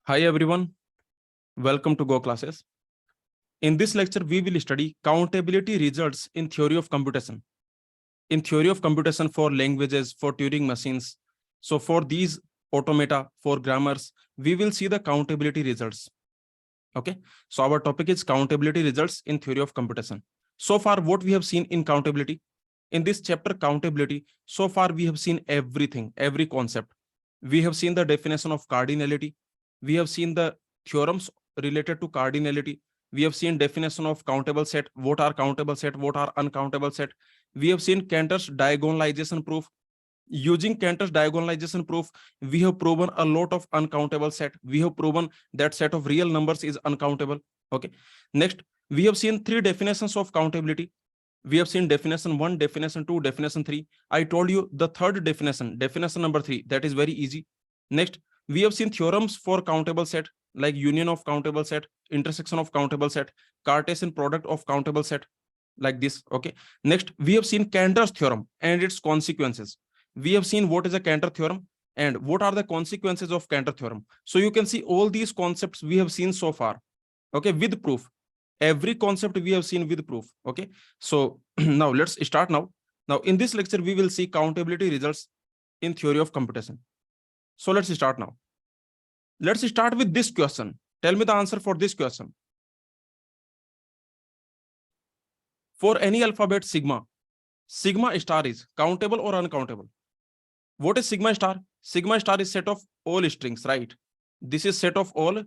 Hi everyone, welcome to Go Classes. In this lecture, we will study countability results in theory of computation. In theory of computation for languages, for Turing machines. So for these automata, for grammars, we will see the countability results. Okay, so our topic is countability results in theory of computation. So far, what we have seen in countability, in this chapter countability, so far we have seen everything, every concept. We have seen the definition of cardinality. We have seen the theorems related to cardinality. We have seen definition of countable set, what are countable set, what are uncountable set. We have seen Cantor's diagonalization proof. Using Cantor's diagonalization proof, we have proven a lot of uncountable set. We have proven that set of real numbers is uncountable. Okay. Next, we have seen three definitions of countability. We have seen definition 1, definition 2, definition 3. I told you the third definition, definition number 3, that is very easy. Next, we have seen theorems for countable set, like union of countable set, intersection of countable set, Cartesian product of countable set, like this. Okay. Next, we have seen Cantor's theorem and its consequences. We have seen what is a Cantor theorem and what are the consequences of Cantor theorem. So you can see all these concepts we have seen so far. Okay, with proof. Every concept we have seen with proof. Okay, so now let's start now. Now in this lecture, we will see countability results in theory of computation. So let's start now. Let's start with this question. Tell me the answer for this question. For any alphabet sigma, sigma star is countable or uncountable? What is sigma star? Sigma star is set of all strings, right? This is set of all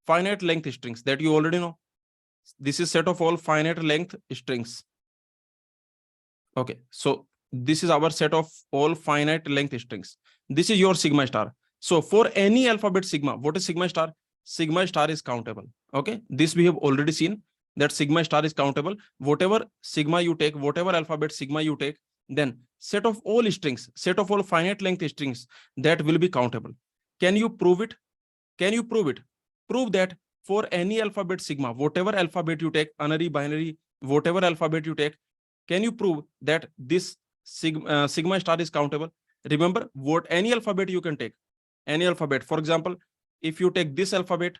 finite length strings that you already know. This is set of all finite length strings. Okay, so this is our set of all finite length strings. This is your sigma star. So for any alphabet sigma, what is sigma star? Sigma star is countable. Okay, this we have already seen that sigma star is countable. Whatever sigma you take, whatever alphabet sigma you take, then set of all strings, set of all finite length strings, that will be countable. Can you prove it? Can you prove it? Prove that for any alphabet sigma, whatever alphabet you take, unary, binary, whatever alphabet you take, can you prove that this sigma star is countable? Remember, what any alphabet you can take, any alphabet. For example, if you take this alphabet,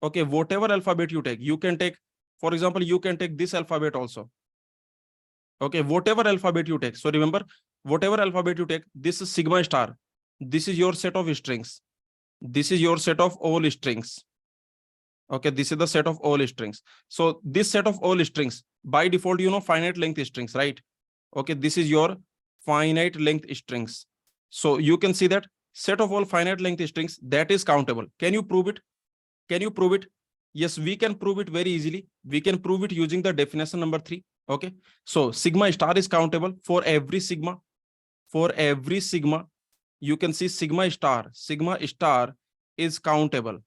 okay, whatever alphabet you take, you can take, for example, you can take this alphabet also. Okay, whatever alphabet you take. So remember, whatever alphabet you take, this is sigma star. This is your set of strings. This is your set of all strings. Okay, this is the set of all strings. So this set of all strings, by default, you know, finite length strings, right? Okay, this is your finite length strings. So you can see that set of all finite length strings, that is countable. Can you prove it? Can you prove it? Yes, we can prove it very easily. We can prove it using the definition number 3. Okay, so sigma star is countable for every sigma. For every sigma, you can see sigma star is countable,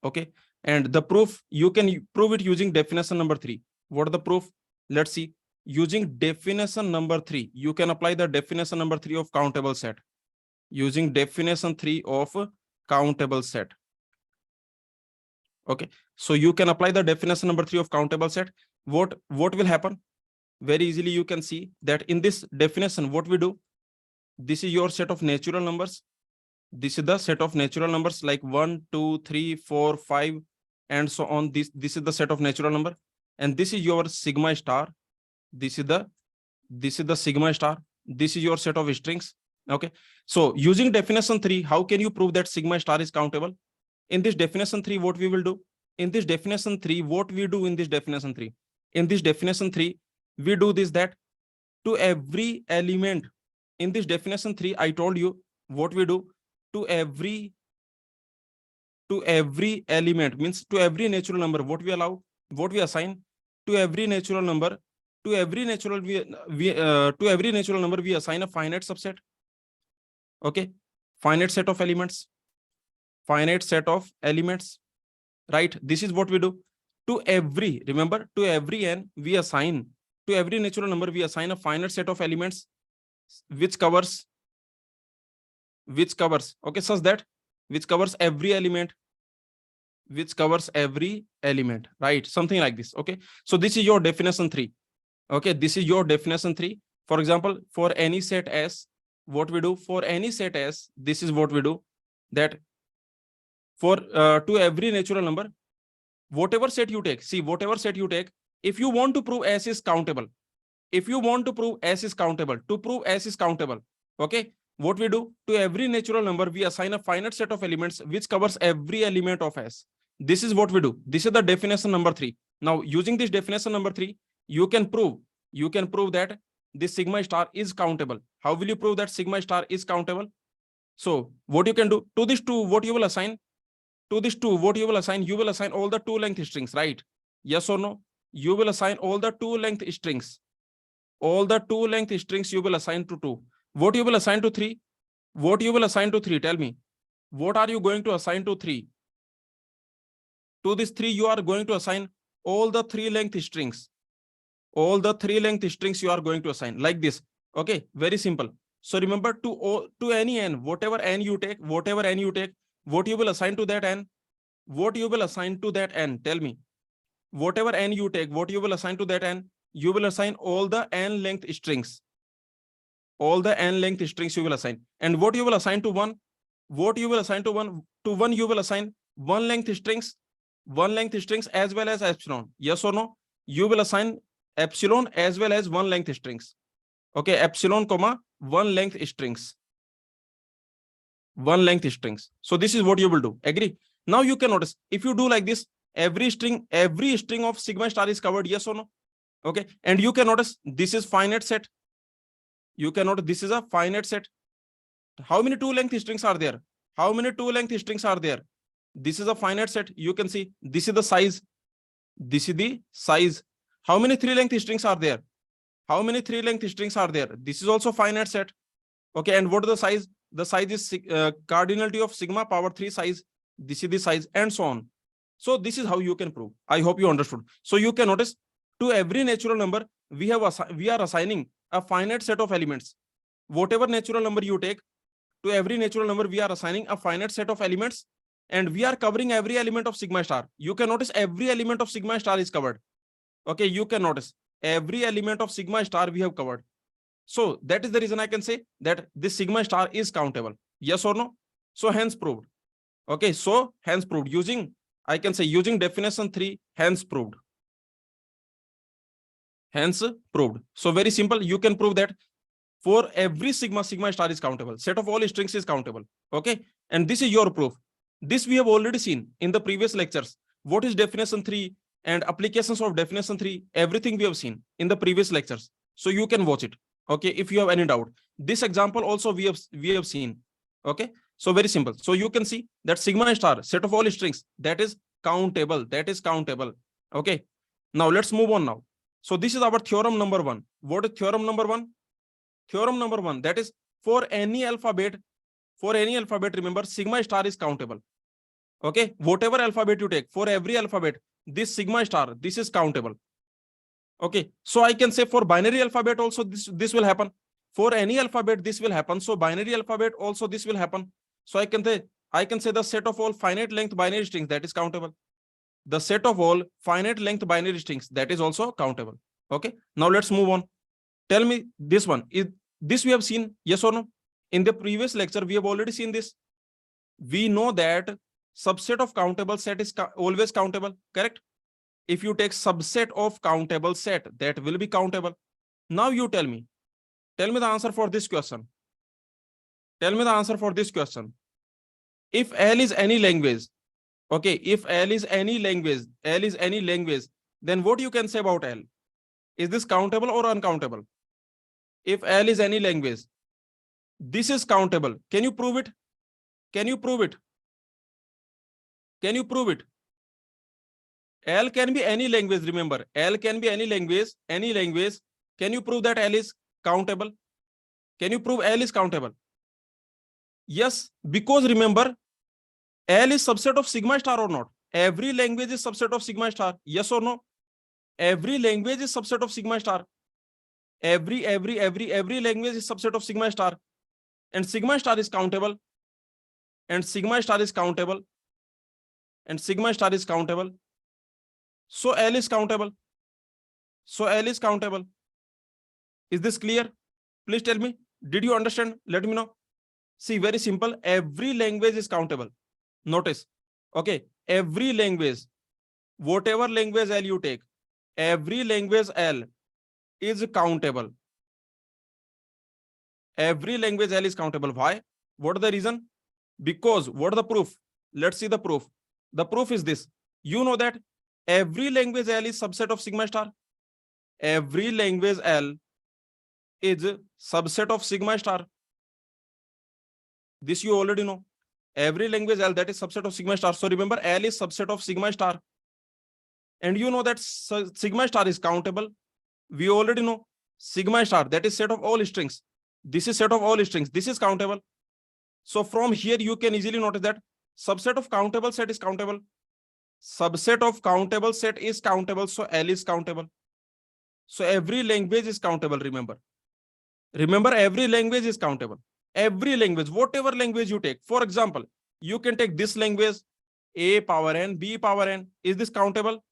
okay. And the proof, you can prove it using definition number 3. What are the proof? Let's see. Using definition number 3, you can apply the definition number 3 of countable set. Using definition 3 of countable set. Okay, so you can apply the definition number 3 of countable set. What will happen? Very easily you can see that in this definition, what we do, this is your set of natural numbers. This is the set of natural numbers like 1, 2, 3, 4, 5, and so on. This is the set of natural number, and this is your sigma star. This is the sigma star. This is your set of strings. Okay, so using definition 3, how can you prove that sigma star is countable? In this definition 3, what we will do? In this definition 3, what we do in this definition 3? In this definition 3, we do this, that to every element. In this definition 3, I told you what we do. To every element, means to every natural number, what we allow, what we assign to every natural number. To every natural number, we assign a finite subset. Okay, finite set of elements. Finite set of elements, right? This is what we do. To every, remember, to every n, we assign, to every natural number, we assign a finite set of elements which covers, okay, such that which covers every element, right? Something like this. Okay, so this is your definition 3. Okay, this is your definition 3. For example, for any set S, what we do for any set S, this is what we do, that for to every natural number, whatever set you take, see, whatever set you take, if you want to prove S is countable, if you want to prove S is countable, to prove S is countable, okay, what we do, to every natural number, we assign a finite set of elements which covers every element of S. This is what we do. This is the definition number 3. Now, using this definition number 3, you can prove that this sigma star is countable. How will you prove that sigma star is countable? So, what you can do, to this 2, what you will assign? To this 2, what you will assign? You will assign all the 2 length strings, right? Yes or no? You will assign all the 2 length strings. All the 2 length strings you will assign to 2. What you will assign to 3? What you will assign to 3? Tell me. What are you going to assign to 3? To this 3, you are going to assign all the 3 length strings. All the 3 length strings you are going to assign like this. Okay, very simple. So remember, to any n, whatever n you take, what you will assign to that n? What you will assign to that n? Tell me. Whatever n you take, what you will assign to that n? You will assign all the n length strings. All the n length strings you will assign. And what you will assign to 1? What you will assign to 1? To 1 you will assign 1 length strings. 1 length strings as well as epsilon. Yes or no? You will assign epsilon as well as 1 length strings. Okay, epsilon comma 1 length strings. 1 length strings. So this is what you will do. Agree? Now you can notice, if you do like this, every string of sigma star is covered. Yes or no? Okay, and you can notice this is finite set. You can notice this is a finite set. How many 2 length strings are there? How many 2 length strings are there? This is a finite set. You can see this is the size. This is the size. How many 3 length strings are there? How many 3 length strings are there? This is also finite set. Okay, and what is the size? The size is cardinality of sigma power 3 size. This is the size, and so on. So this is how you can prove. I hope you understood. So you can notice, to every natural number, we are assigning a finite set of elements. Whatever natural number you take, to every natural number, we are assigning a finite set of elements, and we are covering every element of sigma star. You can notice every element of sigma star is covered. Okay, you can notice every element of sigma star we have covered. So that is the reason I can say that this sigma star is countable. Yes or no? So hence proved. Okay, so hence proved, using, I can say, using definition 3, hence proved. Hence proved. So very simple, you can prove that for every sigma star is countable. Set of all strings is countable. Okay, and this is your proof. This we have already seen in the previous lectures. What is definition 3 and applications of definition 3? Everything we have seen in the previous lectures. So you can watch it. Okay, if you have any doubt. This example also we have seen. Okay, so very simple. So you can see that sigma star, set of all strings, that is countable. That is countable. Okay, now let's move on now. So this is our theorem number 1. What is theorem number 1? Theorem number 1, that is, for any alphabet, remember, sigma star is countable. Okay, whatever alphabet you take, for every alphabet, this sigma star, this is countable. Okay, so I can say for binary alphabet also this will happen. For any alphabet this will happen. So binary alphabet also this will happen. So I can say the set of all finite length binary strings, that is countable. The set of all finite length binary strings, that is also countable. Okay, now let's move on. Tell me this one. Is this we have seen? Yes or no? In the previous lecture, we have already seen this. We know that subset of countable set is always countable, correct? If you take subset of countable set, that will be countable. Now you tell me the answer for this question. Tell me the answer for this question. If L is any language, okay, if L is any language, then what you can say about L? Is this countable or uncountable? If L is any language, this is countable. Can you prove it? Can you prove it? Can you prove it? L can be any language, remember. L can be any language, Can you prove that L is countable? Can you prove L is countable? Yes, because remember, L is subset of sigma star or not? Every language is subset of sigma star. Yes or no? Every language is subset of sigma star. Every language is subset of sigma star. And sigma star is countable. And sigma star is countable. And sigma star is countable. So L is countable. So L is countable. Is this clear? Please tell me. Did you understand? Let me know. See, very simple. Every language is countable. Notice. Okay. Every language, whatever language L you take, every language L is countable. Every language L is countable. Why? What is the reason? Because what is the proof? Let's see the proof. The proof is this. You know that every language L is subset of sigma star. Every language L is subset of sigma star. This you already know. Every language L that is subset of sigma star. So remember, L is subset of sigma star. And you know that sigma star is countable. We already know sigma star, that is set of all strings. This is set of all strings. This is countable. So from here, you can easily notice that subset of countable set is countable. Subset of countable set is countable. So L is countable. So every language is countable. Remember, every language is countable. Every language, whatever language you take. For example, you can take this language, A power n, B power n. Is this countable?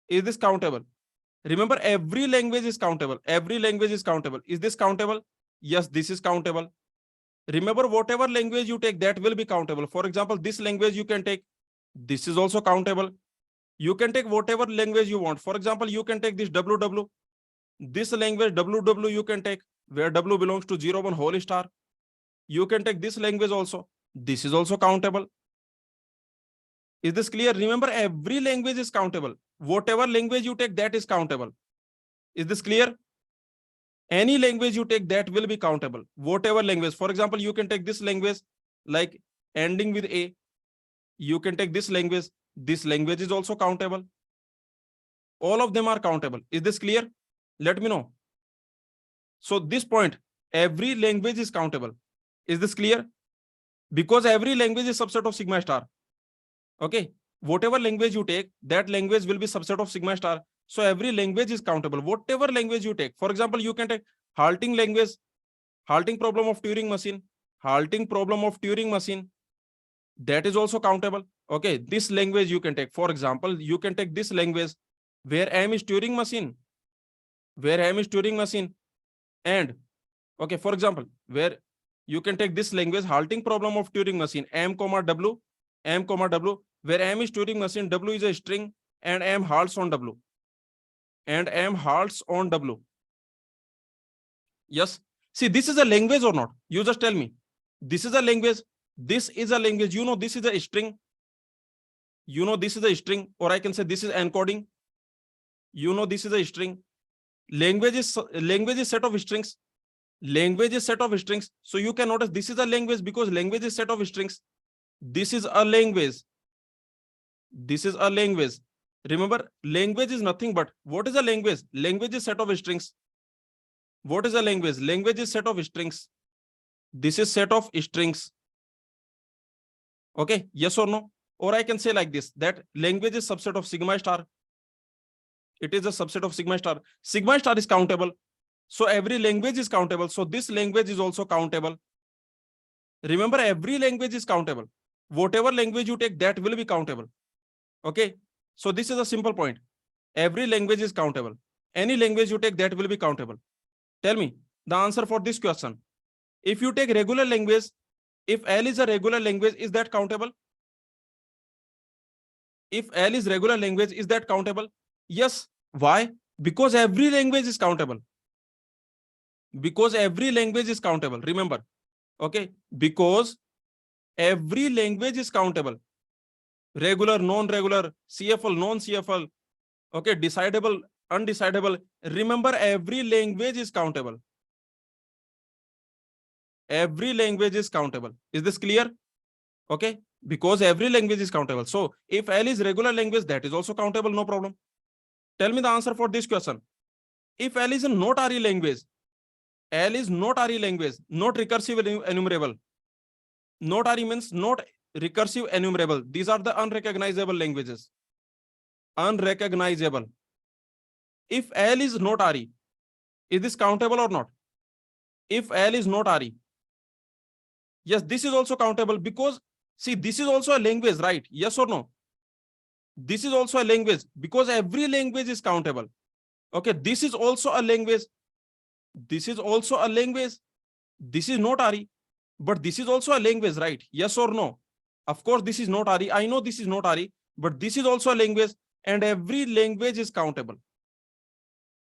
Is this countable? Remember, every language is countable. Every language is countable. Is this countable? Yes, this is countable. Remember, whatever language you take, that will be countable. For example, this language you can take. This is also countable. You can take whatever language you want. For example, you can take this WW. This language WW you can take, where W belongs to 0, 1 whole star. You can take this language also. This is also countable. Is this clear? Remember, every language is countable. Whatever language you take, that is countable. Is this clear? Any language you take, that will be countable. Whatever language. For example, you can take this language like ending with A. You can take this language. This language is also countable. All of them are countable. Is this clear? Let me know. So this point, every language is countable. Is this clear? Because every language is subset of sigma star. Okay. Whatever language you take, that language will be subset of sigma star. So every language is countable. Whatever language you take. For example, you can take halting language, halting problem of Turing machine, halting problem of Turing machine. That is also countable. Okay. This language you can take. For example, you can take this language where M is Turing machine. Where M is Turing machine. And okay, for example, where you can take this language, halting problem of Turing machine, M, W, M, W, where M is Turing machine, W is a string, and M halts on W. And M halts on W. Yes. See, this is a language or not? You just tell me. This is a language. This is a language. You know, this is a string. You know, this is a string, or I can say this is encoding. You know, this is a string. Language is set of strings. Language is set of strings. So you can notice this is a language because language is set of strings. This is a language. This is a language. Remember, language is nothing but, what is a language? Language is set of strings. What is a language? Language is set of strings. This is set of strings. Okay, yes or no? Or I can say like this, that language is subset of sigma star. It is a subset of sigma star. Sigma star is countable. So every language is countable. So this language is also countable. Remember, every language is countable. Whatever language you take, that will be countable. Okay. So this is a simple point. Every language is countable. Any language you take, that will be countable. Tell me the answer for this question. If you take regular language, if L is a regular language, is that countable? If L is regular language, is that countable? Yes. Why? Because every language is countable. Because every language is countable. Remember. Okay. Because every language is countable. Regular, non-regular, CFL, non-CFL. Okay. Decidable, undecidable. Remember, every language is countable. Every language is countable. Is this clear? Okay. Because every language is countable. So if L is regular language, that is also countable. No problem. Tell me the answer for this question. If L is a not RE language, L is not RE language, not recursive enumerable. Not RE means not recursive enumerable. These are the unrecognizable languages. Unrecognizable. If L is not RE, is this countable or not? If L is not RE, yes, this is also countable because, see, this is also a language, right? Yes or no? This is also a language because every language is countable. Okay, this is also a language. This is also a language. This is not RE, but this is also a language, right? Yes or no? Of course, this is not RE. I know this is not RE, but this is also a language, and every language is countable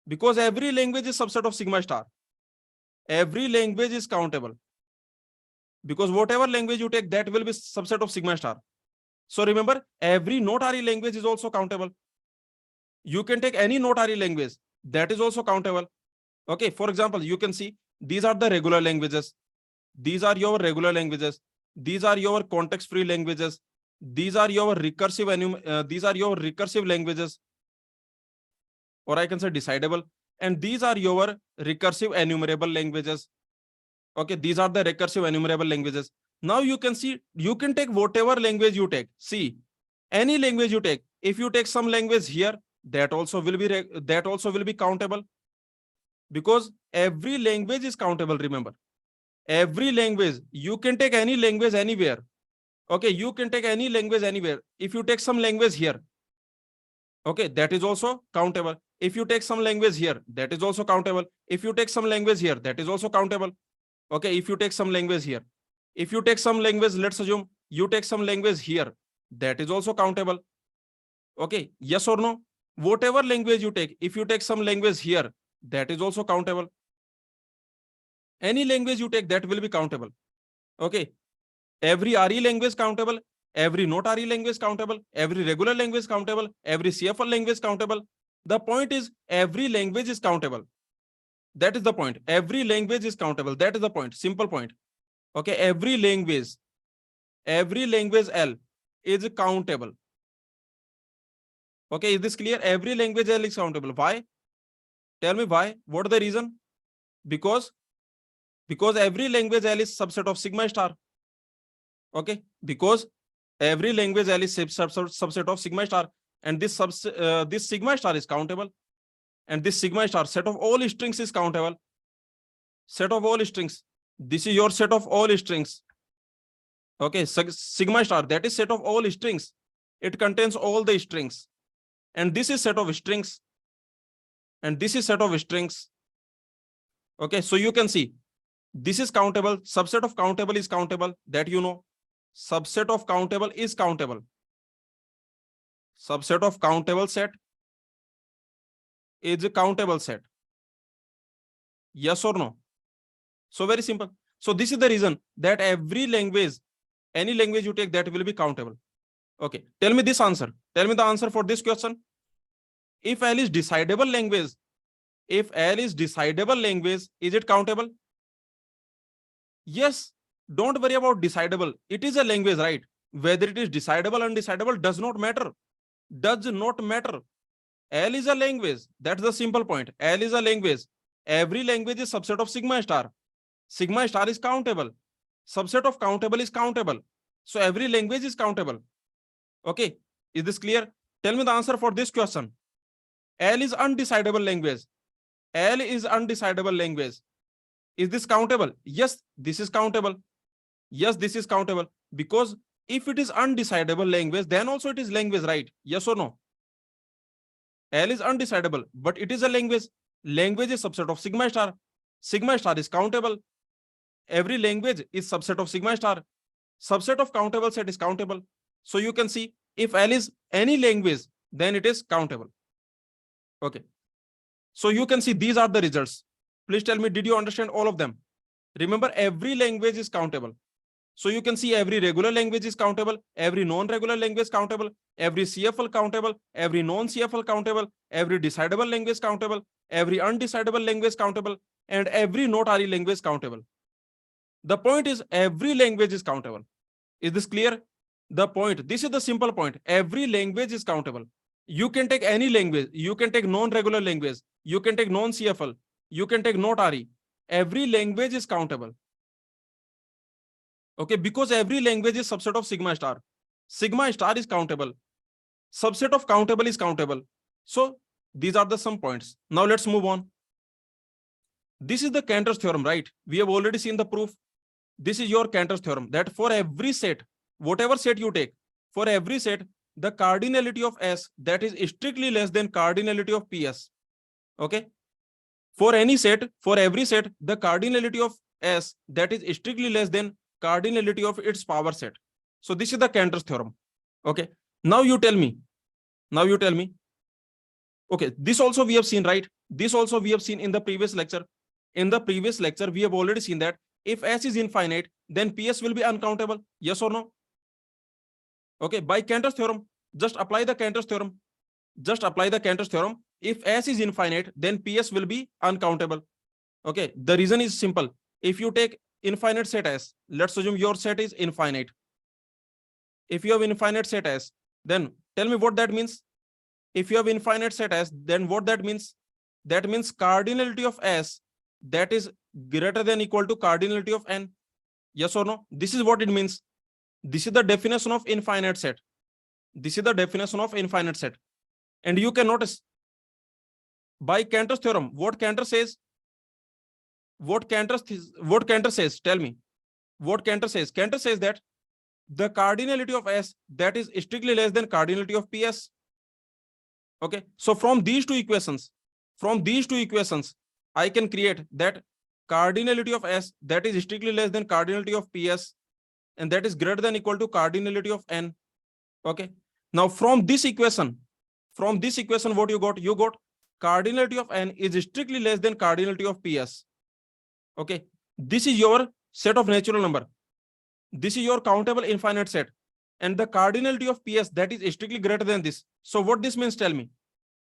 because every language is subset of sigma star. Every language is countable because whatever language you take, that will be subset of sigma star. So remember, every not RE language is also countable. You can take any not RE language, that is also countable. Okay, for example, you can see these are the regular languages. These are your regular languages. These are your context-free languages. These are your recursive languages, or I can say decidable. And these are your recursive enumerable languages. Okay, these are the recursive enumerable languages. Now you can see, you can take whatever language you take. See, any language you take. If you take some language here, that also will be countable, because every language is countable. Remember, every language, you can take any language anywhere. Okay, you can take any language anywhere. If you take some language here, okay, that is also countable. If you take some language here, that is also countable. If you take some language here, that is also countable. Okay, if you take some language here, if you take some language, let's assume you take some language here, that is also countable. Okay, yes or no? Whatever language you take, if you take some language here, that is also countable. Any language you take, that will be countable. Okay, every RE language countable, every not RE language countable, every regular language countable, every CFL language countable. The point is, every language is countable. That is the point. Every language is countable. That is the point. Simple point. Okay, every language L is countable. Okay, is this clear? Every language L is countable. Why? Tell me why. What is the reason? Because every language L is subset of sigma star. Okay, because every language L is subset of sigma star, and this sigma star is countable, and this sigma star set of all strings is countable. Set of all strings. This is your set of all strings. Okay, sigma star, that is set of all strings. It contains all the strings, and this is set of strings, and this is set of strings. Okay, so you can see this is countable. Subset of countable is countable, that you know. Subset of countable is countable. Subset of countable set is a countable set. Yes or no? So very simple. So this is the reason that every language, any language you take, that will be countable. Okay, tell me this answer. Tell me the answer for this question. If L is decidable language, is it countable? Yes. Don't worry about decidable. It is a language, right? Whether it is decidable or undecidable does not matter. Does not matter. L is a language. That's the simple point. L is a language. Every language is subset of sigma star. Sigma star is countable. Subset of countable is countable. So every language is countable. Okay. Is this clear? Tell me the answer for this question. L is undecidable language. L is undecidable language. Is this countable? Yes, this is countable. Yes, this is countable, because if it is undecidable language, then also it is language, right? Yes or no? L is undecidable, but it is a language. Language is subset of sigma star. Sigma star is countable. Every language is subset of sigma star. Subset of countable set is countable. So you can see, if L is any language, then it is countable. Okay. So you can see these are the results. Please tell me, did you understand all of them? Remember, every language is countable. So you can see every regular language is countable, every non-regular language countable, every CFL countable, every non-CFL countable, every decidable language countable, every undecidable language countable, and every not RE language countable. The point is, every language is countable. Is this clear? The point, this is the simple point. Every language is countable. You can take any language. You can take non-regular language. You can take non-CFL. You can take not RE. Every language is countable. Okay, because every language is subset of sigma star. Sigma star is countable. Subset of countable is countable. So these are the some points. Now let's move on. This is the Cantor's theorem, right? We have already seen the proof. This is your Cantor's theorem, that for every set, whatever set you take, for every set, the cardinality of S, that is strictly less than cardinality of PS. Okay. For any set, for every set, the cardinality of S that is strictly less than cardinality of its power set. So this is the Cantor's theorem. Okay. Now you tell me. Okay, this also we have seen, right? This also we have seen in the previous lecture. In the previous lecture, we have already seen that if S is infinite, then PS will be uncountable. Yes or no? Okay, by Cantor's theorem, just apply the Cantor's theorem. Just apply the Cantor's theorem. If S is infinite, then PS will be uncountable. Okay, the reason is simple. If you take infinite set S, let's assume your set is infinite. If you have infinite set S, then tell me what that means. If you have infinite set S, then what that means? That means cardinality of S that is greater than equal to cardinality of N. Yes or no? This is what it means. This is the definition of infinite set. This is the definition of infinite set. And you can notice by Cantor's theorem, what Cantor says, tell me. What Cantor says? Cantor says that the cardinality of S that is strictly less than cardinality of PS. Okay, so from these two equations, I can create that cardinality of S that is strictly less than cardinality of PS, and that is greater than equal to cardinality of N. Okay, now from this equation, what you got? You got cardinality of N is strictly less than cardinality of PS. Okay, this is your set of natural number. This is your countable infinite set. And the cardinality of PS that is strictly greater than this. So what this means, tell me.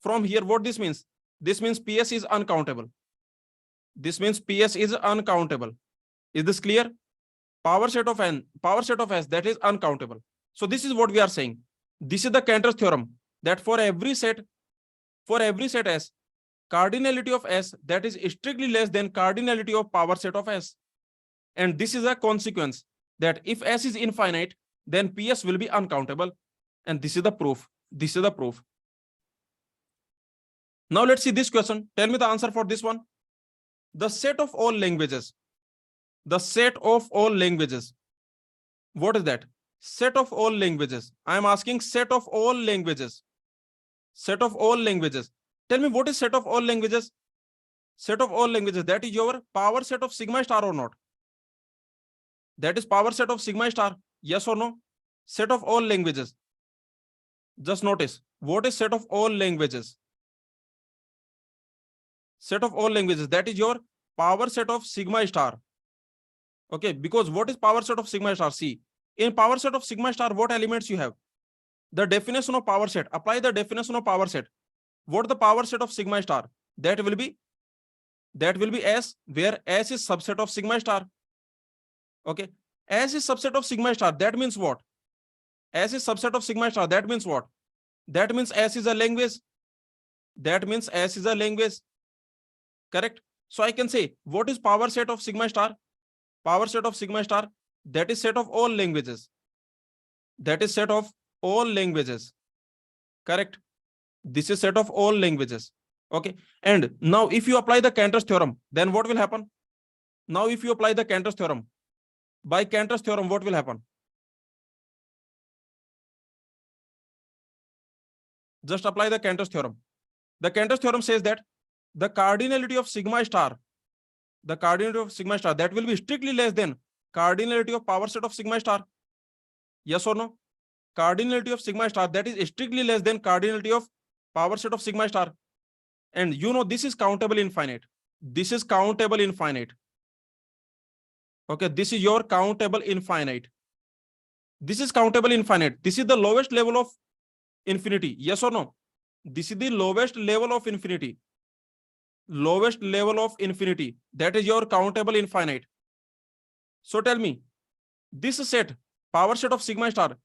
From here, what this means? This means PS is uncountable. This means PS is uncountable. Is this clear? Power set of N, power set of S that is uncountable. So this is what we are saying. This is the Cantor's theorem that for every set S, cardinality of S that is strictly less than cardinality of power set of S. And this is a consequence that if S is infinite, then PS will be uncountable. And this is the proof. This is the proof. Now let's see this question. Tell me the answer for this one. The set of all languages. The set of all languages. What is that? Set of all languages. I am asking set of all languages. Set of all languages. Tell me what is set of all languages? Set of all languages. That is your power set of sigma star or not? That is power set of sigma star. Yes or no? Set of all languages. Just notice. What is set of all languages? Set of all languages. That is your power set of sigma star. Okay, because what is power set of sigma star? See, in power set of sigma star, what elements you have? The definition of power set. Apply the definition of power set. What the power set of sigma star? That will be S, where S is subset of sigma star. Okay, S is subset of sigma star. That means what? S is subset of sigma star. That means what? That means S is a language. That means S is a language. Correct? So I can say, what is power set of sigma star? Power set of sigma star, that is set of all languages. That is set of all languages. Correct? This is set of all languages. Okay. And now if you apply the Cantor's theorem, then what will happen? Now if you apply the Cantor's theorem, by Cantor's theorem, what will happen? Just apply the Cantor's theorem. The Cantor's theorem says that the cardinality of sigma star, that will be strictly less than cardinality of power set of sigma star. Yes or no? Cardinality of sigma star that is strictly less than cardinality of power set of sigma star. And you know this is countable infinite. This is countable infinite. Okay, this is your countable infinite. This is countable infinite. This is the lowest level of infinity. Yes or no? This is the lowest level of infinity. Lowest level of infinity. That is your countable infinite. So tell me, this set, power set of sigma star,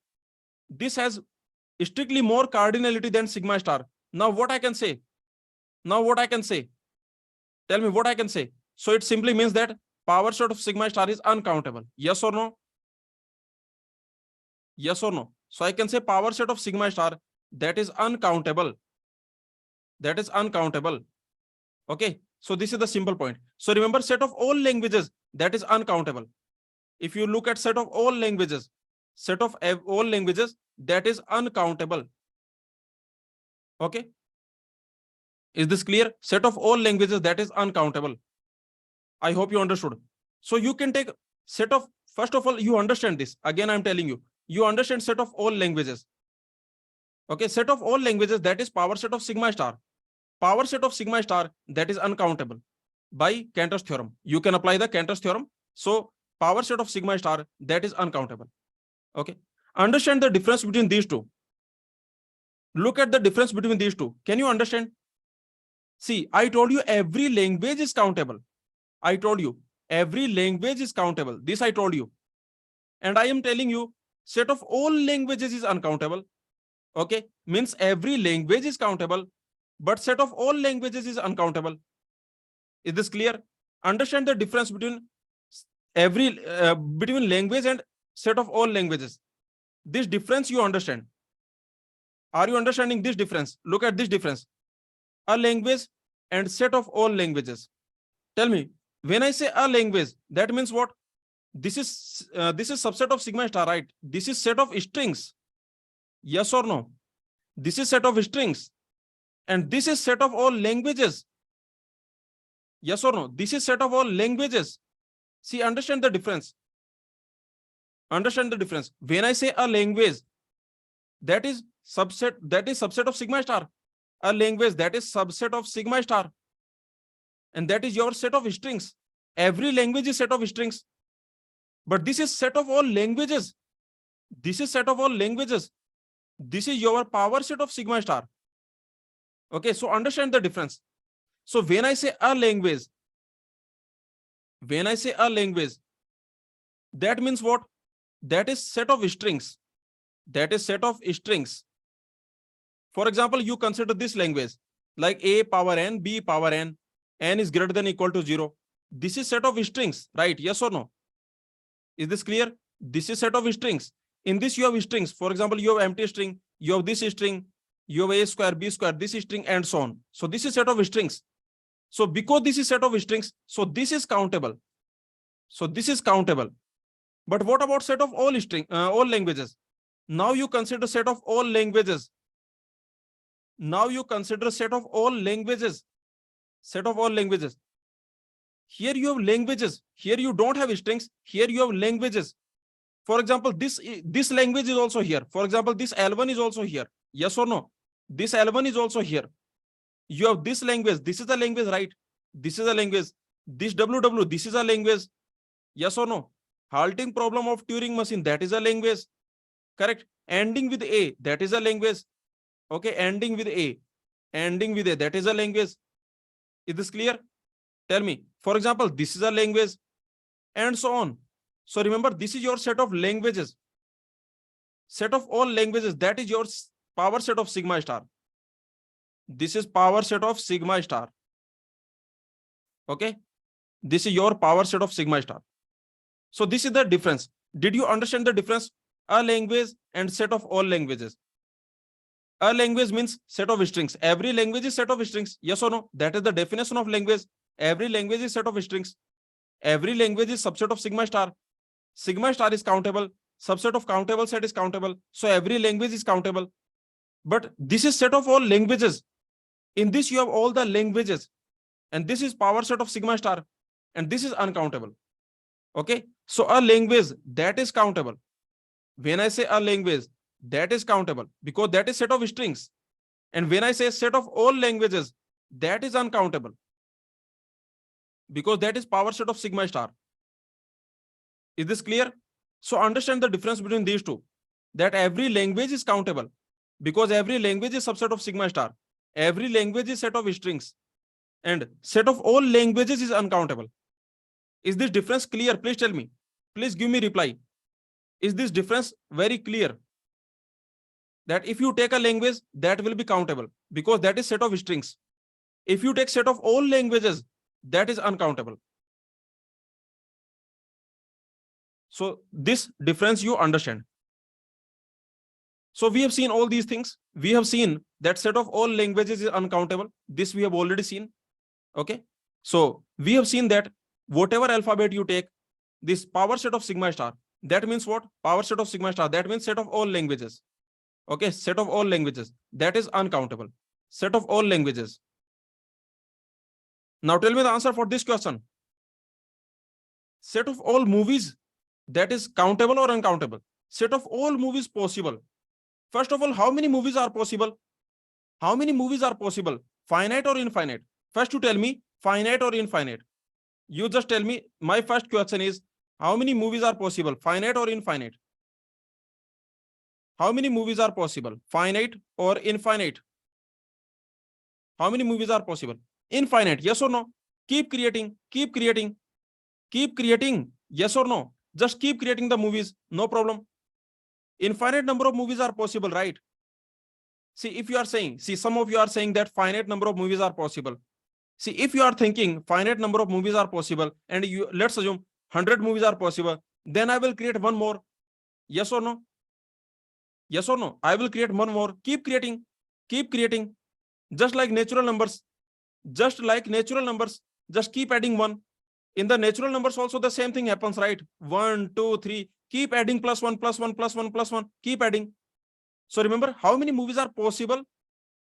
this has strictly more cardinality than sigma star. Now what I can say? Tell me what I can say. So it simply means that power set of sigma star is uncountable. Yes or no? Yes or no? So I can say power set of sigma star that is uncountable. That is uncountable. Okay. So this is the simple point. So remember, set of all languages that is uncountable. If you look at set of all languages, that is uncountable. Okay. Is this clear? Set of all languages that is uncountable. I hope you understood. So you can take set of, first of all, you understand this. Again, I'm telling you, you understand set of all languages. Okay, set of all languages, that is power set of sigma star. Power set of sigma star, that is uncountable by Cantor's theorem. You can apply the Cantor's theorem. So power set of sigma star, that is uncountable. Okay. Understand the difference between these two. Look at the difference between these two. Can you understand? See, I told you every language is countable. I told you every language is countable. This I told you. And I am telling you set of all languages is uncountable. Okay. Means every language is countable, but set of all languages is uncountable. Is this clear? Understand the difference between between language and set of all languages. This difference you understand. Are you understanding this difference? Look at this difference. A language and set of all languages. Tell me, when I say a language, that means what? This is subset of sigma star, right? This is set of strings. Yes or no? This is set of strings. And this is set of all languages. Yes or no? This is set of all languages. See, understand the difference. Understand the difference. When I say a language, that is subset of sigma star. A language, that is subset of sigma star. And that is your set of strings. Every language is set of strings. But this is set of all languages. This is set of all languages. This is your power set of sigma star. Okay, so understand the difference. So when I say a language, that means what? That is set of strings. That is set of strings. For example, you consider this language like a power n, b power n is greater than or equal to 0. This is set of strings, right? Yes or no? Is this clear? This is set of strings. In this you have strings. For example, you have empty string, you have this string, you have a square, b square, this string, and so on. So this is set of strings. So because this is set of strings, so this is countable. So this is countable. But what about set of all all languages? Now you consider set of all languages. Now you consider set of all languages. Set of all languages. Here you have languages. Here you don't have strings. Here you have languages. For example, this language is also here. For example, this L1 is also here. Yes or no? This L1 is also here. You have this language. This is a language, right? This is a language. This WW, this is a language. Yes or no? Halting problem of Turing machine, that is a language. Correct? Ending with A, that is a language. Okay, ending with A. Ending with A, that is a language. Is this clear? Tell me. For example, this is a language, and so on. So remember, this is your set of languages. Set of all languages, that is your power set of sigma star. This is power set of sigma star. Okay? This is your power set of sigma star. So this is the difference. Did you understand the difference? A language and set of all languages. A language means set of strings. Every language is set of strings. Yes or no? That is the definition of language. Every language is set of strings. Every language is subset of sigma star. Sigma star is countable. Subset of countable set is countable. So every language is countable. But this is set of all languages. In this you have all the languages. And this is power set of sigma star. And this is uncountable. Okay. So a language, that is countable. When I say a language, that is countable because that is set of strings. And when I say set of all languages, that is uncountable because that is power set of sigma star. Is this clear? So understand the difference between these two, that every language is countable because every language is subset of sigma star. Every language is set of strings and set of all languages is uncountable. Is this difference clear? Please tell me. Please give me reply. Is this difference very clear? That if you take a language, that will be countable because that is set of strings. If you take set of all languages, that is uncountable. So this difference you understand. So we have seen all these things. We have seen that set of all languages is uncountable. This we have already seen. Okay. So we have seen that whatever alphabet you take, this power set of sigma star, that means what? Power set of sigma star, that means set of all languages. Okay, set of all languages, that is uncountable. Set of all languages. Now tell me the answer for this question. Set of all movies that is countable or uncountable. Set of all movies possible. First of all, how many movies are possible? How many movies are possible? Finite or infinite? First you tell me, finite or infinite. You just tell me. My first question is, how many movies are possible? Finite or infinite? How many movies are possible? Finite or infinite? How many movies are possible? Infinite, yes or no? Keep creating, keep creating, keep creating. Yes or no? Just keep creating the movies, no problem. Infinite number of movies are possible, right? See, if you are saying, see, some of you are saying that finite number of movies are possible. See, if you are thinking finite number of movies are possible, and you, let's assume 100 movies are possible, then I will create one more. Yes or no? Yes or no? I will create one more. Keep creating, keep creating. Just like natural numbers, just like natural numbers, just keep adding one. In the natural numbers also the same thing happens, right? 1, 2, 3. Keep adding plus one, plus one, plus one, plus one. Keep adding. So remember, how many movies are possible?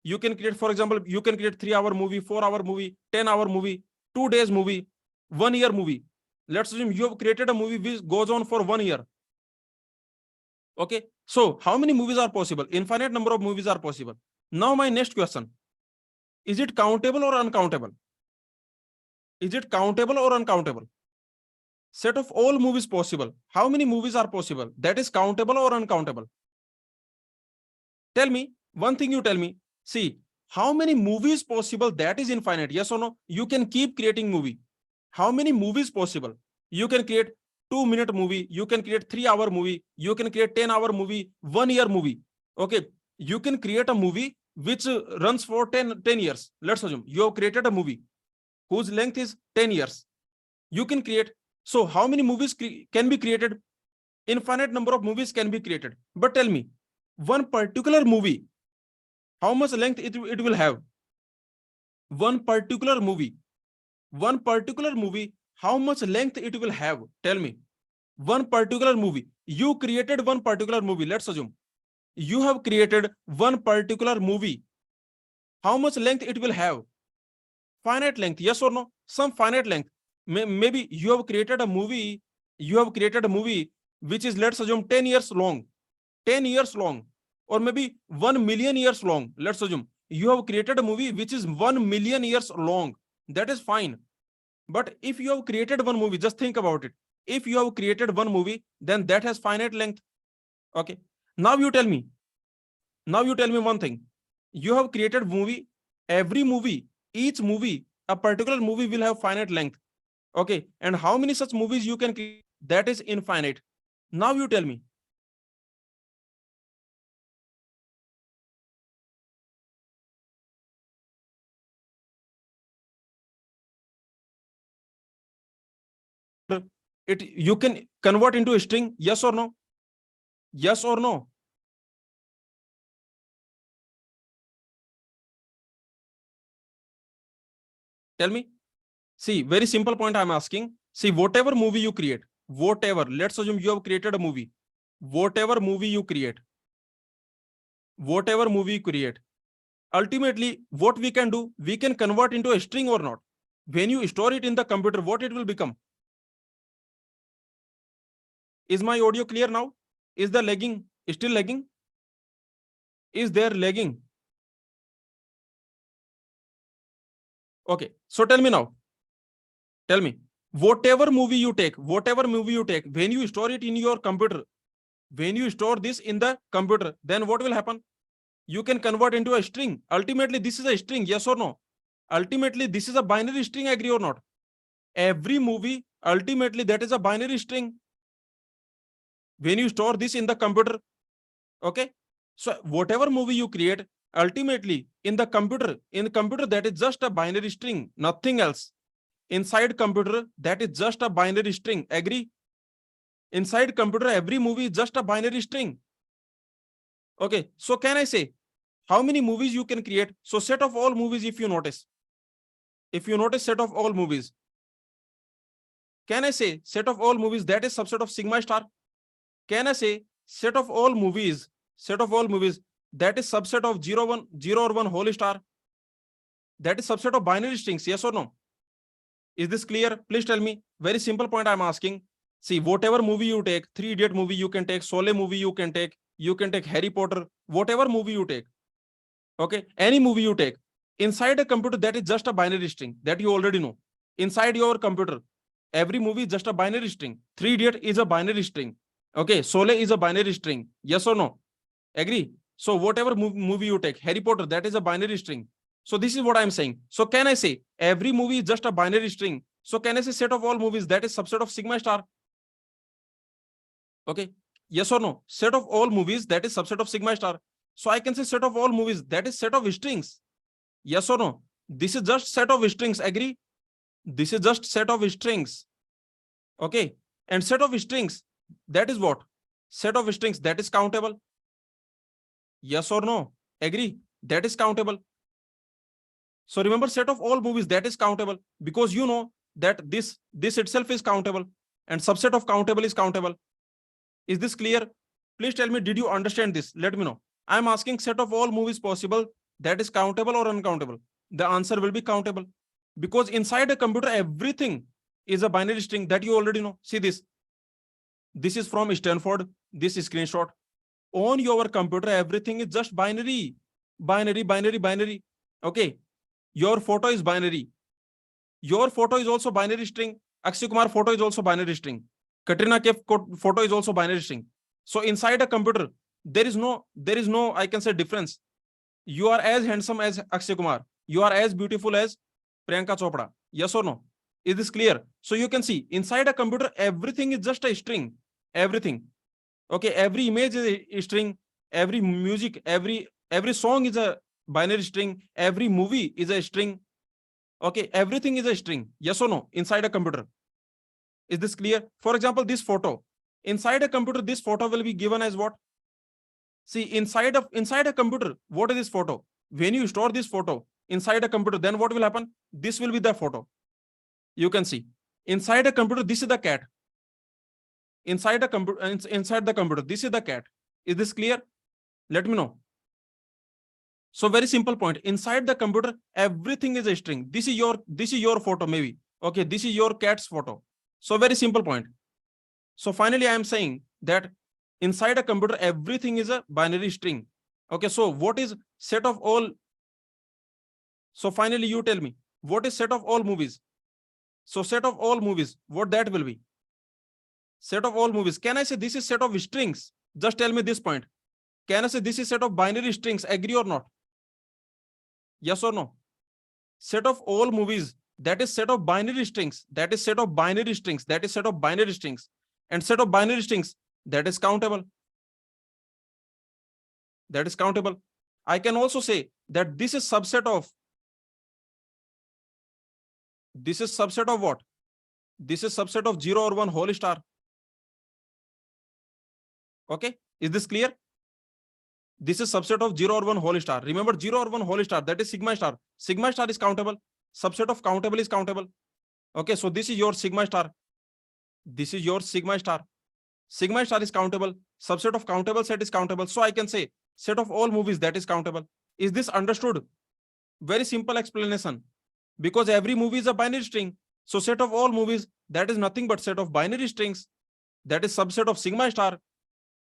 You can create, for example, you can create 3-hour movie, 4-hour movie, 10-hour movie, 2 days movie, 1 year movie. Let's assume you have created a movie which goes on for 1 year. Okay. So how many movies are possible? Infinite number of movies are possible. Now my next question. Is it countable or uncountable? Is it countable or uncountable? Set of all movies possible. How many movies are possible? That is countable or uncountable? Tell me. One thing you tell me. See, how many movies possible? That is infinite. Yes or no? You can keep creating movie. How many movies possible? You can create 2-minute movie. You can create 3-hour movie. You can create 10-hour movie, 1 year movie. Okay. You can create a movie which runs for 10 years. Let's assume you have created a movie whose length is 10 years. You can create. So how many movies can be created? Infinite number of movies can be created. But tell me, one particular movie, how much length it will have? One particular movie, how much length it will have? Tell me. One particular movie. You created one particular movie. Let's assume you have created one particular movie. How much length it will have? Finite length, yes or no? Some finite length. Maybe you have created a movie. You have created a movie which is, let's assume, 10 years long. 10 years long, or maybe 1 million years long. Let's assume you have created a movie which is 1 million years long. That is fine. But if you have created one movie, just think about it. If you have created one movie, then that has finite length. Okay. Now you tell me. Now you tell me one thing. You have created movie. Every movie, each movie, a particular movie will have finite length. Okay. And how many such movies you can create? That is infinite. Now you tell me. It you can convert into a string, yes or no? Yes or no? Tell me. See, very simple point I'm asking. See, whatever movie you create, whatever, let's assume you have created a movie. Whatever movie you create, whatever movie you create, ultimately, what we can do, we can convert into a string or not. When you store it in the computer, what it will become? Is my audio clear now? Is the lagging still lagging? Is there lagging? Okay. So tell me now. Tell me. Whatever movie you take, when you store it in your computer, when you store this in the computer, then what will happen? You can convert into a string. Ultimately, this is a string, yes or no? Ultimately, this is a binary string, agree or not? Every movie, ultimately, that is a binary string. When you store this in the computer, okay? So whatever movie you create, ultimately, in the computer, that is just a binary string, nothing else. Inside computer, that is just a binary string, agree? Inside computer, every movie is just a binary string. Okay, so can I say how many movies you can create? So set of all movies, if you notice set of all movies, can I say set of all movies, that is subset of sigma star? Can I say set of all movies, that is subset of 0, 1, 0 or 1 whole star? That is subset of binary strings, yes or no? Is this clear? Please tell me. Very simple point I'm asking. See, whatever movie you take, Three Idiot movie you can take, Sole movie you can take Harry Potter, whatever movie you take. Okay, any movie you take. Inside a computer, that is just a binary string that you already know. Inside your computer, every movie is just a binary string. Three Idiot is a binary string. Okay, Sole is a binary string. Yes or no? Agree? So whatever movie you take, Harry Potter, that is a binary string. So this is what I'm saying. So can I say every movie is just a binary string? So can I say set of all movies that is subset of sigma star? Okay, yes or no? Set of all movies that is subset of sigma star. So I can say set of all movies that is set of strings. Yes or no? This is just set of strings. Agree? This is just set of strings. Okay, and set of strings, that is what? Set of strings that is countable. Yes or no? Agree? That is countable. So remember, set of all movies that is countable, because you know that this itself is countable and subset of countable is countable. Is this clear? Please tell me, did you understand this? Let me know. I'm asking set of all movies possible that is countable or uncountable. The answer will be countable, because inside a computer everything is a binary string that you already know. See this. This is from Stanford. This is screenshot. On your computer everything is just binary. Binary. Okay. Your photo is binary. Your photo is also binary string. Akshay Kumar photo is also binary string. Katrina Kaif photo is also binary string. So inside a computer, there is no, I can say, difference. You are as handsome as Akshay Kumar. You are as beautiful as Priyanka Chopra. Yes or no? Is this clear? So you can see inside a computer, everything is just a string. Everything. Okay. Every image is a string. Every music, every song is a binary string. Every movie is a string. Okay, everything is a string. Yes or no? Inside a computer. Is this clear? For example, this photo. Inside a computer, this photo will be given as what? See, inside a computer, what is this photo? When you store this photo inside a computer, then what will happen? This will be the photo. You can see. Inside a computer, this is the cat. Inside the computer, this is the cat. Is this clear? Let me know. So very simple point. Inside the computer, everything is a string. This is your photo, maybe. Okay, this is your cat's photo. So very simple point. So finally, I am saying that inside a computer, everything is a binary string. Okay, so what is set of all? So finally, you tell me, what is set of all movies? So set of all movies, what that will be? Set of all movies. Can I say this is set of strings? Just tell me this point. Can I say this is set of binary strings? Agree or not? Yes or no? Set of all movies, that is set of binary strings. That is set of binary strings. That is set of binary strings. And set of binary strings, that is countable. That is countable. I can also say that this is subset of. This is subset of what? This is subset of 0 or 1 whole star. Okay. Is this clear? This is subset of 0 or 1 whole star. Remember, 0 or 1 whole star, that is sigma star. Sigma star is countable. Subset of countable is countable. Okay, so this is your sigma star. This is your sigma star. Sigma star is countable. Subset of countable set is countable. So I can say set of all movies that is countable. Is this understood? Very simple explanation. Because every movie is a binary string. So set of all movies, that is nothing but set of binary strings. That is subset of sigma star.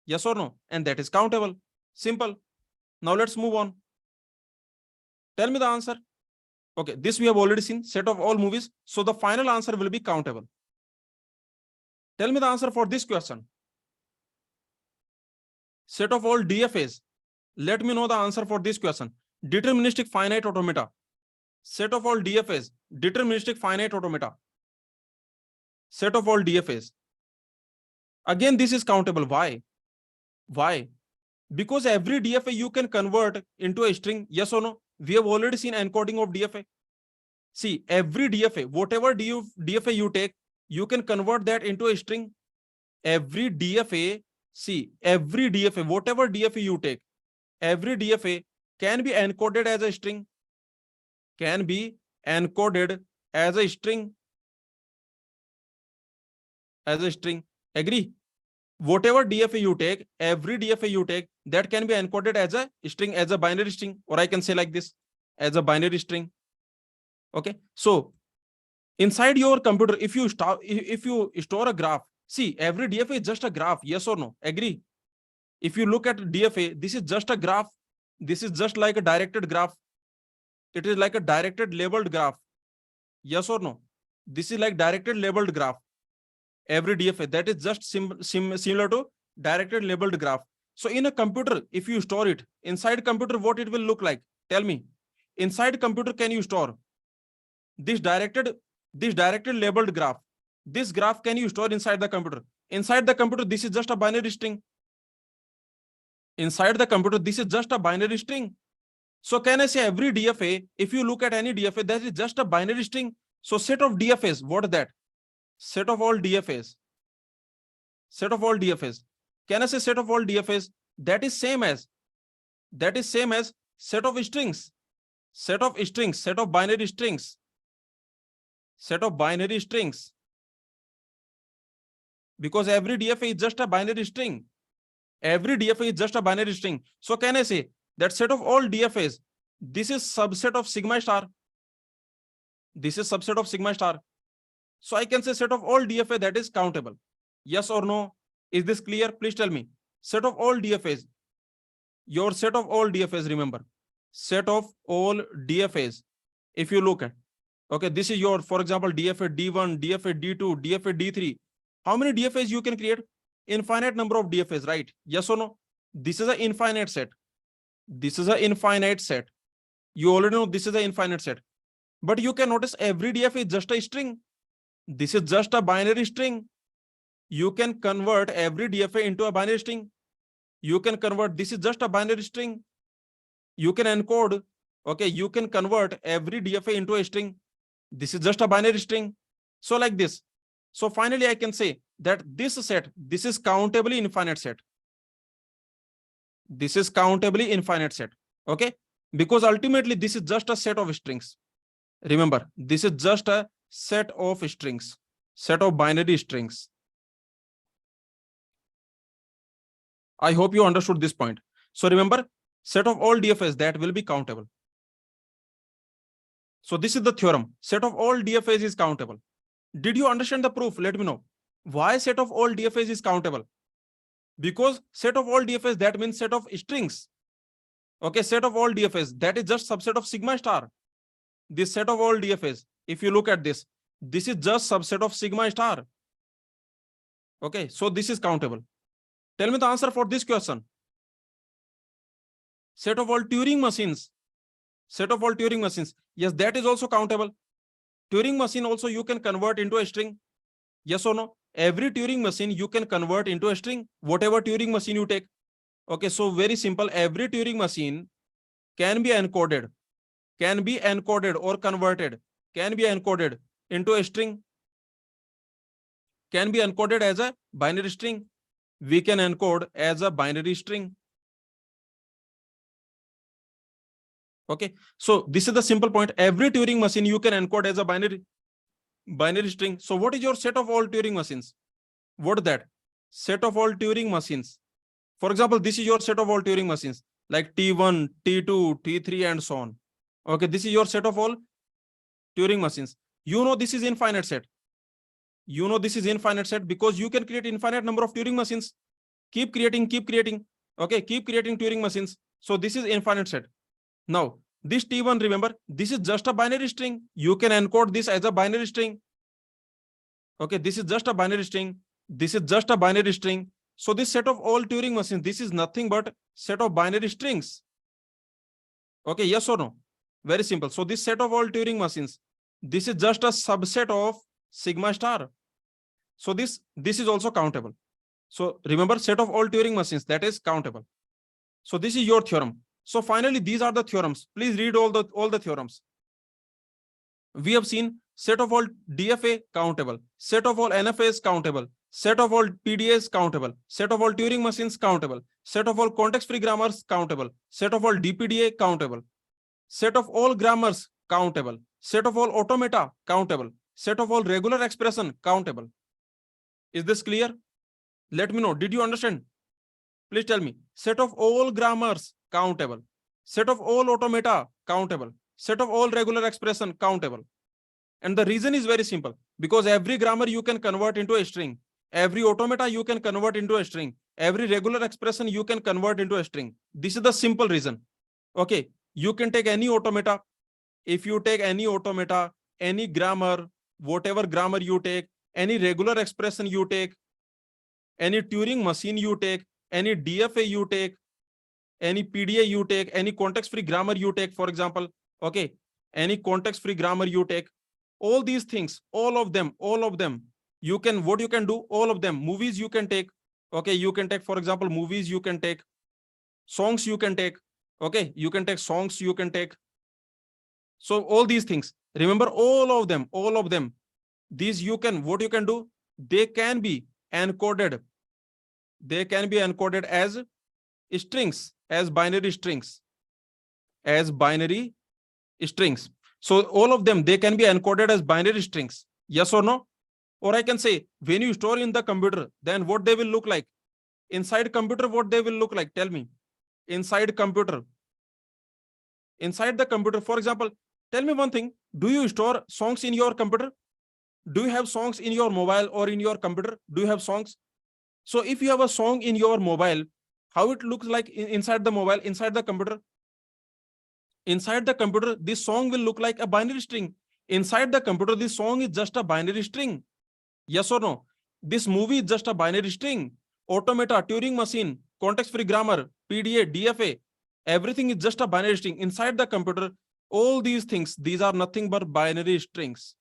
Yes or no? And that is countable. Simple. Now let's move on. Tell me the answer. Okay, this we have already seen, set of all movies. So the final answer will be countable. Tell me the answer for this question. Set of all DFAs. Let me know the answer for this question. Deterministic finite automata. Set of all DFAs. Deterministic finite automata. Set of all DFAs. Again, this is countable. Why? Why? Because every DFA you can convert into a string. Yes or no? We have already seen encoding of DFA. See, every DFA, whatever DFA you take, you can convert that into a string. Every DFA, see, every DFA, whatever DFA you take, every DFA can be encoded as a string. Can be encoded as a string. As a string. Agree? Whatever DFA you take, every DFA you take, that can be encoded as a string, as a binary string, or I can say like this, as a binary string. Okay. So Inside your computer, if you store a graph, see, every DFA is just a graph. Yes or no? Agree? If you look at DFA, this is just a graph. This is just like a directed graph. It is like a directed labeled graph. Yes or no? This is like directed labeled graph. Every DFA, that is just similar to directed labeled graph. So in a computer, if you store it inside computer, what it will look like? Tell me. Inside computer, can you store this directed labeled graph? This graph can you store inside the computer? Inside the computer, this is just a binary string. Inside the computer, this is just a binary string. So can I say every DFA, if you look at any DFA, that is just a binary string. So set of DFAs, what is that? Set of all DFAs. Set of all DFAs. Can I say set of all DFAs? That is same as set of strings. Set of strings, set of binary strings. Set of binary strings. Because every DFA is just a binary string. Every DFA is just a binary string. So can I say that set of all DFAs, this is subset of sigma star. This is subset of sigma star. So I can say set of all DFA, that is countable. Yes or no? Is this clear? Please tell me. Set of all DFAs. Your set of all DFAs, remember. Set of all DFAs. If you look at, okay, this is your, for example, DFA D1, DFA D2, DFA D3. How many DFAs you can create? Infinite number of DFAs, right? Yes or no? This is an infinite set. This is an infinite set. You already know this is an infinite set. But you can notice every DFA is just a string. This is just a binary string. You can convert every DFA into a binary string. You can convert, this is just a binary string. You can encode, okay, you can convert every DFA into a string. This is just a binary string. So like this. So finally, I can say that this set, this is countably infinite set. This is countably infinite set. Okay. Because ultimately, this is just a set of strings. Remember, this is just a set of strings, set of binary strings. I hope you understood this point. So remember, set of all DFAs, that will be countable. So this is the theorem. Set of all DFAs is countable. Did you understand the proof? Let me know. Why set of all DFAs is countable? Because set of all DFAs, that means set of strings. Okay, set of all DFAs, that is just subset of sigma star. This set of all DFAs, if you look at this is just subset of sigma star. Okay, so this is countable. Tell me the answer for this question. Set of all Turing machines. Set of all Turing machines. Yes, that is also countable. Turing machine also you can convert into a string. Yes or no? Every Turing machine you can convert into a string, whatever Turing machine you take. Okay, so very simple. Every Turing machine can be encoded or converted, can be encoded into a string, can be encoded as a binary string. We can encode as a binary string. Okay, so this is the simple point. Every Turing machine you can encode as a binary string. So what is your set of all Turing machines? What is that? Set of all Turing machines. For example, this is your set of all Turing machines, like T1, T2, T3, and so on. Okay, this is your set of all Turing machines. You know this is infinite set. You know this is infinite set because you can create infinite number of Turing machines. Keep creating. Okay, keep creating Turing machines. So this is infinite set. Now, this T1, remember, this is just a binary string. You can encode this as a binary string. Okay, this is just a binary string. This is just a binary string. So this set of all Turing machines, this is nothing but set of binary strings. Okay, yes or no? Very simple. So this set of all Turing machines, this is just a subset of sigma star. So this is also countable. So remember, set of all Turing machines, that is countable. So this is your theorem. So finally, these are the theorems. Please read all the theorems. We have seen set of all DFA countable, set of all NFAs countable, set of all PDAs countable, set of all Turing machines countable, set of all context-free grammars countable, set of all DPDA countable, set of all grammars countable, set of all automata countable, set of all regular expression countable. Is this clear? Let me know. Did you understand? Please tell me. Set of all grammars countable, set of all automata countable, set of all regular expression countable. And the reason is very simple, because every grammar you can convert into a string. Every automata you can convert into a string. Every regular expression you can convert into a string. This is the simple reason. Okay, you can take any automata. If you take any automata, any grammar, whatever grammar you take, any regular expression you take, any Turing machine you take, any DFA you take, any PDA you take, any context-free grammar you take, for example, okay, any context-free grammar you take, all these things, all of them, you can, what you can do, all of them, movies you can take, okay, you can take, for example, movies you can take, songs you can take, okay, you can take songs you can take. So all these things, remember all of them, these you can, what you can do, they can be encoded as strings, as binary strings, So all of them, they can be encoded as binary strings. Yes or no? Or I can say, when you store in the computer, then what they will look like? Inside computer, what they will look like? Tell me. Inside the computer, for example, tell me one thing. Do you store songs in your computer? Do you have songs in your mobile or in your computer? Do you have songs? So if you have a song in your mobile, how it looks like inside the mobile, inside the computer? Inside the computer, this song will look like a binary string. Inside the computer, this song is just a binary string. Yes or no? This movie is just a binary string. Automata, Turing machine, context-free grammar, PDA, DFA, everything is just a binary string. Inside the computer, all these things, these are nothing but binary strings.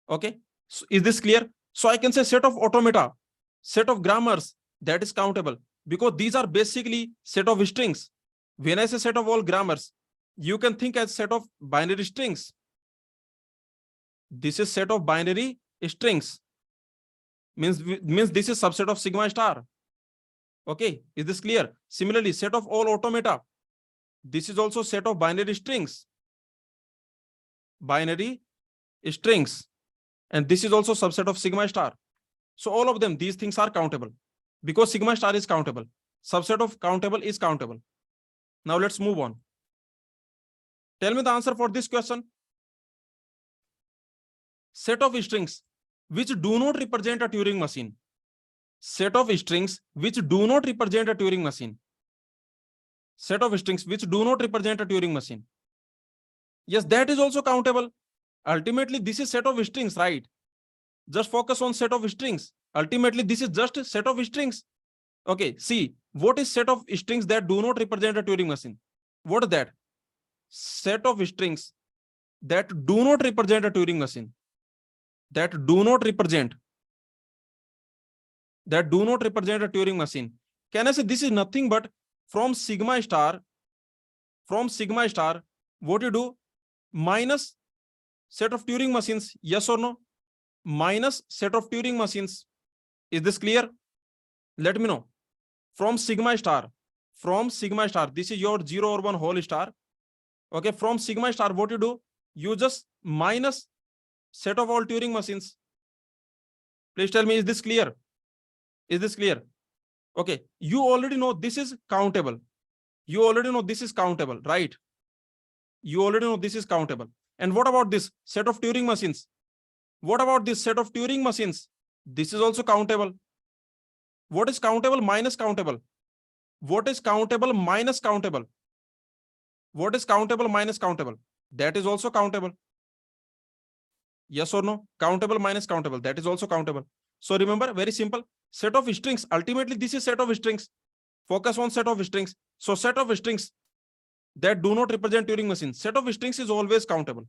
Okay, so is this clear? So I can say set of automata, set of grammars, that is countable, because these are basically set of strings. When I say set of all grammars, you can think as set of binary strings. This is set of binary strings. Means this is subset of sigma star. Okay, is this clear? Similarly, set of all automata, this is also set of binary strings. And this is also subset of sigma star. So all of them, these things are countable, because sigma star is countable. Subset of countable is countable. Now let's move on. Tell me the answer for this question. Set of strings which do not represent a Turing machine. Set of strings which do not represent a Turing machine. Set of strings which do not represent a Turing machine. Yes, that is also countable. Ultimately, this is set of strings, right? Just focus on set of strings. Ultimately, this is just a set of strings. Okay, see, what is set of strings that do not represent a Turing machine? What is that? Set of strings that do not represent a Turing machine. That do not represent a Turing machine. Can I say this is nothing but from sigma star, what you do? Minus set of Turing machines. Yes or no? Minus set of Turing machines. Is this clear? Let me know. From sigma star, this is your 0 or 1 whole star. Okay, from sigma star, what you do? You just minus set of all Turing machines. Please tell me, is this clear? Is this clear? Okay, you already know this is countable. Right? You already know this is countable. And what about this set of Turing machines? This is also countable. What is countable minus countable? What is countable minus countable? That is also countable. Yes or no? Countable minus countable, that is also countable. So remember, very simple. Set of strings. Ultimately, this is set of strings. Focus on set of strings. So set of strings that do not represent Turing machine. Set of strings is always countable.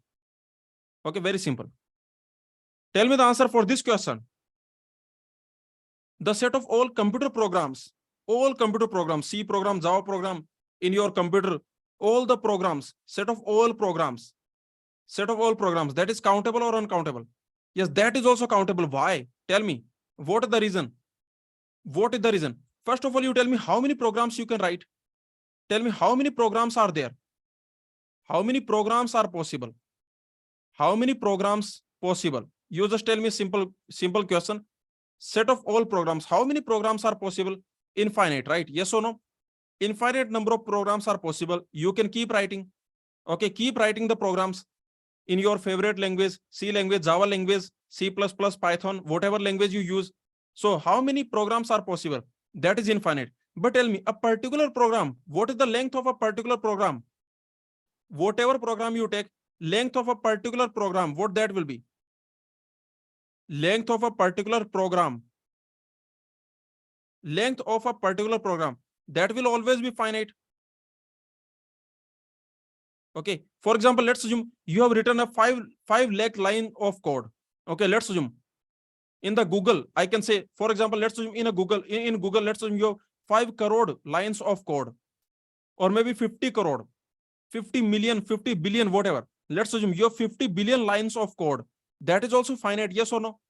Okay, very simple. Tell me the answer for this question. The set of all computer programs, C program, Java program in your computer, all the programs, set of all programs, that is countable or uncountable? Yes, that is also countable. Why? Tell me. What is the reason? First of all, you tell me how many programs you can write. Tell me how many programs are there. How many programs are possible? You just tell me simple question. Set of all programs. How many programs are possible? Infinite, right? Yes or no? Infinite number of programs are possible. You can keep writing. Okay, keep writing the programs. in your favorite language, C language, Java language, C++, Python, whatever language you use. So how many programs are possible? That is infinite. But tell me, a particular program, what is the length of a particular program? Whatever program you take, length of a particular program, what that will be? Length of a particular program. Length of a particular program, that will always be finite. Okay. For example, let's assume you have written a 5 lakh line of code. Okay. Let's assume in the Google, I can say, for example, let's assume in Google, let's assume you have 5 crore lines of code, or maybe 50 crore, 50 million, 50 billion, whatever. Let's assume you have 50 billion lines of code. That is also finite. Yes or no?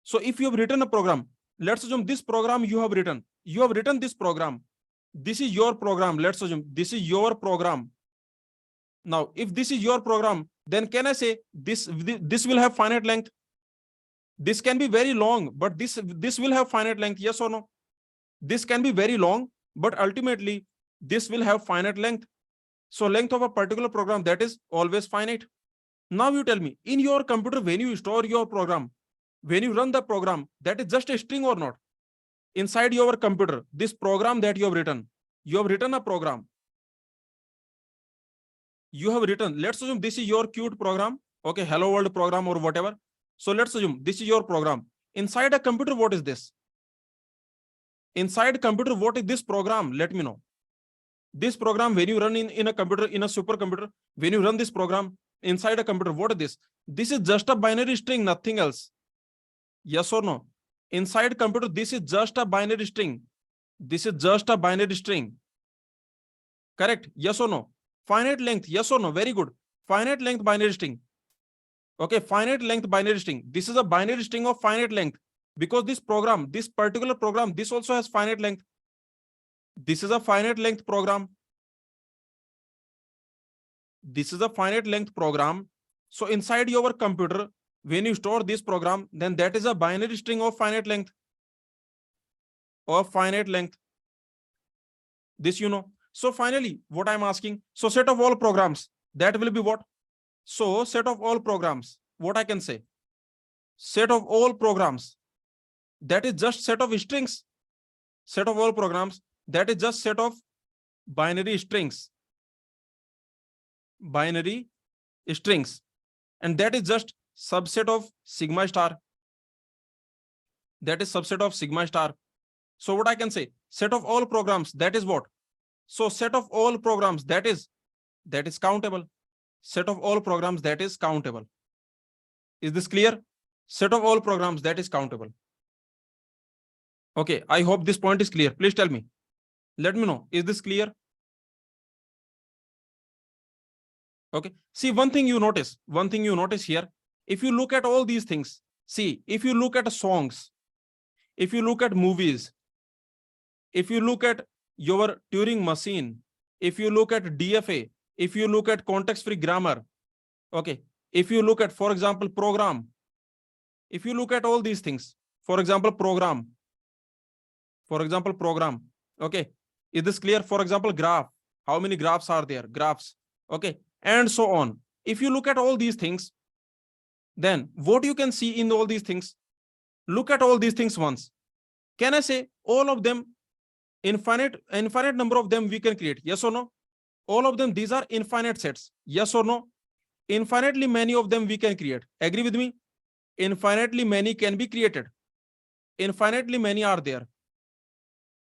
So if you have written a program, let's assume this program you have written this program. This is your program. Let's assume this is your program. Now, if this is your program, then can I say this will have finite length? This can be very long, but this will have finite length. Yes or no? This can be very long, but ultimately this will have finite length. So length of a particular program, that is always finite. Now you tell me, in your computer, when you store your program, when you run the program, that is just a string or not? Inside your computer, this program that you have written a program. You have written, let's assume this is your cute program. Okay, hello world program or whatever. So let's assume this is your program. Inside a computer, what is this? Inside computer, what is this program? Let me know. This program, when you run in a computer, in a supercomputer, when you run this program inside a computer, what is this? This is just a binary string, nothing else. Yes or no? Inside computer, this is just a binary string. This is just a binary string. Correct? Yes or no? Finite length, yes or no? Very good. Finite length binary string. Okay, finite length binary string. This is a binary string of finite length, because this program, this particular program, this also has finite length. This is a finite length program. This is a finite length program. So inside your computer, when you store this program, then that is a binary string of finite length. Of finite length. This you know. So finally, what I'm asking, so set of all programs, that will be what? So set of all programs, what I can say? Set of all programs, that is just set of strings. Set of all programs, that is just set of binary strings. Binary strings. And that is just subset of sigma star. That is subset of sigma star. So what I can say? Set of all programs, that is what? So set of all programs, that is countable. Set of all programs, that is countable. Is this clear? Set of all programs, that is countable. Okay, I hope this point is clear. Please tell me. Let me know. Is this clear? Okay. See, one thing you notice here. If you look at all these things, see, if you look at songs, if you look at movies, if you look at your Turing machine, if you look at DFA, if you look at context-free grammar, okay, if you look at, for example, program, if you look at all these things, for example, program, okay, is this clear? For example, graph, how many graphs are there? Graphs, okay, and so on. If you look at all these things, then what you can see in all these things, look at all these things once. Can I say all of them, infinite number of them we can create? Yes or no? All of them, these are infinite sets. Yes or no? Infinitely many of them we can create. Agree with me? Infinitely many can be created. Infinitely many are there.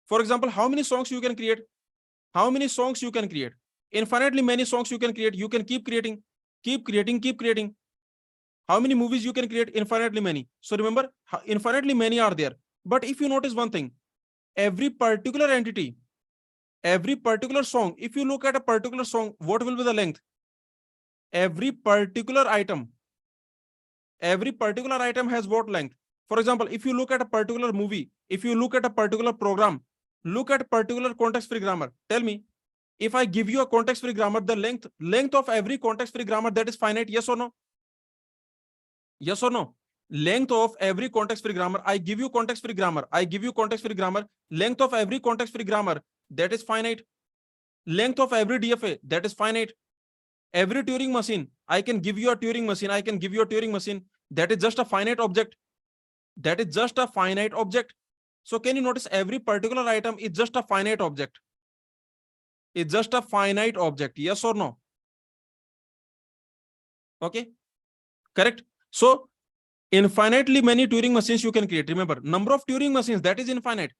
For example, how many songs you can create? How many songs you can create? Infinitely many songs you can create. You can keep creating. How many movies you can create? Infinitely many. So remember, infinitely many are there. But if you notice one thing, every particular entity, every particular song, if you look at a particular song, what will be the length? Every particular item has what length? For example, if you look at a particular movie, if you look at a particular program, look at particular context-free grammar. Tell me, if I give you a context-free grammar, the length of every context-free grammar, that is finite. Yes or no? Yes or no? Length of every context-free grammar. I give you context-free grammar. Length of every context-free grammar, that is finite. Length of every DFA, that is finite. Every Turing machine, I can give you a Turing machine. I can give you a Turing machine. That is just a finite object. That is just a finite object. So can you notice every particular item is just a finite object? It's just a finite object. Yes or no? Okay, correct. So infinitely many Turing machines you can create. Remember, number of Turing machines, that is infinite.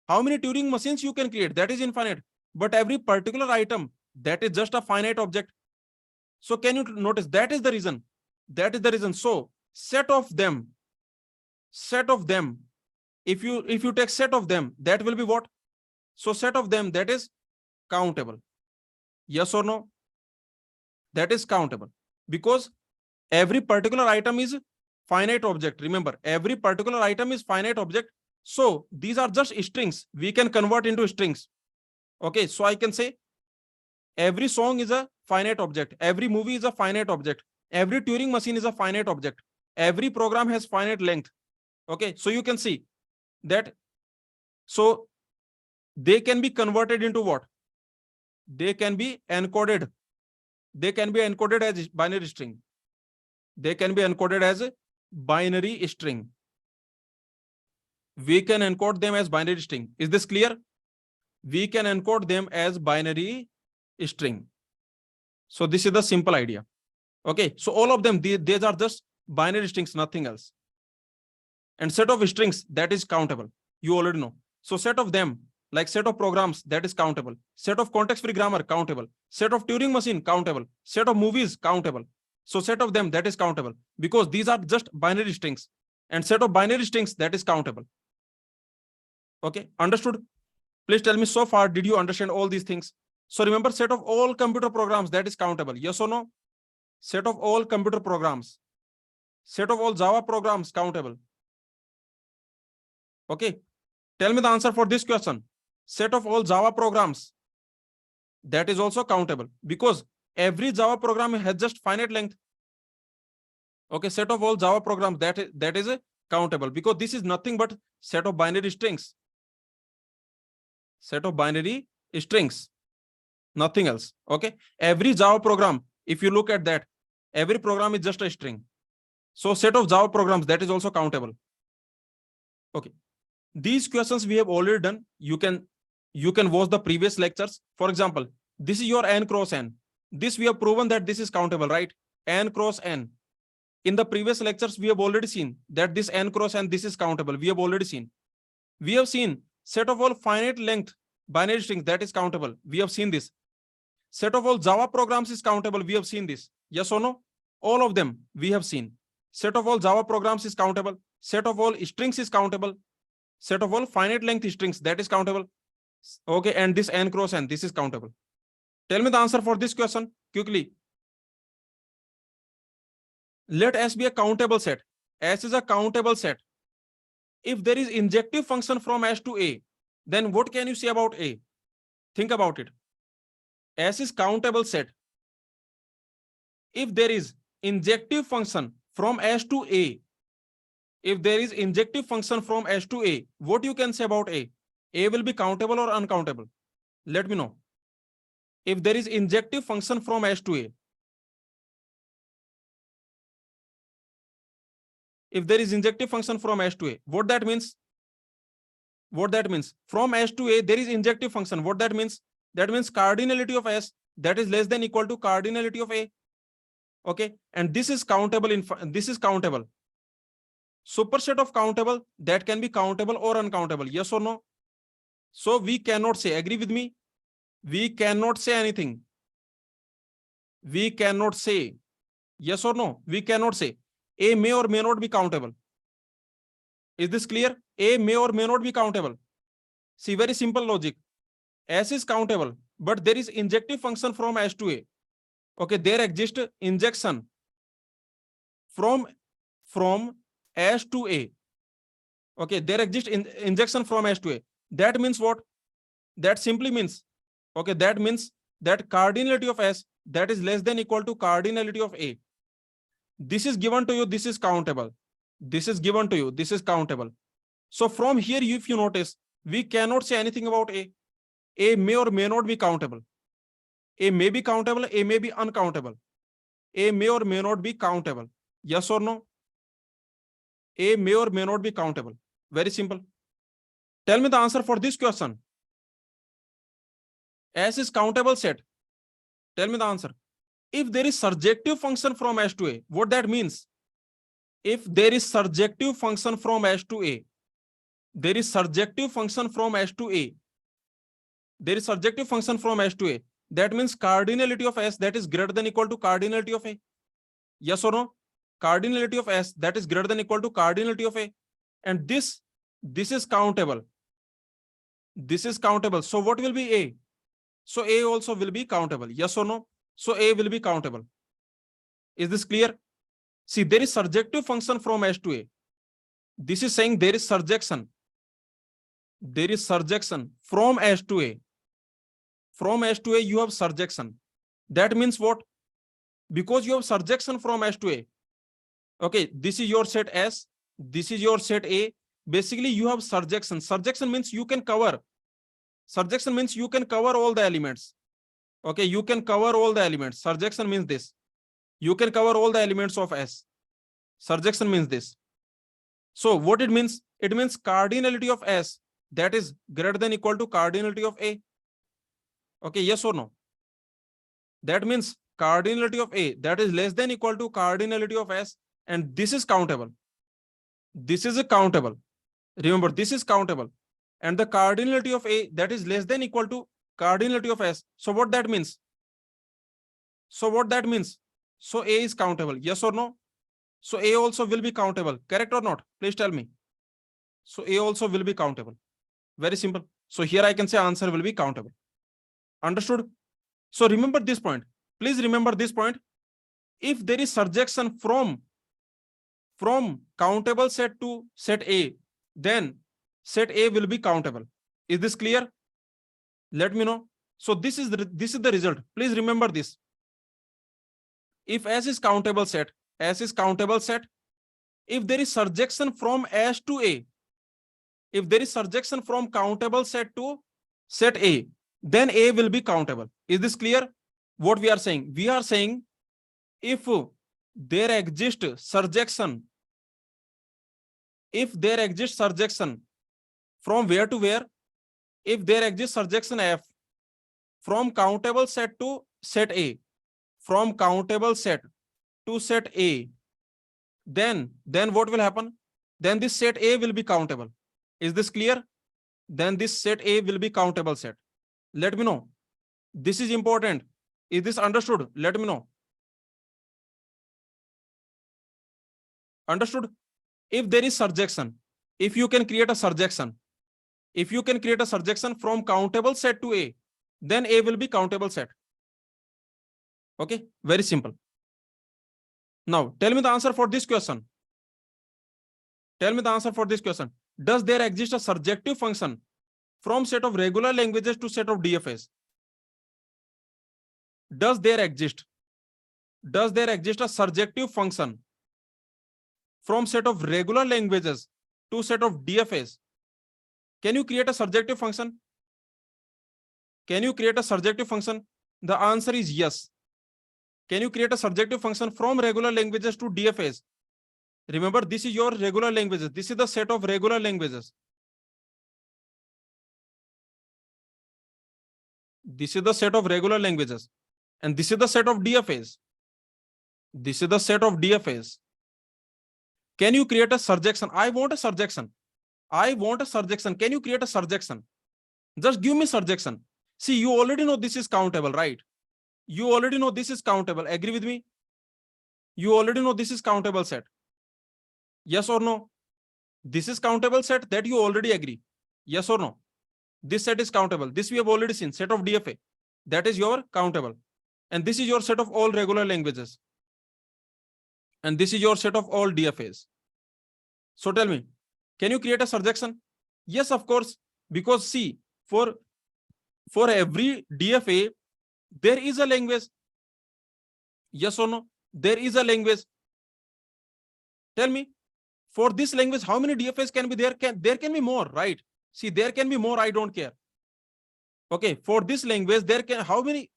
How many Turing machines you can create, that is infinite. But every particular item, that is just a finite object. So can you notice that is the reason? That is the reason. So set of them, if you take set of them, that will be what? So set of them, that is countable. Yes or no? That is countable, because every particular item is finite object. Remember, every particular item is finite object. So these are just strings. We can convert into strings. Okay, so I can say every song is a finite object. Every movie is a finite object. Every Turing machine is a finite object. Every program has finite length. Okay, so you can see that. So they can be converted into what? They can be encoded. They can be encoded as binary string. They can be encoded as a binary string. We can encode them as binary string. Is this clear? We can encode them as binary string. So this is the simple idea. Okay, so all of them, these are just binary strings, nothing else. And set of strings, that is countable. You already know. So set of them, like set of programs, that is countable. Set of context-free grammar, countable. Set of Turing machine, countable. Set of movies, countable. So set of them, that is countable, because these are just binary strings. And set of binary strings, that is countable. Okay, understood? Please tell me so far, did you understand all these things? So remember, set of all computer programs, that is countable. Yes or no? Set of all computer programs. Set of all Java programs, countable. Okay, tell me the answer for this question. Set of all Java programs, that is also countable, because every Java program has just finite length. Okay, set of all Java programs, that is countable, because this is nothing but set of binary strings. Set of binary strings, nothing else. Okay, every Java program, if you look at that, every program is just a string. So set of Java programs, that is also countable. Okay, these questions we have already done. You can watch the previous lectures. For example, this is your n cross n. This we have proven that this is countable, right? N cross n. In the previous lectures, we have already seen that this n cross n, this is countable. We have already seen. We have seen set of all finite length binary strings, that is countable. We have seen this. Set of all Java programs is countable. We have seen this. Yes or no? All of them we have seen. Set of all Java programs is countable. Set of all strings is countable. Set of all finite length strings, that is countable. Okay, and this n cross n, this is countable. Tell me the answer for this question quickly. Let S be a countable set. S is a countable set. If there is injective function from S to A, then what can you say about A? Think about it. S is countable set. If there is injective function from S to A, if there is injective function from S to A, what you can say about A? A will be countable or uncountable? Let me know. If there is injective function from S to A, if there is injective function from S to A, what that means? What that means? From S to A, there is injective function. What that means? That means cardinality of S, that is less than equal to cardinality of A. Okay, and this is countable. This is countable. Superset of countable, that can be countable or uncountable. Yes or no? So we cannot say, agree with me? We cannot say anything. We cannot say yes or no. We cannot say A may or may not be countable. Is this clear? A may or may not be countable. See, very simple logic. S is countable, but there is injective function from S to A. Okay, there exists injection from S to A. Okay, there exists injection from S to A. That means what? That simply means, okay, that means that cardinality of S, that is less than equal to cardinality of A. This is given to you, this is countable. This is given to you, this is countable. So from here, if you notice, we cannot say anything about A. A may or may not be countable. A may be countable, A may be uncountable. A may or may not be countable. Yes or no? A may or may not be countable. Very simple. Tell me the answer for this question. S is countable set. Tell me the answer. If there is surjective function from S to A, what that means? If there is surjective function from S to A, there is surjective function from S to A. There is surjective function from S to A. That means cardinality of S that is greater than equal to cardinality of A. Yes or no? Cardinality of S that is greater than equal to cardinality of A. And this is countable. This is countable. So what will be A? So A also will be countable. Yes or no? So A will be countable. Is this clear? See, there is surjective function from S to A. This is saying there is surjection. There is surjection from S to A. From S to A, you have surjection. That means what? Because you have surjection from S to A. Okay, this is your set S. This is your set A. Basically, you have surjection. Surjection means you can cover. Surjection means you can cover all the elements. Okay, you can cover all the elements. Surjection means this. You can cover all the elements of S. Surjection means this. So what it means? It means cardinality of S that is greater than equal to cardinality of A. Okay, yes or no? That means cardinality of A that is less than equal to cardinality of S, and this is countable. This is a countable. Remember, this is countable. And the cardinality of A that is less than equal to cardinality of S. So what that means? So what that means? So A is countable. Yes or no? So A also will be countable. Correct or not? Please tell me. So A also will be countable. Very simple. So here I can say answer will be countable. Understood? So remember this point. Please remember this point. If there is surjection from countable set to set A, then set A will be countable. Is this clear? Let me know. So this is the result. Please remember this. If S is countable set, S is countable set. If there is surjection from S to A, if there is surjection from countable set to set A, then A will be countable. Is this clear? What we are saying? We are saying if there exists surjection, from where to where? If there exists surjection F from countable set to set A, from countable set to set A, then what will happen? Then this set A will be countable. Is this clear? Then this set A will be countable set. Let me know. This is important. Is this understood? Let me know. Understood? If there is surjection, if you can create a surjection, from countable set to A, then A will be countable set. Okay, very simple. Now, tell me the answer for this question. Tell me the answer for this question. Does there exist a surjective function from set of regular languages to set of DFAs? Does there exist a surjective function from set of regular languages to set of DFAs? Can you create a surjective function? Can you create a surjective function? The answer is yes. Can you create a surjective function from regular languages to DFAs? Remember, this is your regular languages. This is the set of regular languages. This is the set of regular languages. And this is the set of DFAs. This is the set of DFAs. Can you create a surjection? I want a surjection. Can you create a surjection? Just give me surjection. See, you already know this is countable, right? You already know this is countable. Agree with me? You already know this is countable set. Yes or no? This is countable set, that you already agree. Yes or no? This set is countable. This we have already seen. Set of DFA. That is your countable. And this is your set of all regular languages. And this is your set of all DFAs. So tell me, can you create a surjection? Yes, of course. Because see, for every DFA, there is a language. Yes or no? There is a language. Tell me, for this language, how many DFAs can be there? There can be more, right? See, there can be more. I don't care. Okay, for this language, there can, how many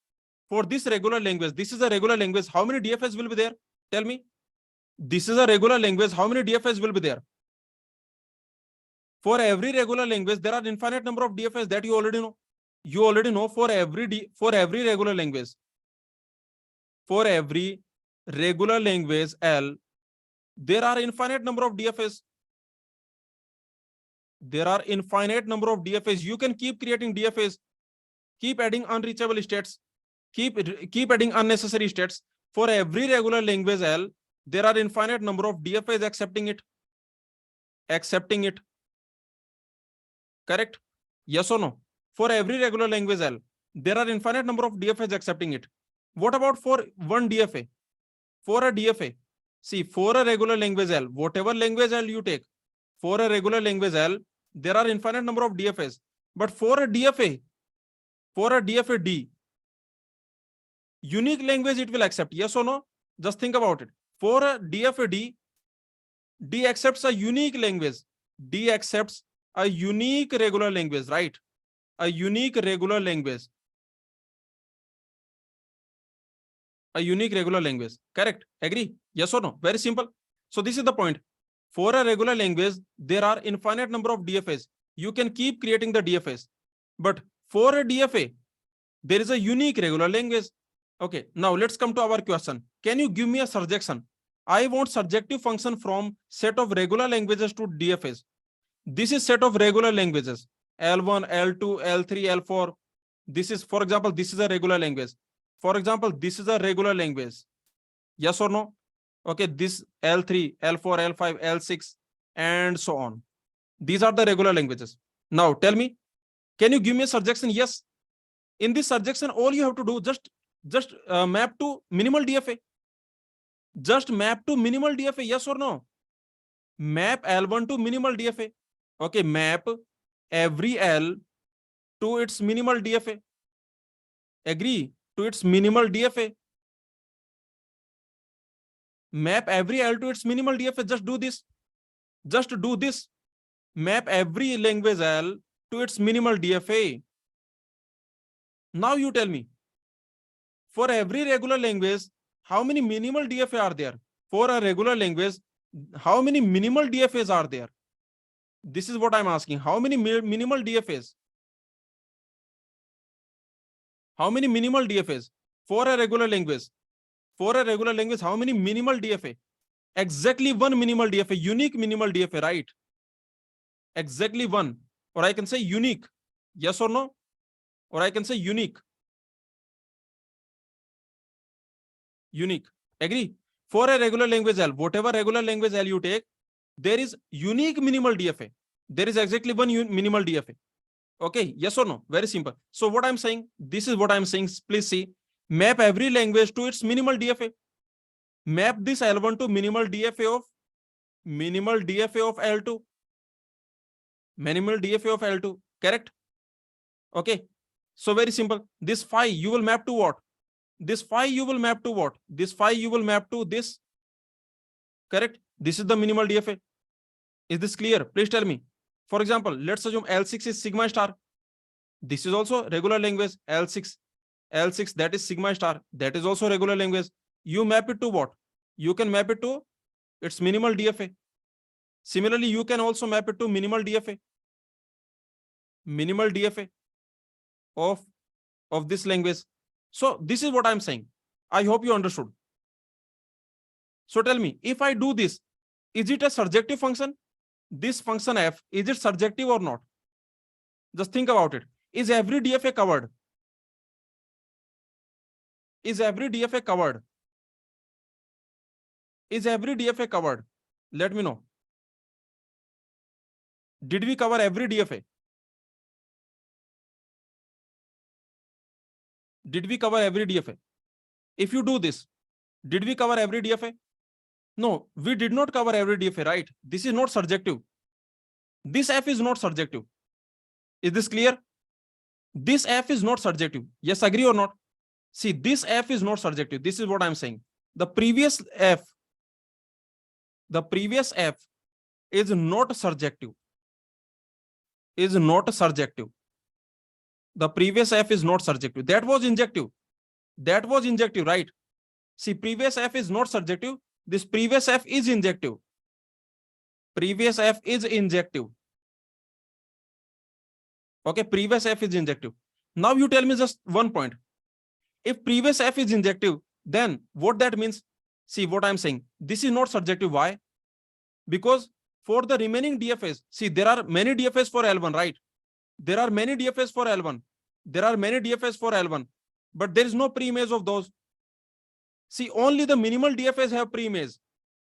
For this regular language, this is a regular language, how many DFS will be there? Tell me. This is a regular language, how many DFS will be there? For every regular language, there are infinite number of DFS that you already know. You already know for every regular language. For every regular language L, there are infinite number of DFS. There are infinite number of DFS. You can keep creating DFS, keep adding unreachable states, keep adding unnecessary states. For every regular language L, there are infinite number of DFS accepting it. Correct? Yes or no? For every regular language L, there are infinite number of DFAs accepting it. What about for one DFA? For a DFA, see, for a regular language L, whatever language L you take, for a regular language L, there are infinite number of DFAs. But for a DFA D, unique language it will accept. Yes or no? Just think about it. For a DFA D accepts a unique language. D accepts a unique regular language, right? A unique regular language. A unique regular language. Correct? Agree? Yes or no? Very simple. So this is the point. For a regular language, there are infinite number of DFAs. You can keep creating the DFAs. But for a DFA, there is a unique regular language. Okay, now let's come to our question. Can you give me a surjection? I want surjective function from set of regular languages to DFAs. This is set of regular languages. L1, L2, L3, L4. This is, for example, this is a regular language. For example, this is a regular language. Yes or no? Okay, this L3, L4, L5, L6, and so on. These are the regular languages. Now tell me, can you give me a surjection? Yes. In this surjection, all you have to do, just map to minimal DFA. Just map to minimal DFA, yes or no? Map L1 to minimal DFA. Okay, map every L to its minimal DFA. Agree? To its minimal DFA. Map every L to its minimal DFA. Just do this. Just do this. Map every language L to its minimal DFA. Now you tell me, for every regular language, how many minimal DFA are there? For a regular language, how many minimal DFAs are there? This is what I'm asking. How many minimal DFAs? How many minimal DFAs? For a regular language. For a regular language, how many minimal DFA? Exactly one minimal DFA, unique minimal DFA, right? Exactly one. Or I can say unique. Yes or no? Or I can say unique. Unique. Agree? For a regular language L, whatever regular language L you take, there is unique minimal DFA. There is exactly one minimal DFA. Okay, yes or no? Very simple. So what I'm saying, this is what I'm saying. Please see, map every language to its minimal DFA. Map this L1 to minimal DFA of L2. Minimal DFA of L2. Correct? Okay. So very simple. This phi you will map to what? This phi you will map to what? This phi you will map to this. Correct? This is the minimal DFA. Is this clear? Please tell me. For example, let's assume L6 is sigma star. This is also regular language. L6, that is sigma star. That is also regular language. You map it to what? You can map it to its minimal DFA. Similarly, you can also map it to minimal DFA. Minimal DFA of this language. So this is what I'm saying. I hope you understood. So tell me, if I do this, is it a surjective function? This function f, is it surjective or not? Just think about it. Is every DFA covered? Is every DFA covered? Is every DFA covered? Let me know. Did we cover every DFA? Did we cover every DFA? If you do this, did we cover every DFA? No, we did not cover every DFA, right? This is not surjective. This f is not surjective. Is this clear? This f is not surjective. Yes, agree or not? See, this f is not surjective. This is what I'm saying. The previous f is not surjective. Is not surjective. The previous f is not surjective. That was injective. That was injective, right? See, previous f is not surjective. This previous f is injective. Previous f is injective. Okay, previous f is injective. Now you tell me just one point. If previous f is injective, then what that means? See what I'm saying. This is not surjective. Why? Because for the remaining DFAs, see, there are many DFAs for L1, right? There are many DFAs for L1. There are many DFAs for L1, but there is no pre-image of those. See, only the minimal DFAs have pre-image.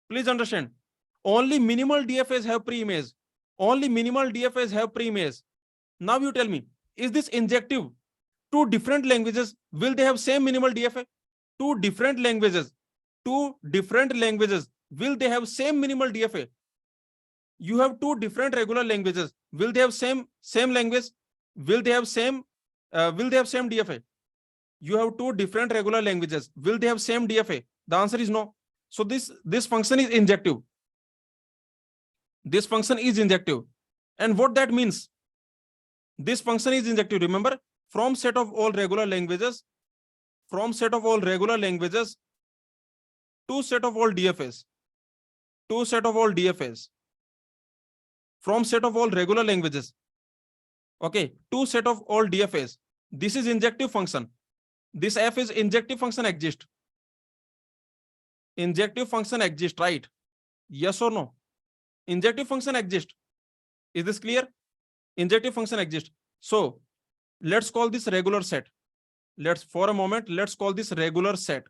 Please understand. Only minimal DFAs have pre-image. Only minimal DFAs have pre-image. Now you tell me, is this injective? Two different languages, will they have same minimal DFA? Two different languages, will they have same minimal DFA? You have two different regular languages, will they have same language? Will they have same DFA? You have two different regular languages, will they have same DFA? The answer is no. So this function is injective. This function is injective. And what that means? This function is injective. Remember, from set of all regular languages, to set of all DFAs, from set of all regular languages, okay, to set of all DFAs. This is injective function. This f is injective function exist. Injective function exists, right? Yes or no? Injective function exists. Is this clear? Injective function exists. So let's call this regular set. For a moment, let's call this regular set.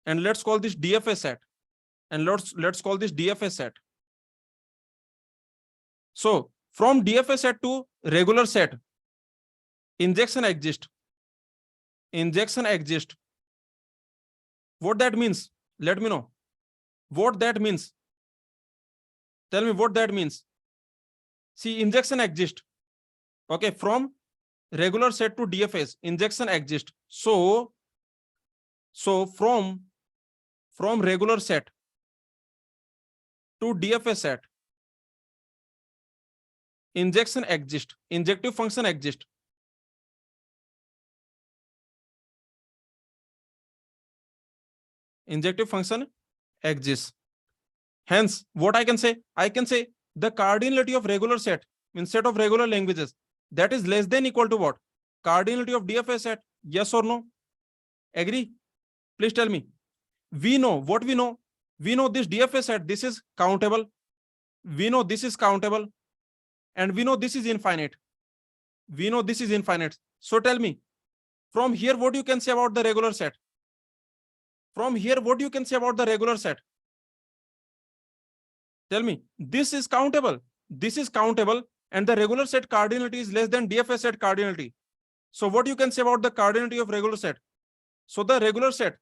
And let's call this DFA set. And let's call this DFA set. So from DFA set to regular set, injection exists. Injection exists. What that means? Let me know. What that means? Tell me what that means. See, injection exists. Okay, from regular set to DFAs, injection exists. So from regular set to DFA set, injection exists. Injective function exists. Injective function exists. Hence, what I can say? I can say the cardinality of regular set, means set of regular languages, that is less than equal to what? Cardinality of DFA set. Yes or no? Agree? Please tell me. We know what we know. We know this DFA set, this is countable. We know this is countable. And we know this is infinite. We know this is infinite. So tell me, from here, what you can say about the regular set? From here, what you can say about the regular set? Tell me, this is countable. This is countable. And the regular set cardinality is less than DFA set cardinality. So what you can say about the cardinality of regular set? So the regular set.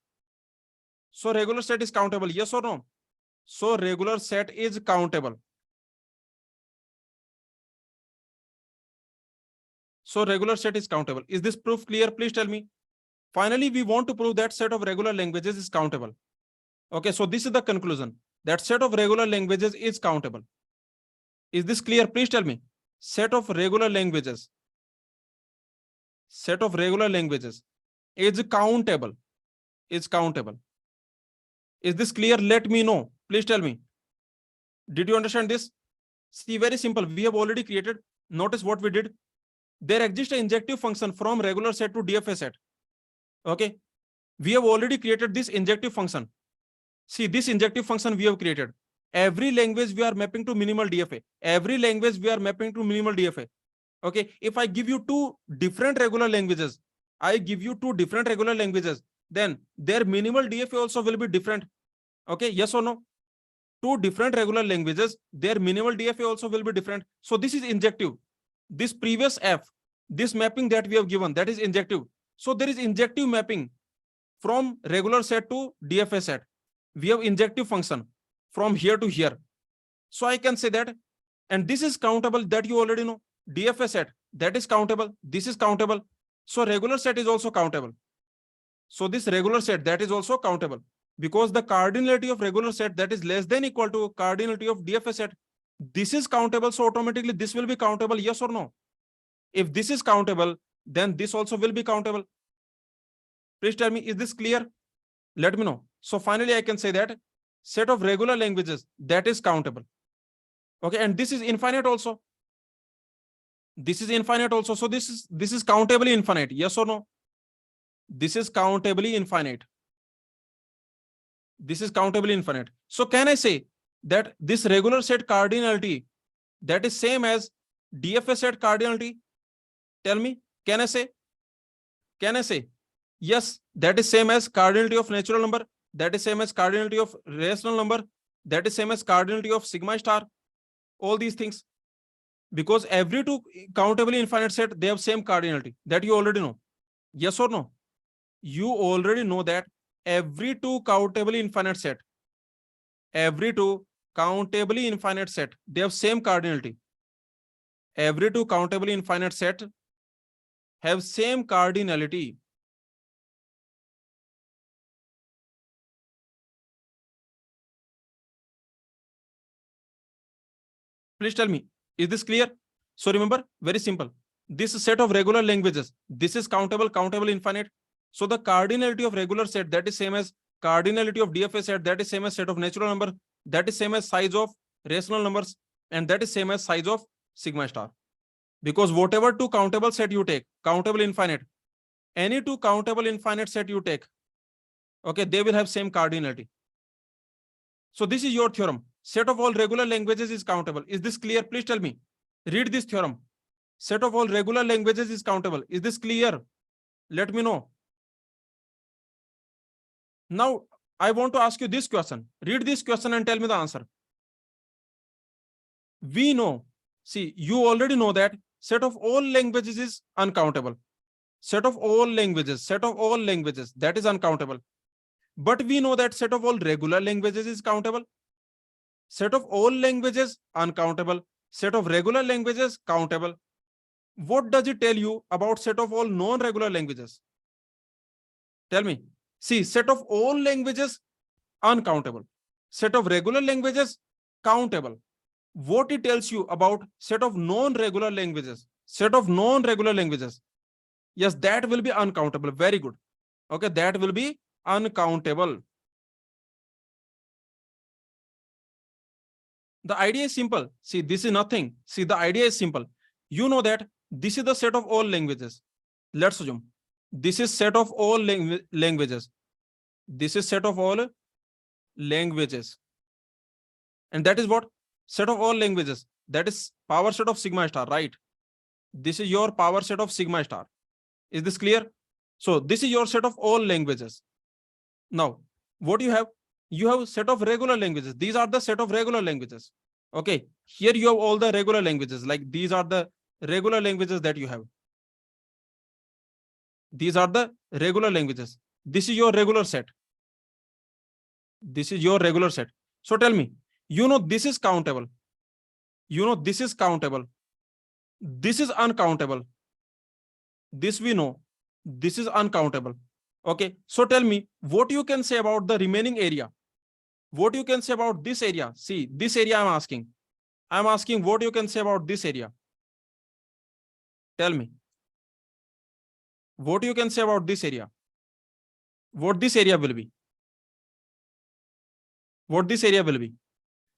So regular set is countable. Yes or no? So regular set is countable. So regular set is countable. Is this proof clear? Please tell me. Finally, we want to prove that set of regular languages is countable. Okay, so this is the conclusion. That set of regular languages is countable. Is this clear? Please tell me. Set of regular languages. Set of regular languages is countable. Is countable. Is this clear? Let me know. Please tell me. Did you understand this? See, very simple. We have already created. Notice what we did. There exists an injective function from regular set to DFA set. Okay. We have already created this injective function. See, this injective function we have created. Every language we are mapping to minimal DFA. Every language we are mapping to minimal DFA. Okay. If I give you two different regular languages, then their minimal DFA also will be different. Okay. Yes or no? Two different regular languages, their minimal DFA also will be different. So this is injective. This previous F, this mapping that we have given, that is injective. So there is injective mapping from regular set to DFA set. We have injective function from here to here. So I can say that, and this is countable, that you already know. DFA set, that is countable. This is countable. So regular set is also countable. So this regular set, that is also countable, because the cardinality of regular set, that is less than equal to cardinality of DFA set. This is countable, so automatically this will be countable. Yes or no? If this is countable, then this also will be countable. Please tell me, is this clear? Let me know. So finally, I can say that set of regular languages, that is countable. Okay, and this is infinite also. This is infinite also. So this is countably infinite. Yes or no? This is countably infinite. This is countably infinite. So can I say that this regular set cardinality, that is same as DFA set cardinality? Tell me, can I say? Can I say? Yes, that is same as cardinality of natural number. That is same as cardinality of rational number. That is same as cardinality of sigma star. All these things. Because every two countably infinite set, they have same cardinality. That you already know. Yes or no? You already know that every two countably infinite set, every two countably infinite set, they have same cardinality. Every two countably infinite set have same cardinality. Please tell me, is this clear? So remember, very simple. This set of regular languages, this is countable, countable infinite. So the cardinality of regular set, that is same as cardinality of DFA set, that is same as set of natural number, that is same as size of rational numbers, and that is same as size of sigma star. Because whatever two countable set you take, countable infinite, any two countable infinite set you take, okay, they will have same cardinality. So this is your theorem. Set of all regular languages is countable. Is this clear? Please tell me. Read this theorem. Set of all regular languages is countable. Is this clear? Let me know. Now, I want to ask you this question. Read this question and tell me the answer. We know, see, you already know that set of all languages is uncountable. Set of all languages, that is uncountable. But we know that set of all regular languages is countable. Set of all languages uncountable. Set of regular languages countable. What does it tell you about set of all non-regular languages? Tell me. See, set of all languages uncountable. Set of regular languages countable. What it tells you about set of non-regular languages? Set of non-regular languages. Yes, that will be uncountable. Very good. Okay, that will be uncountable. The idea is simple. See, this is nothing. See, the idea is simple. You know that this is the set of all languages. Let's assume this is set of all languages. This is set of all languages. And that is what? Set of all languages. That is power set of sigma star, right? This is your power set of sigma star. Is this clear? So this is your set of all languages. Now, what you have? You have set of regular languages. These are the set of regular languages. Okay. Here you have all the regular languages. Like these are the regular languages that you have. These are the regular languages. This is your regular set. This is your regular set. So tell me, you know this is countable. You know this is countable. This is uncountable. This we know. This is uncountable. Okay. So tell me what you can say about the remaining area. What you can say about this area. See, this area I'm asking. I'm asking what you can say about this area. Tell me. What you can say about this area. What this area will be. What this area will be.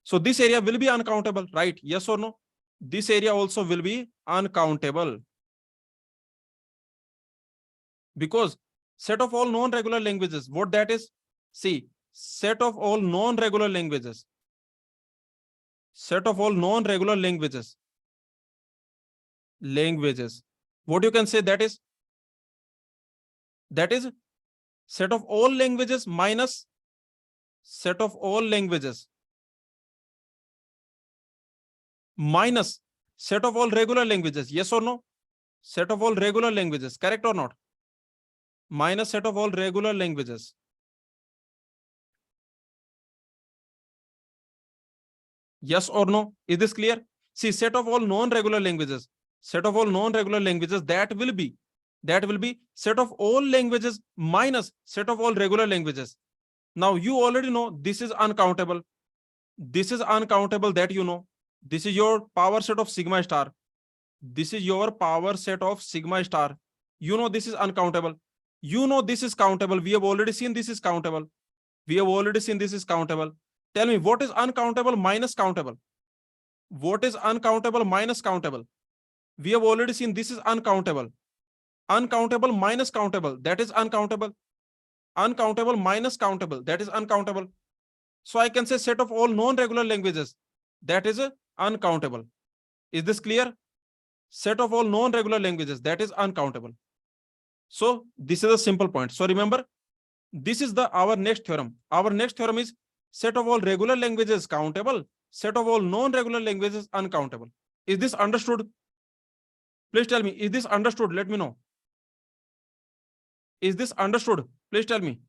So this area will be uncountable, right? Yes or no? This area also will be uncountable. Because set of all non-regular languages, what that is? See, set of all non-regular languages. Set of all non-regular languages. Languages. What you can say that is? That is set of all languages minus set of all languages minus set of all regular languages. Yes or no? Set of all regular languages. Correct or not? Minus set of all regular languages. Yes or no? Is this clear? See, set of all non-regular languages. Set of all non-regular languages, that will be set of all languages minus set of all regular languages. Now you already know this is uncountable. This is uncountable, that you know. This is your power set of sigma star. This is your power set of sigma star. You know this is uncountable. You know this is countable. We have already seen this is countable. We have already seen this is countable. Tell me, what is uncountable minus countable? What is uncountable minus countable? We have already seen this is uncountable. Uncountable minus countable, that is uncountable. Uncountable minus countable, that is uncountable. So I can say set of all non-regular languages, that is uncountable. Is this clear? Set of all non-regular languages, that is uncountable. So this is a simple point. So remember, this is our next theorem. Our next theorem is set of all regular languages countable, set of all non-regular languages uncountable. Is this understood? Please tell me, is this understood? Let me know. Is this understood? Please tell me.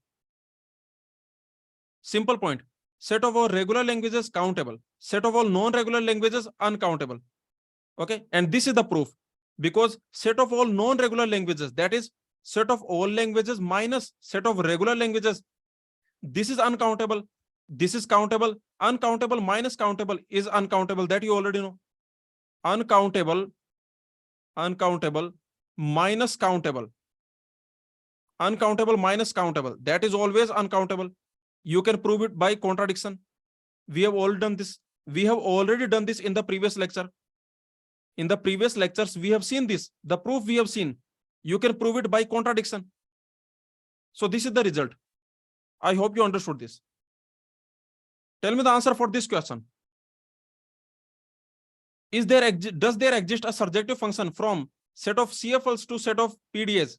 Simple point. Set of all regular languages countable, set of all non-regular languages uncountable. Okay, and this is the proof, because set of all non-regular languages, that is set of all languages minus set of regular languages, this is uncountable, this is countable. Uncountable minus countable is uncountable, that you already know. Uncountable minus countable, uncountable minus countable, that is always uncountable. You can prove it by contradiction. We have all done this. We have already done this in the previous lecture. In the previous lectures, we have seen this. The proof we have seen. You can prove it by contradiction. So this is the result. I hope you understood this. Tell me the answer for this question. Does there exist a surjective function from set of CFLs to set of PDAs?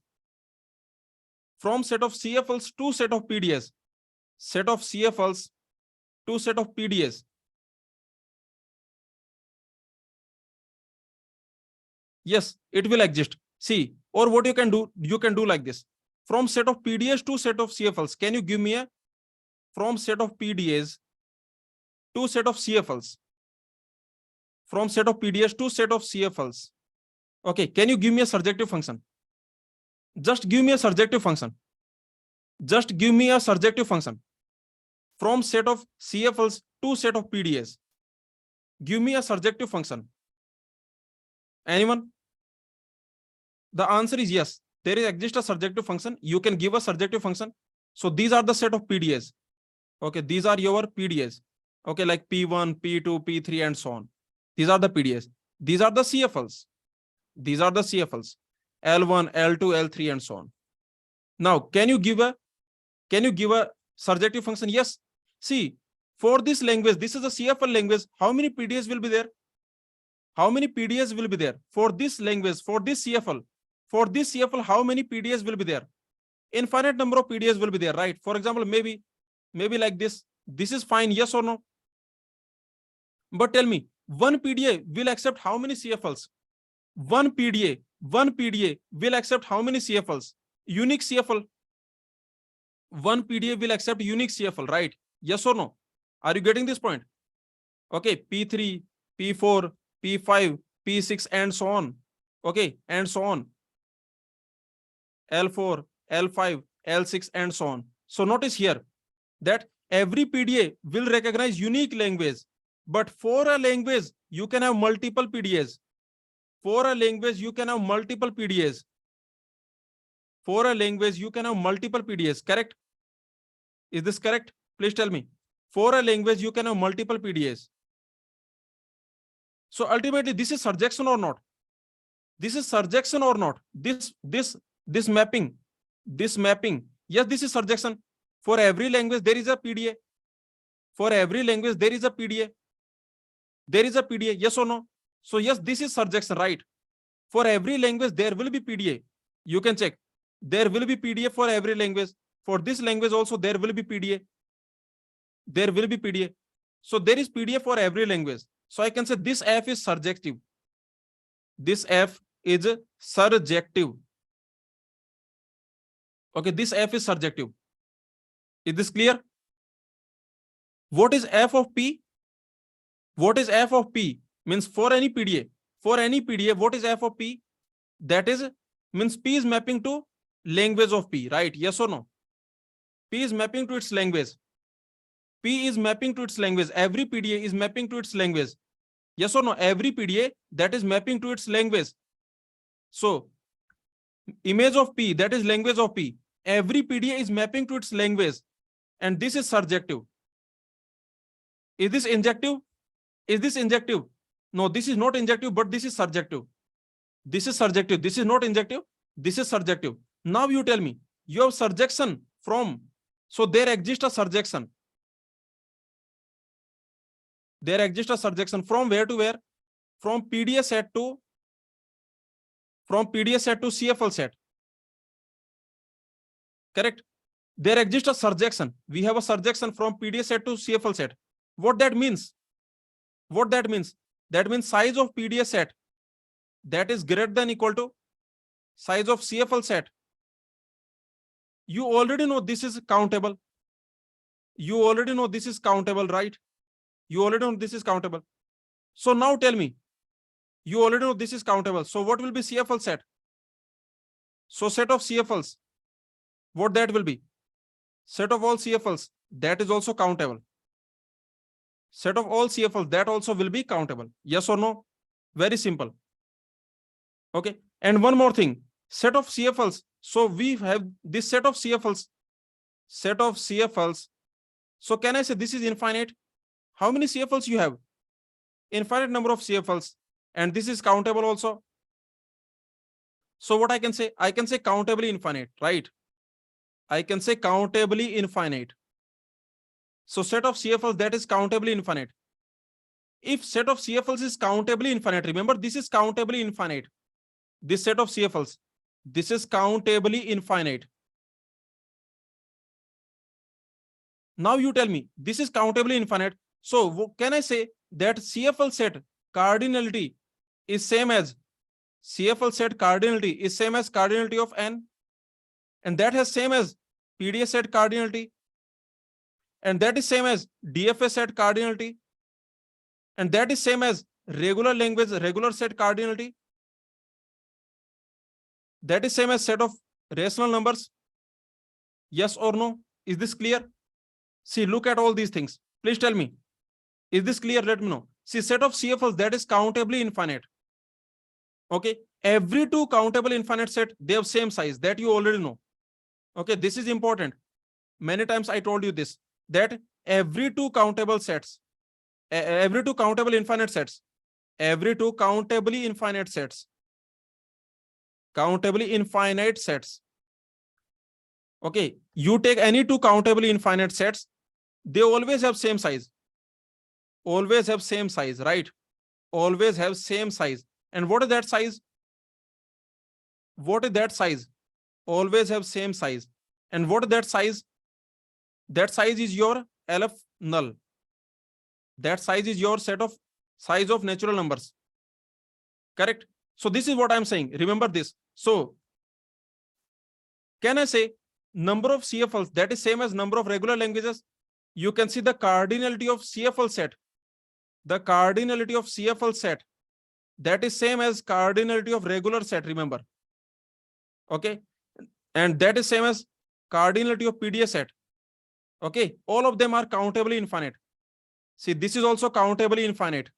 From set of CFLs to set of PDAs. Set of CFLs to set of PDAs. Yes, it will exist. See, or what you can do like this. From set of PDAs to set of CFLs. Can you give me a from set of PDAs to set of CFLs? From set of PDAs to set of CFLs. Okay, can you give me a surjective function? Just give me a surjective function. Just give me a surjective function. From set of CFLs to set of PDAs. Give me a surjective function. Anyone? The answer is yes. There exists a surjective function. You can give a surjective function. So these are the set of PDAs. Okay, these are your PDAs. Okay, like P1, P2, P3, and so on. These are the PDAs. These are the CFLs. These are the CFLs. L1, L2, L3, and so on. Now, can you give a surjective function? Yes. See, for this language, this is a CFL language. How many PDAs will be there? How many PDAs will be there? For this language, for this CFL, how many PDAs will be there? Infinite number of PDAs will be there, right? For example, maybe like this. This is fine, yes or no? But tell me, one PDA will accept how many CFLs? One PDA will accept how many CFLs? Unique CFL. One PDA will accept unique CFL, right? Yes or no? Are you getting this point? Okay, P3, P4, P5, P6, and so on. Okay, and so on. L4, L5, L6, and so on. So notice here that every PDA will recognize unique language. But for a language, you can have multiple PDAs. For a language, you can have multiple PDAs. For a language, you can have multiple PDAs. Correct? Is this correct? Please tell me. For a language, you can have multiple PDAs. So ultimately, this is surjection or not? This is surjection or not? This mapping. Yes, this is surjection. For every language, there is a PDA. For every language, there is a PDA. There is a PDA, yes or no? So yes, this is surjection, right? For every language, there will be PDA. You can check. There will be PDA for every language. For this language also, there will be PDA. There will be PDA. So there is PDA for every language. So I can say this F is surjective. This F is surjective. Okay, this F is surjective. Is this clear? What is F of P? What is F of P? Means for any PDA. For any PDA, what is F of P? That is, means P is mapping to language of P, right? Yes or no? P is mapping to its language. P is mapping to its language. Every PDA is mapping to its language. Yes or no? Every PDA that is mapping to its language. So, image of P, that is language of P. Every PDA is mapping to its language, and this is surjective. Is this injective? Is this injective? No, this is not injective, but this is surjective. This is surjective. This is not injective. This is surjective. Now you tell me, you have surjection from, so there exists a surjection. There exists a surjection from where to where? From PDA set to CFL set. Correct? There exists a surjection. We have a surjection from PDA set to CFL set. What that means? What that means? That means size of PDA set that is greater than equal to size of CFL set. You already know this is countable. You already know this is countable, right? You already know this is countable. So now tell me, you already know this is countable. So what will be CFL set? So set of CFLs, what that will be? Set of all CFLs, that is also countable. Set of all CFLs, that also will be countable. Yes or no? Very simple. Okay. And one more thing, set of CFLs. So we have this set of CFLs. Set of CFLs. So can I say this is infinite? How many CFLs you have? Infinite number of CFLs. And this is countable also. So what I can say? I can say countably infinite, right? I can say countably infinite. So set of CFLs, that is countably infinite. If set of CFLs is countably infinite, remember this is countably infinite. This set of CFLs, this is countably infinite. Now you tell me, this is countably infinite. So can I say that CFL set cardinality is same as CFL set cardinality is same as cardinality of n, and that has same as PDA set cardinality, and that is same as DFA set cardinality, and that is same as regular language regular set cardinality. That is same as set of rational numbers. Yes or no? Is this clear? See, look at all these things. Please tell me. Is this clear? Let me know. See, set of CFLs, that is countably infinite. Okay. Every two countable infinite set, they have same size. That you already know. Okay. This is important. Many times I told you this, that every two countable sets, every two countable infinite sets, every two countably infinite sets, countably infinite sets. Okay. You take any two countably infinite sets, they always have same size. Always have same size, right? Always have same size. And what is that size? What is that size? Always have same size. And what is that size? That size is your LF null. That size is your set of size of natural numbers. Correct? So this is what I'm saying. Remember this. So can I say number of CFLs, that is same as number of regular languages? You can see the cardinality of CFL set. The cardinality of CFL set, that is same as cardinality of regular set, remember. Okay. And that is same as cardinality of PDA set. Okay. All of them are countably infinite. See, this is also countably infinite.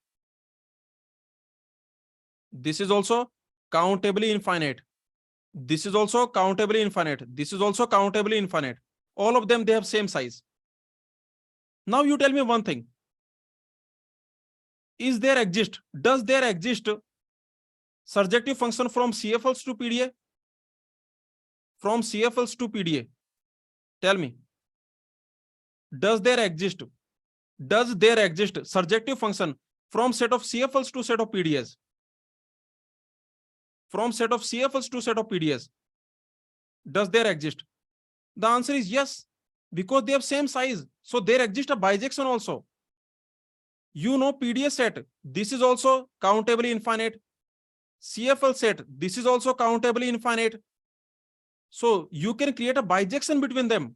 This is also countably infinite. This is also countably infinite. This is also countably infinite. All of them, they have same size. Now you tell me one thing. Does there exist surjective function from CFLs to PDA? From CFLs to PDA. Tell me. Does there exist surjective function from set of CFLs to set of PDAs? From set of CFLs to set of PDAs. Does there exist? The answer is yes, because they have same size. So there exists a bijection also. You know PDA set, this is also countably infinite. CFL set, this is also countably infinite. So you can create a bijection between them.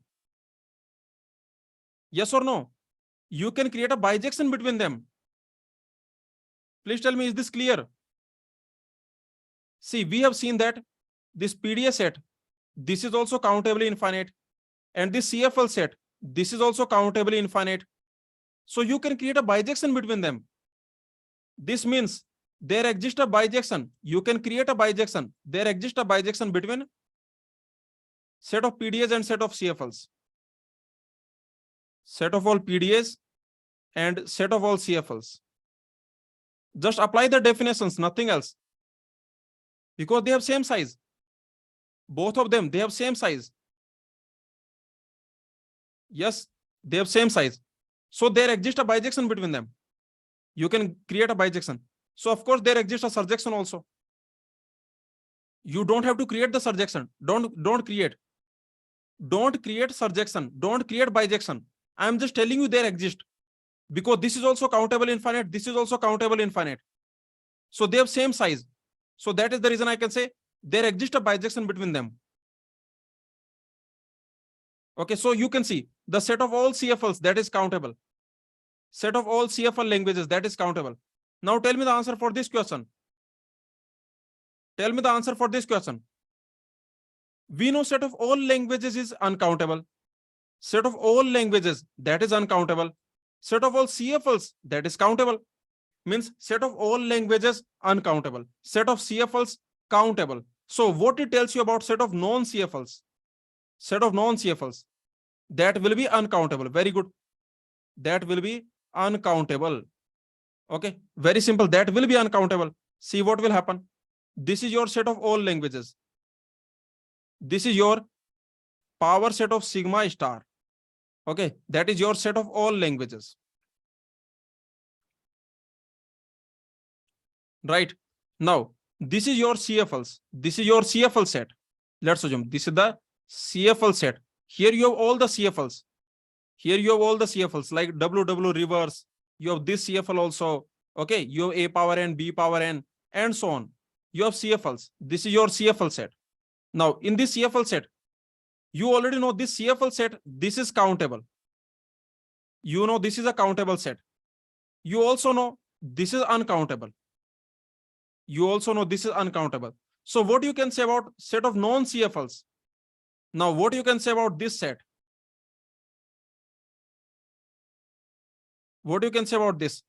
Yes or no? You can create a bijection between them. Please tell me, is this clear? See, we have seen that this PDA set, this is also countably infinite. And this CFL set, this is also countably infinite. So you can create a bijection between them. This means there exists a bijection. You can create a bijection. There exists a bijection between Set of PDAs and set of CFLs. Set of all PDAs and set of all CFLs. Just apply the definitions, nothing else. Because they have same size. Both of them, they have same size. Yes, they have same size. So there exists a bijection between them. You can create a bijection. So of course there exists a surjection also. You don't have to create the surjection. Don't create. Don't create surjection. Don't create bijection. I am just telling you there exist. Because this is also countable infinite. This is also countable infinite. So they have same size. So that is the reason I can say there exists a bijection between them. Okay, so you can see the set of all CFLs, that is countable. Set of all CFL languages, that is countable. Now tell me the answer for this question. Tell me the answer for this question. We know set of all languages is uncountable. Set of all languages, that is uncountable. Set of all CFLs, that is countable. Means set of all languages uncountable. Set of CFLs countable. So what it tells you about set of non-CFLs? Set of non-CFLs, that will be uncountable. Very good. That will be uncountable. Okay, very simple. That will be uncountable. See what will happen. This is your set of all languages. This is your power set of sigma star. Okay, that is your set of all languages. Right. Now, this is your CFLs. This is your CFL set. Let's assume this is the CFL set. Here you have all the CFLs. Here you have all the CFLs like WW reverse. You have this CFL also. Okay, you have A power n, B power n, and so on. You have CFLs. This is your CFL set. Now, in this CFL set, you already know this CFL set, this is countable. You know this is a countable set. You also know this is uncountable. You also know this is uncountable. So what you can say about set of non-CFLs? Now, what you can say about this set? What you can say about this?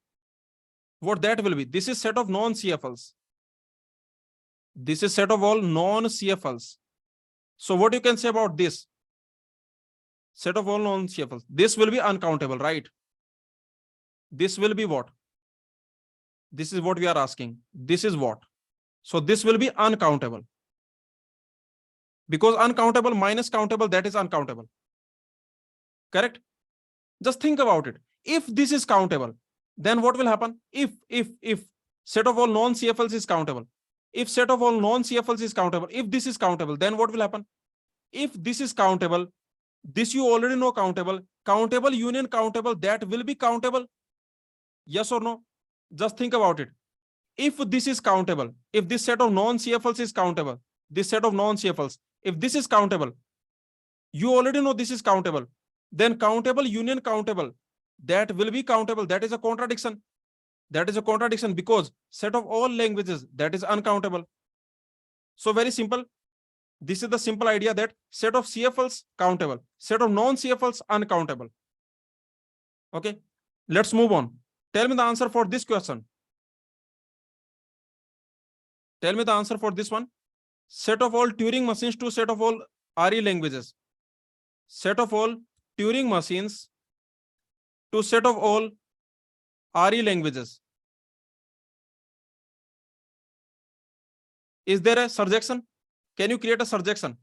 What that will be? This is set of non-CFLs. This is set of all non-CFLs. So what you can say about this? Set of all non-CFLs. This will be uncountable, right? This will be what? This is what we are asking. This is what? So this will be uncountable. Because uncountable minus countable, that is uncountable. Correct? Just think about it. If this is countable, then what will happen? If set of all non-CFLs is countable, if set of all non-CFLs is countable, if this is countable, then what will happen? If this is countable, this you already know countable, countable union countable, that will be countable. Yes or no? Just think about it. If this is countable, if this set of non-CFLs is countable, this set of non-CFLs, if this is countable, you already know this is countable, then countable union countable, that will be countable. That is a contradiction. That is a contradiction because set of all languages, that is uncountable. So very simple. This is the simple idea that set of CFLs countable, set of non-CFLs uncountable. Okay, let's move on. Tell me the answer for this question. Tell me the answer for this one. Set of all Turing machines to set of all RE languages. Set of all Turing machines to set of all RE languages. Is there a surjection? Can you create a surjection?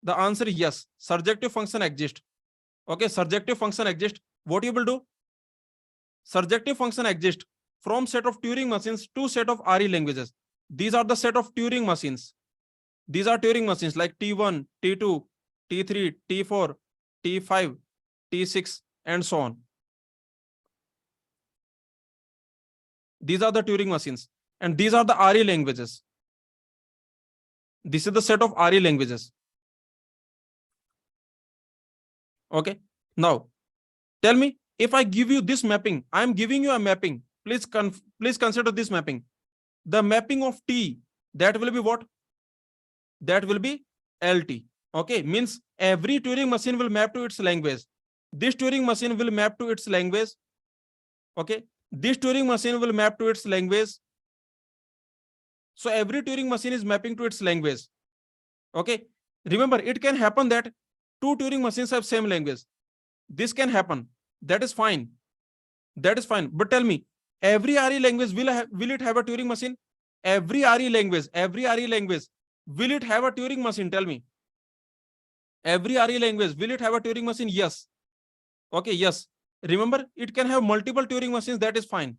The answer is yes. Surjective function exists. Okay, surjective function exists. What you will do? Surjective function exists from set of Turing machines to set of RE languages. These are the set of Turing machines. These are Turing machines like T1, T2, T3, T4, T5, T6, and so on. These are the Turing machines. And these are the RE languages. This is the set of RE languages. Okay. Now, tell me, if I give you this mapping, I am giving you a mapping. Please consider this mapping. The mapping of T, that will be what? That will be LT. Okay. Means every Turing machine will map to its language. This Turing machine will map to its language. Okay. This Turing machine will map to its language. So every Turing machine is mapping to its language. Okay. Remember, it can happen that two Turing machines have same language. This can happen. That is fine. That is fine. But tell me, every RE language will it have a Turing machine? Every RE language, will it have a Turing machine? Tell me. Every RE language, will it have a Turing machine? Yes. Okay, yes. Remember, it can have multiple Turing machines. That is fine.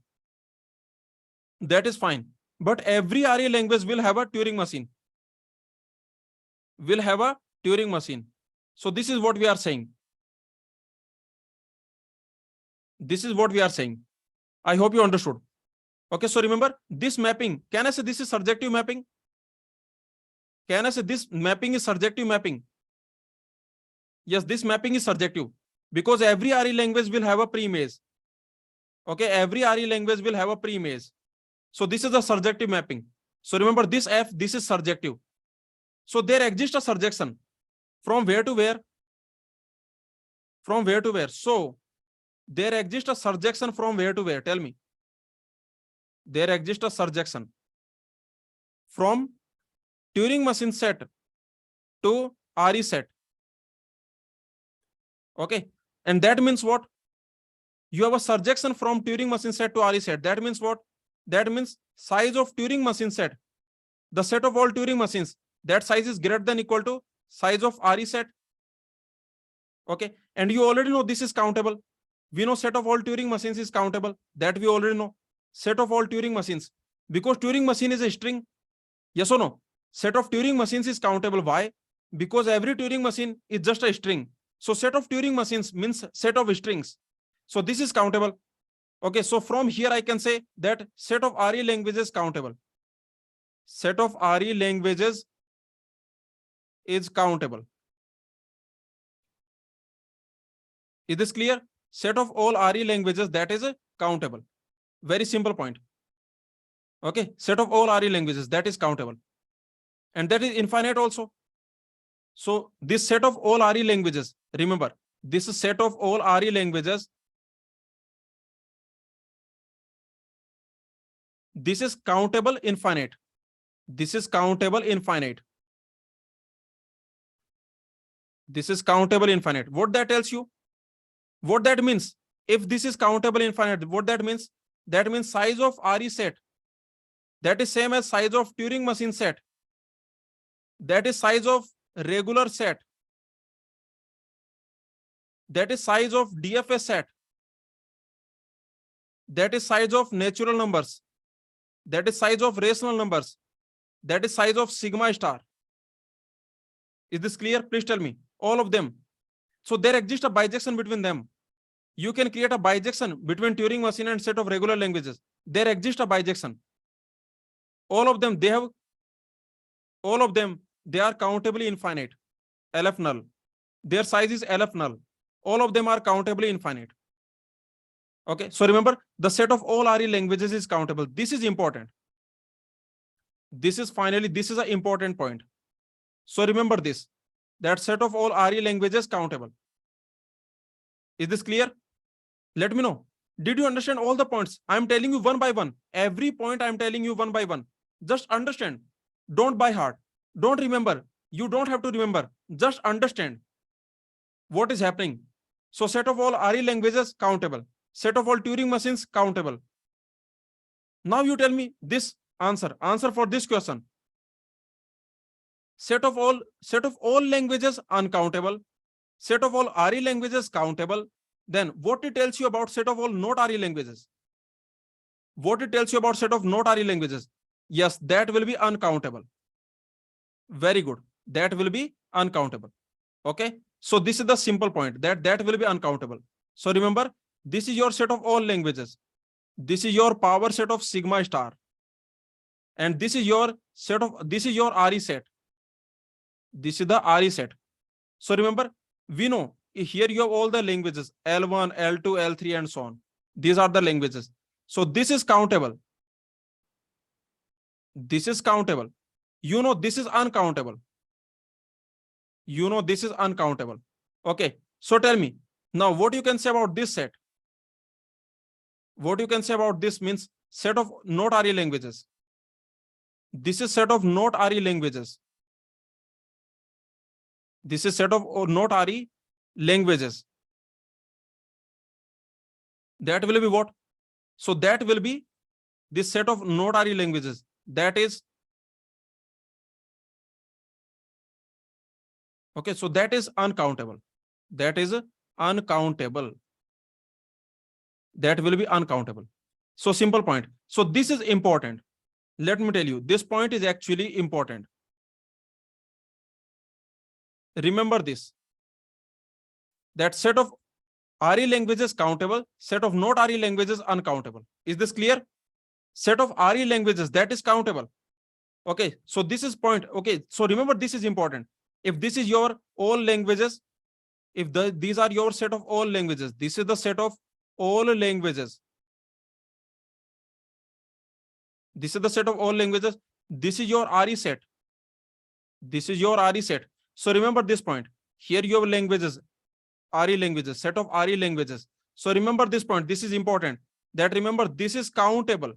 That is fine. But every RE language will have a Turing machine. Will have a Turing machine. So this is what we are saying. This is what we are saying. I hope you understood. Okay, so remember this mapping. Can I say this is surjective mapping? Can I say this mapping is surjective mapping? Yes, this mapping is surjective because every RE language will have a pre-maze. Okay, every RE language will have a pre-maze. So this is a surjective mapping. So remember this F, this is surjective. So there exists a surjection. From where to where? From where to where? So there exists a surjection from where to where? Tell me. There exists a surjection from Turing machine set to RE set. Okay. And that means what? You have a surjection from Turing machine set to RE set. That means what? That means size of Turing machine set. The set of all Turing machines, that size is greater than equal to size of RE set. Okay. And you already know this is countable. We know set of all Turing machines is countable. That we already know. Set of all Turing machines. Because Turing machine is a string. Yes or no? Set of Turing machines is countable. Why? Because every Turing machine is just a string. So set of Turing machines means set of strings. So this is countable. Okay, so from here I can say that set of RE languages countable. Set of RE languages is countable. Is this clear? Set of all RE languages, that is countable. Very simple point. Okay, set of all RE languages, that is countable. And that is infinite also. So this set of all RE languages, remember, this set of all RE languages, this is countable infinite. This is countable infinite. This is countable infinite. What that tells you? What that means? If this is countable infinite, what that means? That means size of RE set, that is same as size of Turing machine set. That is size of regular set. That is size of DFA set. That is size of natural numbers. That is size of rational numbers. That is size of sigma star. Is this clear? Please tell me. All of them. So there exists a bijection between them. You can create a bijection between Turing machine and set of regular languages. There exists a bijection. All of them, they are countably infinite. LF null. Their size is LF null. All of them are countably infinite. Okay, so remember the set of all RE languages is countable. This is important. This is an important point. So remember this, that set of all RE languages countable. Is this clear? Let me know. Did you understand all the points? I am telling you one by one. Every point I am telling you one by one. Just understand. Don't by heart. Don't remember. You don't have to remember. Just understand what is happening. So set of all RE languages countable. Set of all Turing machines countable. Now you tell me this answer for this question. Set of all languages uncountable. Set of all RE languages countable. Then what it tells you about set of all not RE languages? What it tells you about set of not RE languages? Yes, that will be uncountable. Very good. That will be uncountable. Okay. So this is the simple point, that will be uncountable. So remember, this is your set of all languages. This is your power set of sigma star. And this is your RE set. This is the RE set. So remember, we know here you have all the languages, L1, L2, L3, and so on. These are the languages. So this is countable. This is countable. You know this is uncountable. You know this is uncountable. Okay. So tell me now what you can say about this set. What you can say about this means set of not RE languages. This is set of not RE languages. This is set of not RE languages. That will be what? So that will be this set of not RE languages. That is okay. So that is uncountable. That is uncountable. That will be uncountable. So simple point. So this is important. Let me tell you, this point is actually important. Remember this. That set of RE languages countable, set of not RE languages uncountable. Is this clear? Set of RE languages, that is countable. Okay, so this is point. Okay, so remember this is important. If this is your all languages, if these are your set of all languages, this is the set of all languages. This is the set of all languages. This is your RE set. This is your RE set. So remember this point. Here you have languages, RE languages, set of RE languages. So remember this point. This is important. That remember this is countable.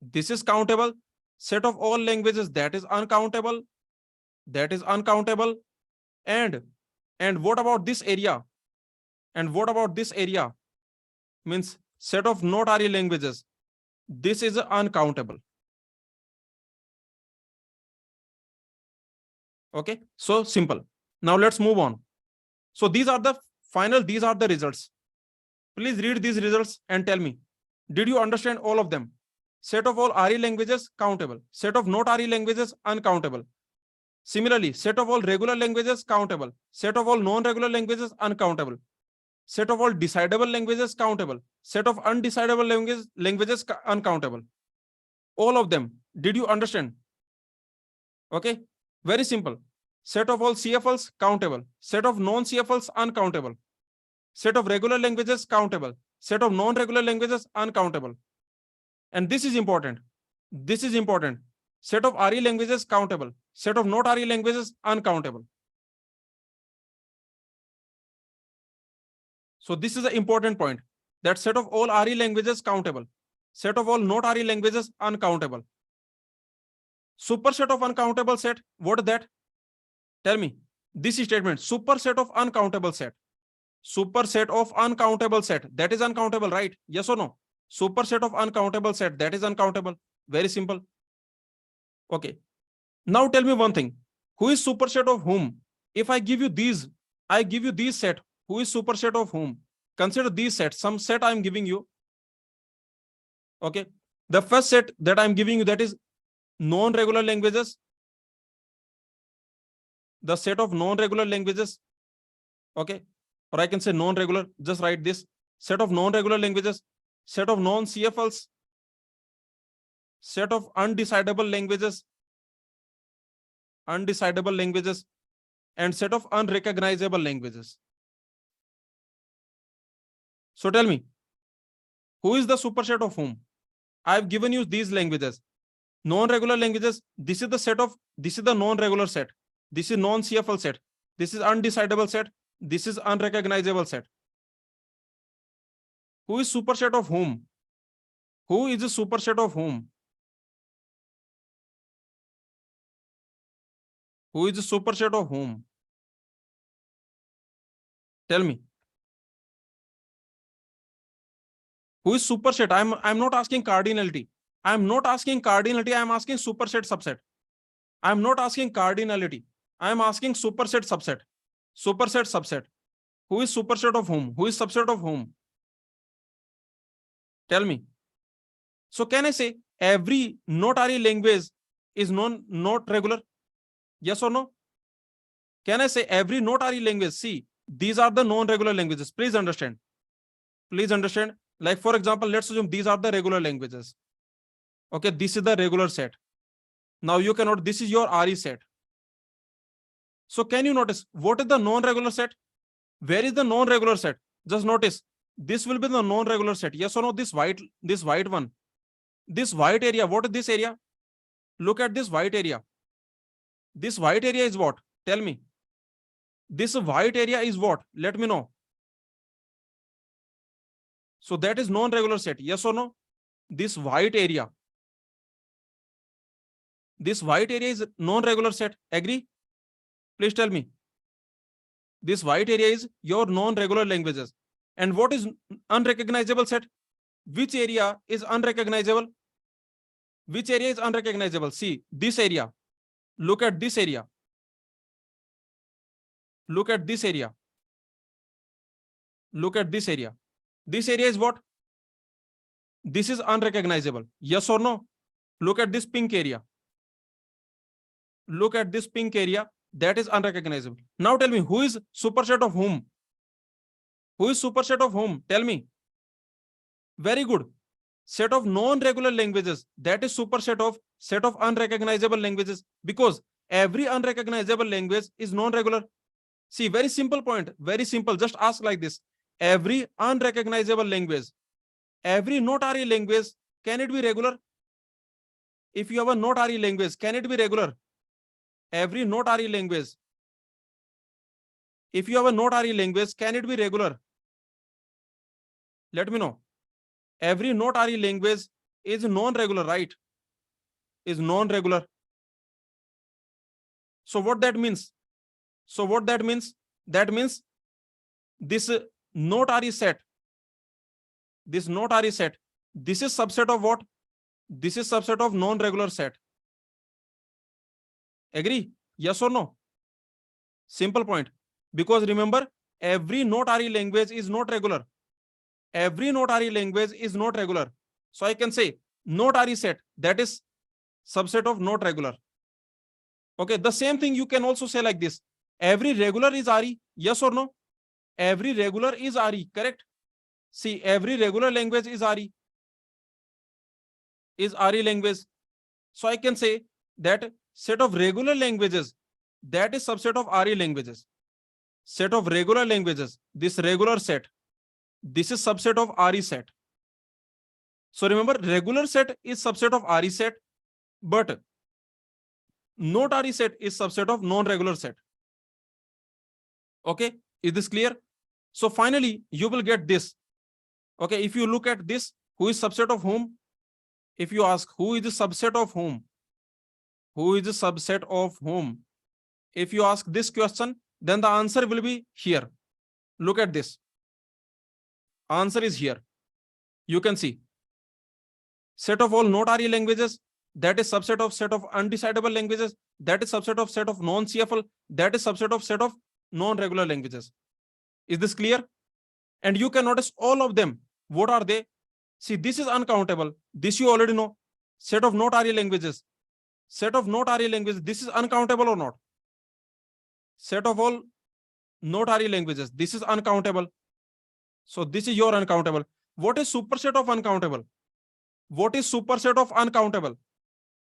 This is countable. Set of all languages, that is uncountable. That is uncountable. And what about this area? And what about this area? Means set of not RE languages. This is uncountable. Okay, so simple. Now let's move on. So these are the results. Please read these results and tell me, did you understand all of them? Set of all RE languages countable. Set of not RE languages uncountable. Similarly, set of all regular languages countable. Set of all non-regular languages uncountable. Set of all decidable languages countable. Set of undecidable languages uncountable. All of them. Did you understand? Okay, very simple. Set of all CFLs countable. Set of non-CFLs uncountable. Set of regular languages countable. Set of non-regular languages uncountable. And this is important. This is important. Set of RE languages countable. Set of not RE languages uncountable. So this is an important point. That set of all RE languages countable. Set of all not RE languages uncountable. Superset of uncountable set. What is that? Tell me. This statement. Superset of uncountable set. Superset of uncountable set. That is uncountable, right? Yes or no? Superset of uncountable set. That is uncountable. Very simple. Okay. Now tell me one thing. Who is superset of whom? If I give you these, I give you these set. Who is superset of whom? Consider these sets. Some set I'm giving you. Okay. The first set that I'm giving you, that is non-regular languages. The set of non-regular languages. Okay. Or I can say non-regular. Just write this. Set of non-regular languages. Set of non-CFLs. Set of undecidable languages. Undecidable languages. And set of unrecognizable languages. So tell me, who is the superset of whom? I've given you these languages. Non-regular languages, this is the non-regular set. This is non-CFL set. This is undecidable set. This is unrecognizable set. Who is superset of whom? Who is the superset of whom? Who is the superset of whom? Tell me. Who is superset? I'm not asking cardinality. I'm not asking cardinality. I'm asking superset subset. I'm not asking cardinality. I'm asking superset subset. Superset subset. Who is superset of whom? Who is subset of whom? Tell me. So can I say every not RE language is not regular? Yes or no? Can I say every not RE language? See, these are the non-regular languages. Please understand. Please understand. Like for example, let's assume these are the regular languages. Okay, this is the regular set. Now you can note this is your RE set. So can you notice what is the non-regular set? Where is the non-regular set? Just notice this will be the non-regular set. Yes or no? This white one. This white area. What is this area? Look at this white area. This white area is what? Tell me. This white area is what? Let me know. So that is non-regular set. Yes or no? This white area. This white area is non-regular set. Agree? Please tell me. This white area is your non-regular languages. And what is unrecognizable set? Which area is unrecognizable? Which area is unrecognizable? See, this area. Look at this area. Look at this area. Look at this area. This area is what? This is unrecognizable. Yes or no? Look at this pink area. Look at this pink area. That is unrecognizable. Now tell me, who is superset of whom? Who is superset of whom? Tell me. Very good. Set of non-regular languages. That is superset of set of unrecognizable languages, because every unrecognizable language is non-regular. See, very simple point. Very simple. Just ask like this. Every unrecognizable language, every not RE language, can it be regular? If you have a not RE language, can it be regular? Every not RE language. If you have a not RE language, can it be regular? Let me know. Every not RE language is non-regular, right? Is non-regular. So what that means? So what that means? That means this not RE set, this not RE set, this is subset of what? This is subset of non-regular set. Agree? Yes or no? Simple point. Because remember, every not RE language is not regular. Every not RE language is not regular. So I can say not RE set, that is subset of not regular. Okay, the same thing you can also say like this. Every regular is RE. Yes or no? Every regular is RE, correct? See, every regular language is RE. Is RE language. So I can say that set of regular languages, that is subset of RE languages. Set of regular languages, this regular set, this is subset of RE set. So remember, regular set is subset of RE set, but not RE set is subset of non-regular set. Okay, is this clear? So finally, you will get this. Okay, if you look at this, who is subset of whom? If you ask, who is the subset of whom? Who is the subset of whom? If you ask this question, then the answer will be here. Look at this. Answer is here. You can see. Set of all not RE languages, that is subset of set of undecidable languages, that is subset of set of non-CFL, that is subset of set of non-regular languages. Is this clear? And you can notice all of them. What are they? See, this is uncountable. This you already know. Set of not RE languages. Set of not RE languages. This is uncountable or not? Set of all not RE languages. This is uncountable. So this is your uncountable. What is superset of uncountable? What is superset of uncountable?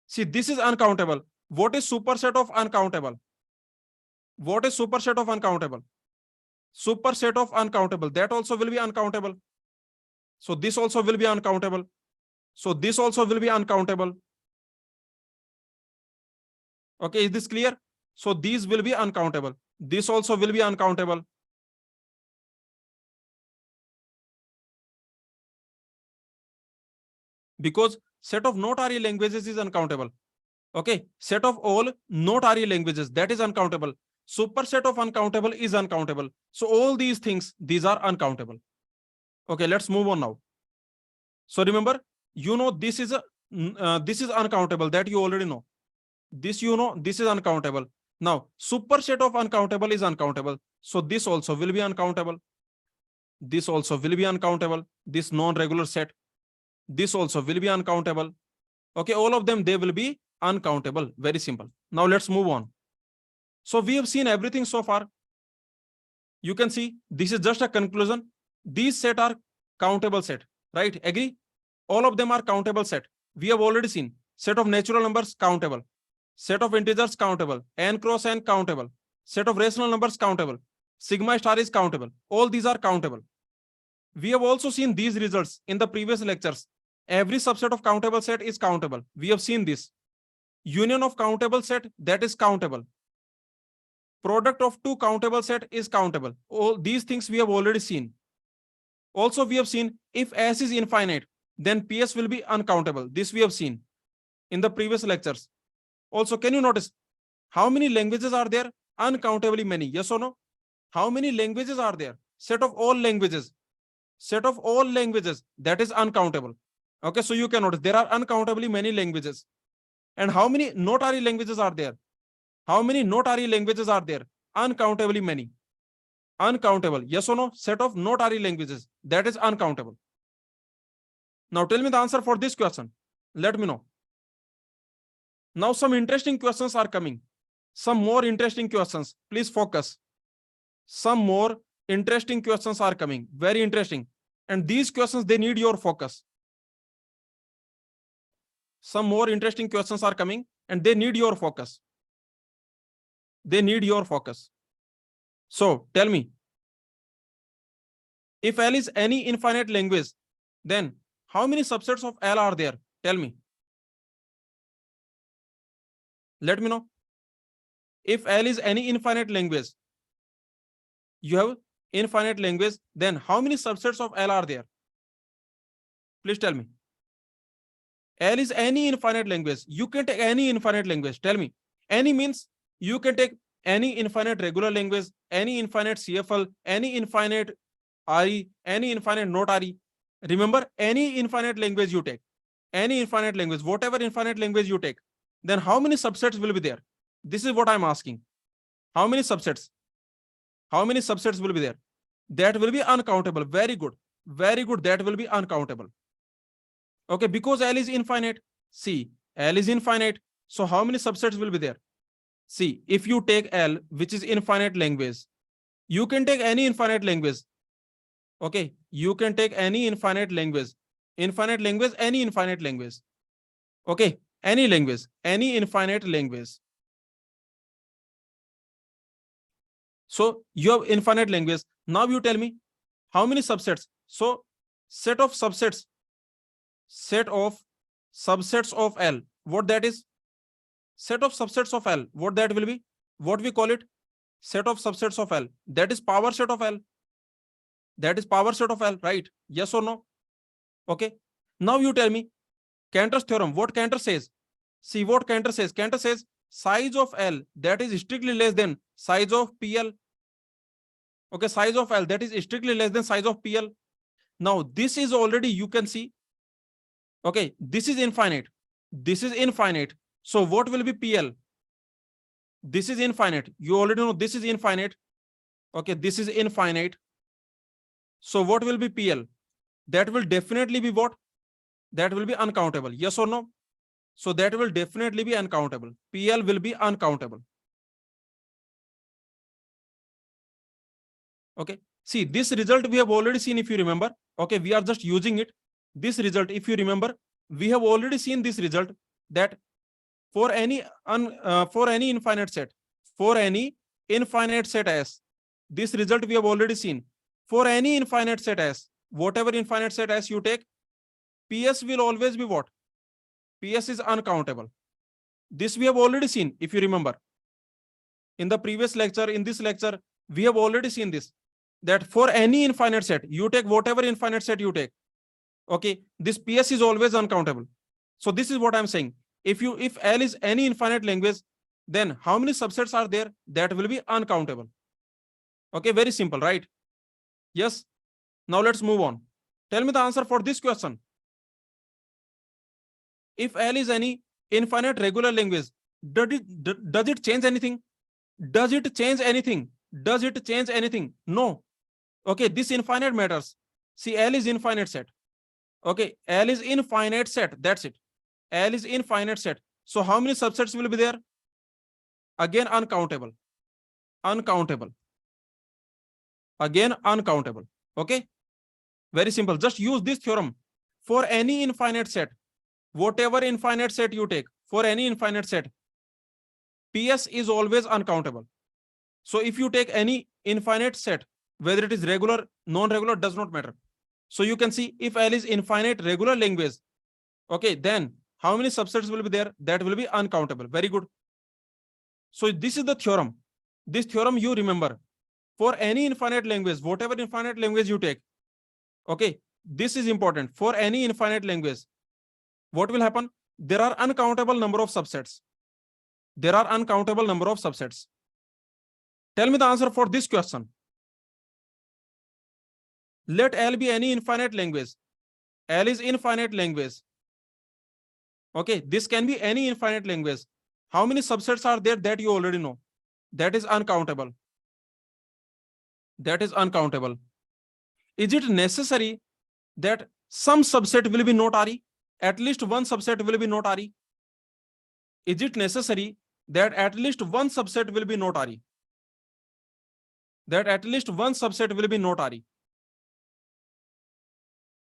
See, this is uncountable. What is superset of uncountable? What is superset of uncountable? Superset of uncountable. That also will be uncountable. So this also will be uncountable. So this also will be uncountable. Okay, is this clear? So these will be uncountable. This also will be uncountable. Because set of not RE languages is uncountable. Okay, set of all not RE languages, that is uncountable. Superset of uncountable is uncountable. So all these things, these are uncountable. Okay, let's move on now. So remember, you know, this is uncountable, that you already know. This you know, this is uncountable. Now, superset of uncountable is uncountable. So this also will be uncountable. This also will be uncountable. This non-regular set. This also will be uncountable. Okay, all of them, they will be uncountable. Very simple. Now let's move on. So we have seen everything so far. You can see this is just a conclusion. These set are countable set, right? Agree? All of them are countable set. We have already seen set of natural numbers countable, set of integers countable, n cross n countable, set of rational numbers countable, sigma star is countable. All these are countable. We have also seen these results in the previous lectures. Every subset of countable set is countable. We have seen this. Union of countable set, that is countable. Product of two countable set is countable. All these things we have already seen. Also, we have seen if S is infinite, then PS will be uncountable. This we have seen in the previous lectures. Also, can you notice how many languages are there? uncountably many. Yes or no? How many languages are there? Set of all languages. Set of all languages, that is uncountable. Okay, so you can notice there are uncountably many languages. And how many notary languages are there? How many notary languages are there? Uncountably many. Uncountable. Yes or no? Set of notary languages, that is uncountable. Now tell me the answer for this question. Let me know. Now some interesting questions are coming. Some more interesting questions. Please focus. Some more interesting questions are coming. Very interesting. And these questions, they need your focus. Some more interesting questions are coming and they need your focus. They need your focus. So tell me, if L is any infinite language, then how many subsets of L are there? Tell me. Let me know. If L is any infinite language, you have infinite language, then how many subsets of L are there? Please tell me. L is any infinite language. You can take any infinite language. Tell me. Any means you can take any infinite regular language, any infinite CFL, any infinite RE, any infinite not RE. Remember, any infinite language you take, any infinite language, whatever infinite language you take, then how many subsets will be there? This is what I'm asking. How many subsets? How many subsets will be there? That will be uncountable. Very good. Very good. That will be uncountable. Okay, because L is infinite. See, L is infinite. So how many subsets will be there? See, if you take L, which is infinite language, you can take any infinite language. Okay, you can take any infinite language. Infinite language, any infinite language. Okay, any language, any infinite language. So you have infinite language. Now you tell me how many subsets. So set of subsets of L. What that is? Set of subsets of L. What that will be? What we call it? Set of subsets of L. That is power set of L. That is power set of L, right? Yes or no? Okay. Now you tell me Cantor's theorem. What Cantor says? See what Cantor says. Cantor says size of L that is strictly less than size of PL. Okay, size of L that is strictly less than size of PL. Now this is already, you can see. Okay, this is infinite. This is infinite. So what will be PL? This is infinite. You already know this is infinite. Okay, this is infinite. So what will be PL? That will definitely be what? That will be uncountable. Yes or no? So that will definitely be uncountable. PL will be uncountable. Okay. See, this result we have already seen, if you remember. Okay, we are just using it. This result, if you remember, we have already seen this result that for any infinite set, S, this result we have already seen. For any infinite set S, whatever infinite set S you take, PS will always be what? PS is uncountable. This we have already seen, if you remember. In the previous lecture, in this lecture, we have already seen this. That for any infinite set, you take whatever infinite set you take. Okay, this PS is always uncountable. So this is what I'm saying. If L is any infinite language, then how many subsets are there? That will be uncountable. Okay, very simple, right? Yes. Now let's move on. Tell me the answer for this question. If L is any infinite regular language, does it change anything? Does it change anything? Does it change anything? No. Okay, this infinite matters. See, L is infinite set. Okay, L is infinite set. That's it. L is infinite set. So how many subsets will be there? Again, uncountable. Uncountable. Again, uncountable. Okay, very simple. Just use this theorem for any infinite set. Whatever infinite set you take, for any infinite set, PS is always uncountable. So if you take any infinite set, whether it is regular, non-regular, does not matter. So you can see if L is infinite regular language, okay, then how many subsets will be there? That will be uncountable. Very good. So this is the theorem. This theorem you remember. For any infinite language, whatever infinite language you take, okay, this is important. For any infinite language, what will happen? There are uncountable number of subsets. There are uncountable number of subsets. Tell me the answer for this question. Let L be any infinite language. L is infinite language. Okay, this can be any infinite language. How many subsets are there? That you already know. That is uncountable. That is uncountable. Is it necessary that some subset will be not RE? At least one subset will be not RE. Is it necessary that at least one subset will be not RE? That at least one subset will be not RE.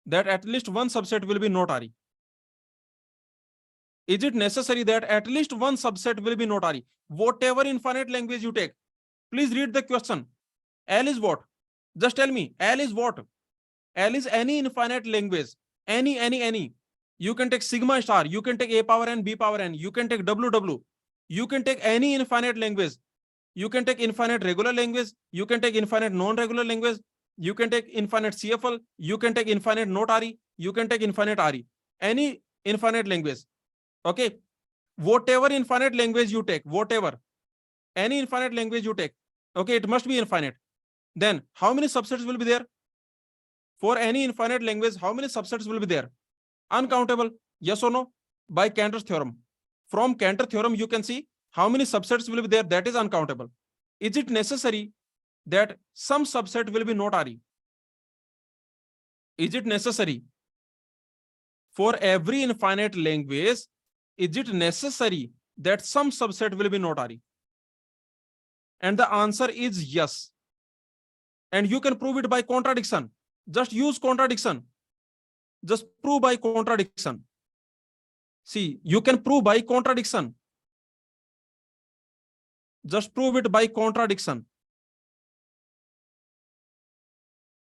That at least one subset will be not RE. Is it necessary that at least one subset will be not RE? Whatever infinite language you take, please read the question. L is what? Just tell me. L is what? L is any infinite language. Any. You can take sigma star. You can take a power n, b power n. You can take ww. You can take any infinite language. You can take infinite regular language. You can take infinite non-regular language. You can take infinite CFL. You can take infinite not RE. You can take infinite RE. Any infinite language. Okay. Whatever infinite language you take, whatever, any infinite language you take, okay, it must be infinite. Then how many subsets will be there? For any infinite language, how many subsets will be there? Uncountable. Yes or no? By Cantor's theorem. From Cantor theorem, you can see how many subsets will be there. That is uncountable. Is it necessary that some subset will be not RE? Is it necessary for every infinite language? Is it necessary that some subset will be not RE? And the answer is yes. And you can prove it by contradiction. Just use contradiction. Just prove by contradiction. See, you can prove by contradiction. Just prove it by contradiction.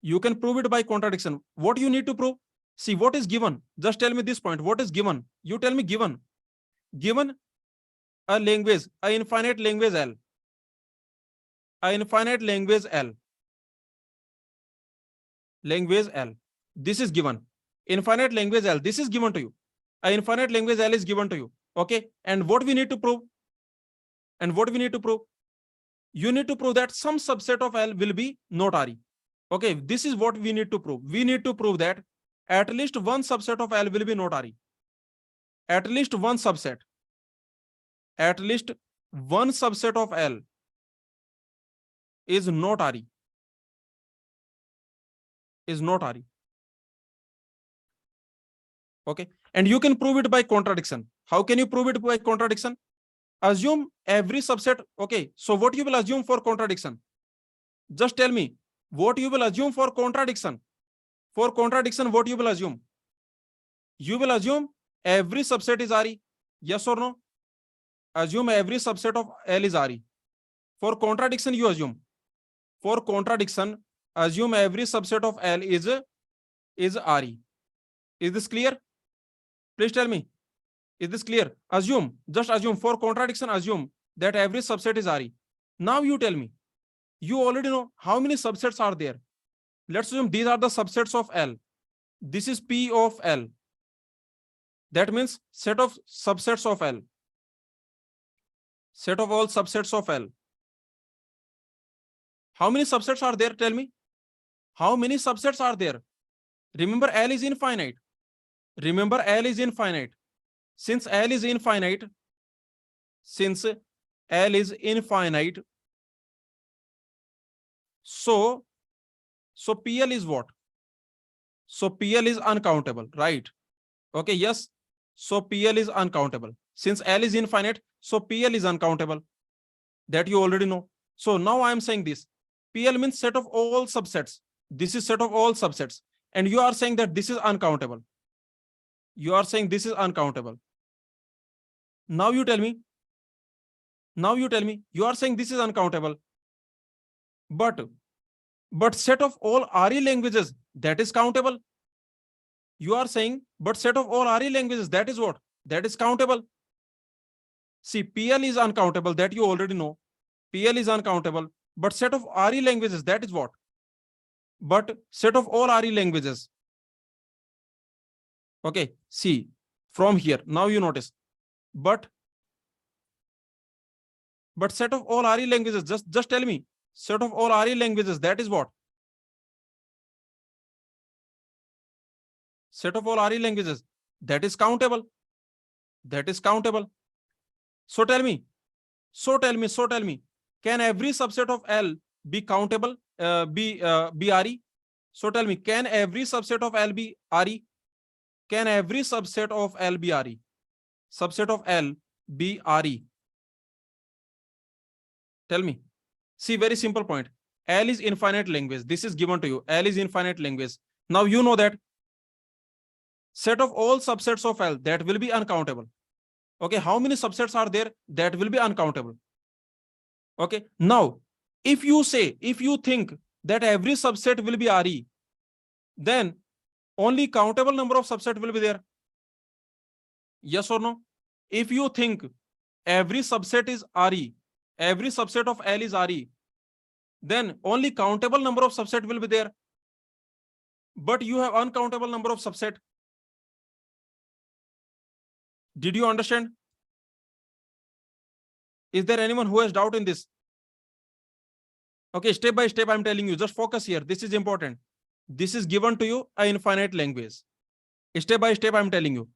You can prove it by contradiction. What you need to prove? See, what is given? Just tell me this point. What is given? You tell me given. Given a language, an infinite language L. An infinite language L. Language L. This is given. Infinite language L. This is given to you. An infinite language L is given to you. Okay. And what we need to prove? And what we need to prove? You need to prove that some subset of L will be not RE. Okay. This is what we need to prove. We need to prove that at least one subset of L will be not RE. At least one subset. At least one subset of L is not RE. Is not RE. Okay. And you can prove it by contradiction. How can you prove it by contradiction? Assume every subset. Okay. So what you will assume for contradiction? Just tell me what you will assume for contradiction. For contradiction, what you will assume? You will assume every subset is RE. Yes or no? Assume every subset of L is RE. For contradiction, you assume. For contradiction, assume every subset of L is RE. Is this clear? Please tell me. Is this clear? Assume. Just assume. For contradiction, assume that every subset is RE. Now you tell me. You already know how many subsets are there. Let's assume these are the subsets of L. This is P of L. That means set of subsets of L. Set of all subsets of L. How many subsets are there? Tell me. How many subsets are there? Remember, L is infinite. Remember, L is infinite. Since L is infinite, so PL is what? So PL is uncountable, right? Okay, yes. So PL is uncountable. Since L is infinite, so PL is uncountable. That you already know. So now I am saying this. PL means set of all subsets. This is set of all subsets. And you are saying that this is uncountable. You are saying this is uncountable. Now you tell me. Now you tell me. You are saying this is uncountable. But set of all RE languages, that is countable. You are saying, but set of all RE languages, that is what? That is countable. See, PL is uncountable. That you already know. PL is uncountable. But set of RE languages, that is what? But set of all RE languages. Okay, see, from here, now you notice. But But set of all RE languages, just tell me, set of all RE languages, that is what? Set of all RE languages, that is countable. That is countable. So tell me, can every subset of L be countable, be RE? So tell me, can every subset of L be RE? Can every subset of L be RE? Subset of L be RE? Tell me. See, very simple point. L is infinite language. This is given to you. L is infinite language. Now you know that set of all subsets of L, that will be uncountable. Okay, how many subsets are there? That will be uncountable. Okay, now if you think that every subset will be RE, then only countable number of subset will be there. Yes or no? If you think every subset is RE, every subset of L is RE, then only countable number of subset will be there. But you have uncountable number of subset. Did you understand? Is there anyone who has doubt in this? Okay, step by step I'm telling you, just focus here. This is important. This is given to you a infinite language. Step by step I'm telling you.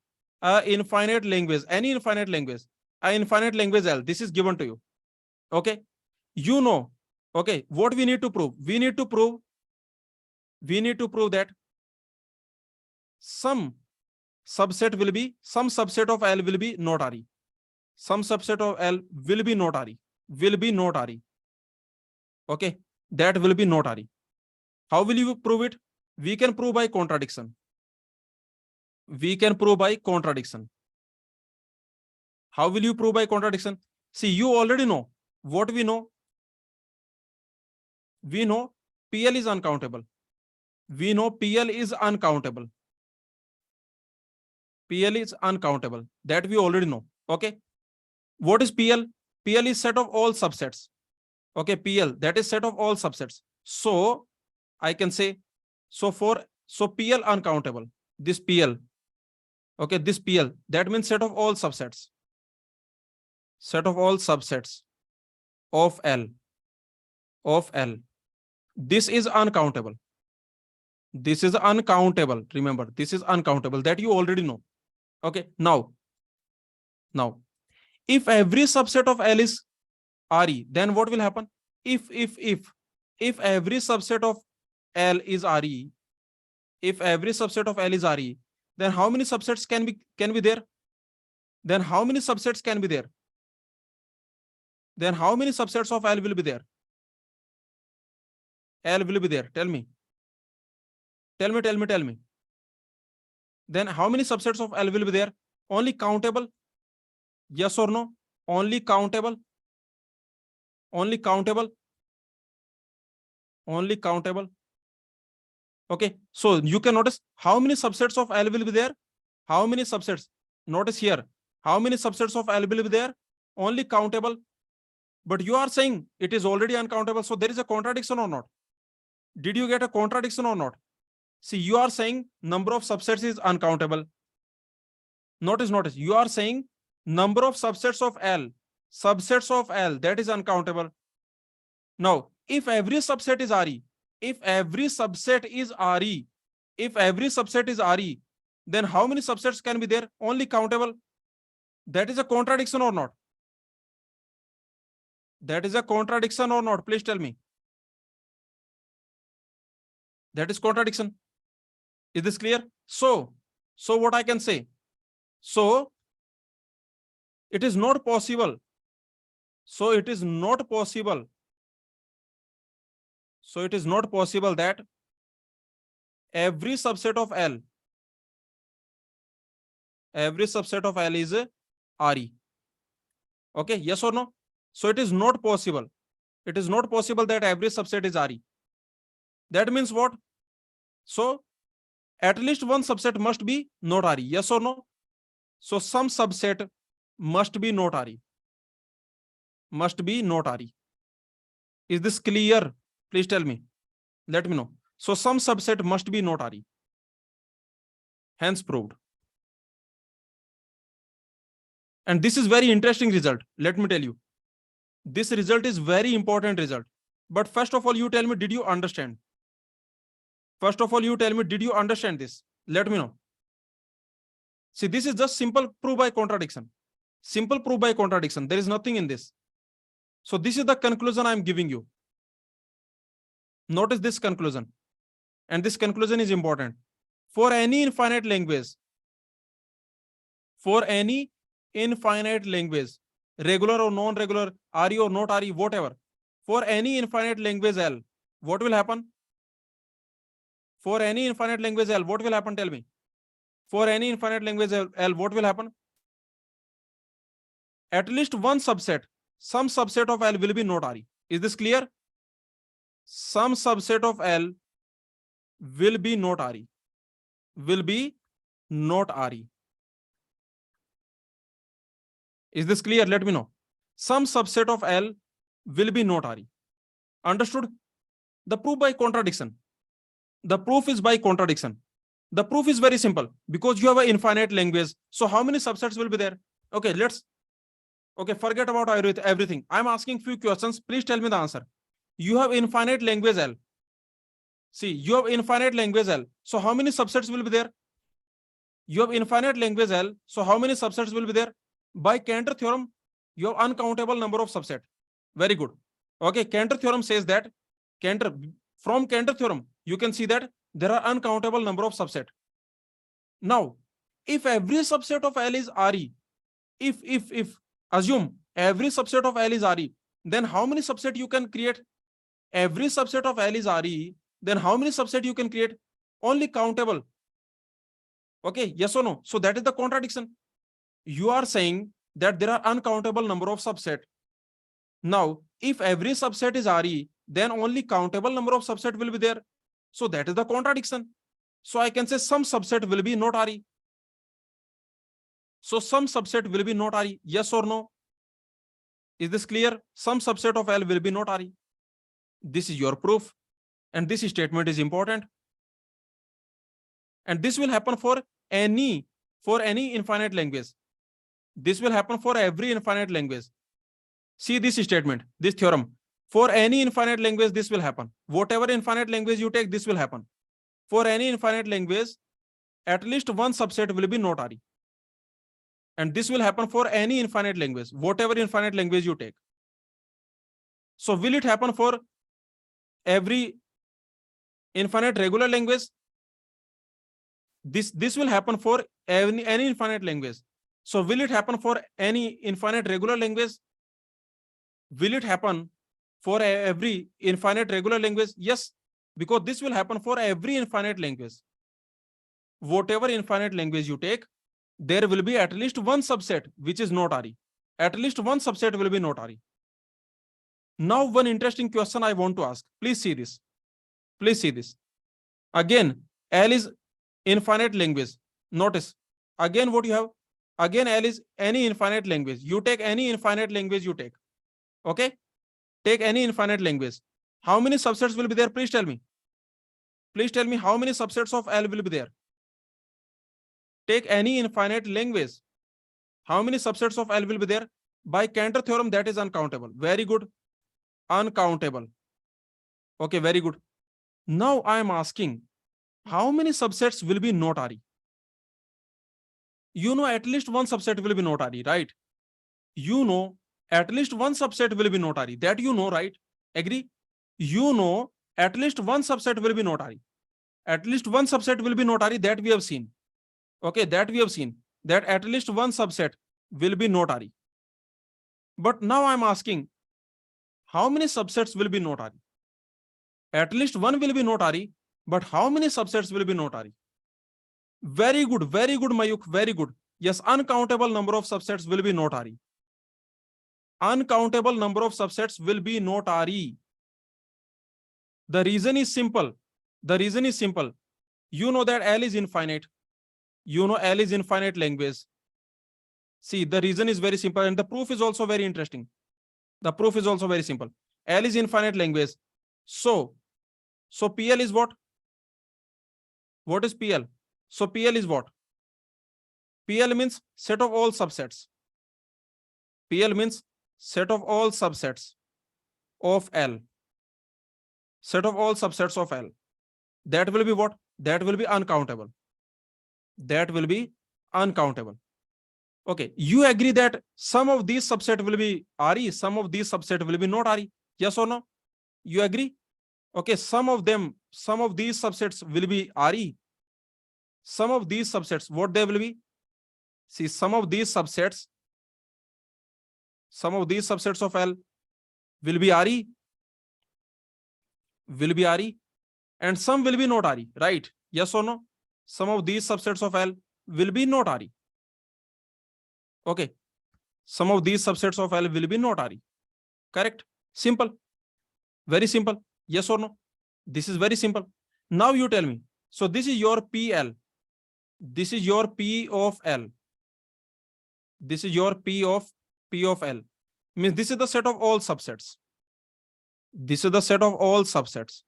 A infinite language, any infinite language, a infinite language L, this is given to you. Okay, you know, okay, what we need to prove? We need to prove that some subset of L will be not RE. Some subset of L will be not RE. Okay, that will be not RE. How will you prove it? We can prove by contradiction. How will you prove by contradiction? See, you already know what we know. We know PL is uncountable. PL is uncountable. That we already know. Okay. What is PL? PL is set of all subsets. Okay, PL, that is set of all subsets. So I can say, so PL uncountable. This PL. Okay, this PL, that means set of all subsets. Set of all subsets of L. This is uncountable. Remember, this is uncountable. That you already know. Okay, now, if every subset of L is RE, then what will happen? If every subset of L is RE, then how many subsets can be there? Then how many subsets can be there? Then how many subsets of L will be there? L will be there. Tell me. Then how many subsets of L will be there? Only countable? Yes or no? Only countable? Okay, so you can notice how many subsets of L will be there? How many subsets? Notice here, how many subsets of L will be there? Only countable. But you are saying it is already uncountable, so there is a contradiction or not? Did you get a contradiction or not? See, you are saying number of subsets is uncountable. Notice, you are saying number of subsets of L, that is uncountable. Now, if every subset is RE, then how many subsets can be there? Only countable. That is a contradiction or not? Please tell me. That is contradiction. Is this clear? So what I can say? So it is not possible. That every subset of L is RE. Okay, yes or no? So it is not possible. That every subset is RE. That means what? So at least one subset must be not RE. Yes or no? So some subset must be not RE. Is this clear? Please tell me. Let me know. So some subset must be not RE. Hence proved. And this is very interesting result. Let me tell you. This result is very important result. But first of all, you tell me, did you understand? First of all, you tell me, did you understand this? Let me know. See, this is just simple proof by contradiction. Simple proof by contradiction. There is nothing in this. So this is the conclusion I am giving you. Notice this conclusion. And this conclusion is important. For any infinite language, regular or non-regular, RE or not RE, whatever, for any infinite language L, what will happen? For any infinite language L, what will happen? Tell me. For any infinite language L, what will happen? At least one subset, some subset of L will be not RE. Is this clear? Some subset of L will be not RE. Will be not RE. Is this clear? Let me know. Some subset of L will be not RE. Understood? The proof by contradiction. The proof is by contradiction. The proof is very simple because you have an infinite language. So how many subsets will be there? Okay, forget about everything. I'm asking few questions. Please tell me the answer. You have infinite language L. See, you have infinite language L. So how many subsets will be there? You have infinite language L. So how many subsets will be there? By Cantor theorem, you have uncountable number of subsets. Very good. Okay, Cantor theorem says that from Cantor theorem, you can see that there are uncountable number of subsets. Now, if every subset of L is RE, if assume every subset of L is RE, then how many subset you can create? Every subset of L is RE, then how many subset you can create? Only countable. Okay, yes or no? So that is the contradiction. You are saying that there are uncountable number of subset. Now, if every subset is RE, then only countable number of subset will be there. So that is the contradiction. So I can say some subset will be not RE. So some subset will be not RE. Yes or no? Is this clear? Some subset of L will be not RE. This is your proof. And this statement is important. And this will happen for any infinite language. This will happen for every infinite language. See this statement, this theorem. For any infinite language, this will happen. Whatever infinite language you take, this will happen. For any infinite language, at least one subset will be not RE. And this will happen for any infinite language, whatever infinite language you take. So will it happen for every infinite regular language? This will happen for any infinite language. So will it happen for any infinite regular language? Will it happen for every infinite regular language? Yes, because this will happen for every infinite language. Whatever infinite language you take, there will be at least one subset which is not RE. At least one subset will be not RE. Now, one interesting question I want to ask. Please see this. Please see this. Again, L is infinite language. Notice, again what you have? Again, L is any infinite language. You take any infinite language you take. Okay? Take any infinite language. How many subsets will be there? Please tell me. Please tell me how many subsets of L will be there. Take any infinite language. How many subsets of L will be there? By Cantor theorem, that is uncountable. Very good. Uncountable. Okay, very good. Now I am asking, how many subsets will be not RE? You know at least one subset will be not RE, right? You know at least one subset will be not RE. That you know, right? Agree? You know at least one subset will be not RE. At least one subset will be not RE, that we have seen. Okay, that we have seen. That at least one subset will be not RE. But now I'm asking, how many subsets will be not RE? At least one will be not RE, but how many subsets will be not RE? Very good, Mayuk, very good. Yes, uncountable number of subsets will be not RE. Uncountable number of subsets will be not RE. The reason is simple. The reason is simple. You know that L is infinite. You know L is infinite language. See, the reason is very simple and the proof is also very interesting. The proof is also very simple. L is infinite language. So PL is what? What is PL? So PL is what? PL means set of all subsets. PL means set of all subsets of L, set of all subsets of L, that will be what? That will be uncountable. That will be uncountable. Okay, you agree that some of these subset will be RE, some of these subset will be not RE. Yes or no? You agree? Okay, some of these subsets will be RE. Some of these subsets, what they will be? See, some of these subsets of L will be RE, and some will be not RE, right? Yes or no? Some of these subsets of L will be not RE. Okay, some of these subsets of L will be not RE. Correct? Simple. Very simple. Yes or no? This is very simple. Now you tell me. So this is your PL. This is your P of L. This is your P of L. Means this is the set of all subsets. This is the set of all subsets.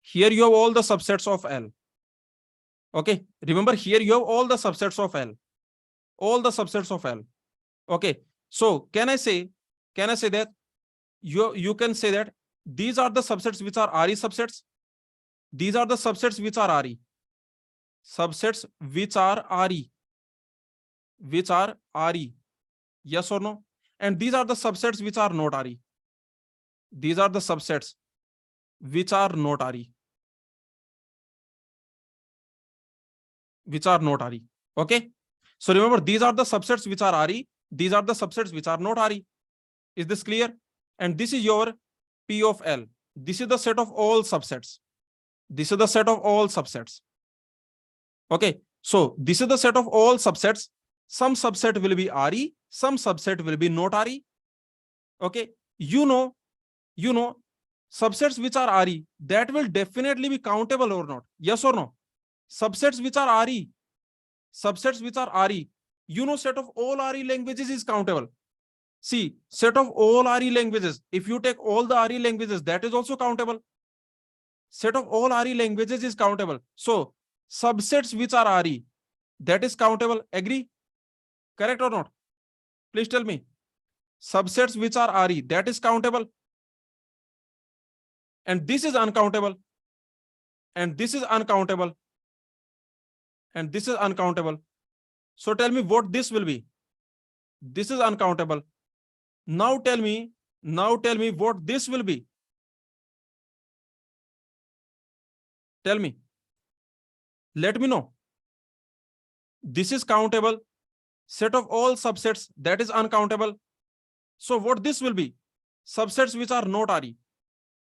Here you have all the subsets of L. Okay. Remember, here you have all the subsets of L. All the subsets of L. Okay. So can I say that you can say that these are the subsets which are RE subsets. These are the subsets which are RE. Subsets which are RE. Which are RE. Yes or no? And these are the subsets which are not RE. These are the subsets which are not RE. Which are not RE. Okay. So remember, these are the subsets which are RE. These are the subsets which are not RE. Is this clear? And this is your P of L. This is the set of all subsets. This is the set of all subsets. Okay. So this is the set of all subsets. Some subset will be RE. Some subset will be not RE. Okay. You know, subsets which are RE, that will definitely be countable or not. Yes or no? Subsets which are RE, set of all RE languages is countable. See, set of all RE languages, if you take all the RE languages, that is also countable. Set of all RE languages is countable. So subsets which are RE, that is countable. Agree? Correct or not? Please tell me. Subsets which are RE, that is countable. And this is uncountable. And this is uncountable. And this is uncountable. So tell me what this will be. This is uncountable. Now tell me what this will be. Tell me. Let me know. This is countable. Set of all subsets, that is uncountable. So what this will be? Subsets which are not RE.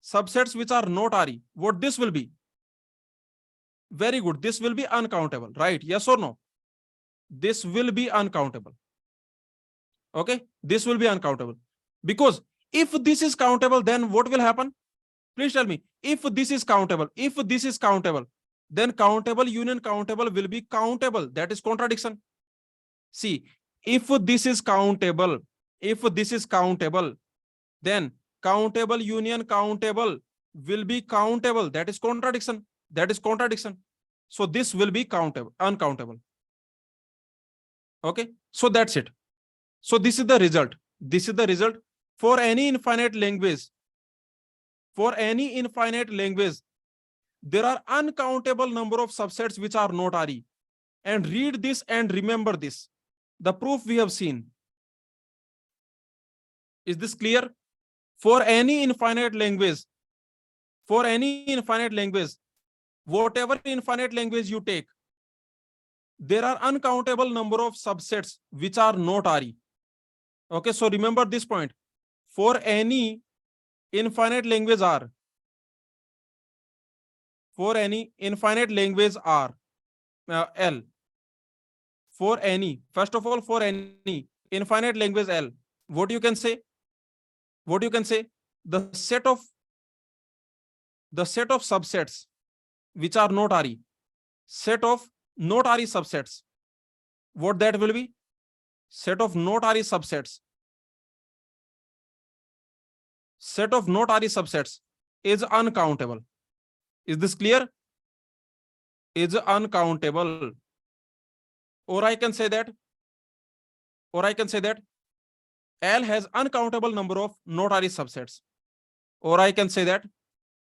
Subsets which are not RE. What this will be? Very good. This will be uncountable, right? Yes or no? This will be uncountable. Okay? This will be uncountable. Because if this is countable, then what will happen? Please tell me. If this is countable, then countable union countable will be countable. That is contradiction. See, if this is countable, then countable union countable will be countable. That is contradiction. So this will be uncountable. Okay. So that's it. So this is the result. For any infinite language. There are uncountable number of subsets which are not RE. And read this and remember this. The proof we have seen. Is this clear? For any infinite language, whatever infinite language you take, there are uncountable number of subsets which are not RE. Okay, so remember this point. For any infinite language R, L, first of all, for any infinite language L, what you can say? The set of subsets which are not RE, set of not RE subsets, what that will be? Set of not RE subsets. Set of not RE subsets is uncountable. Is this clear? Is uncountable. Or I can say that L has uncountable number of not-ary subsets. Or I can say that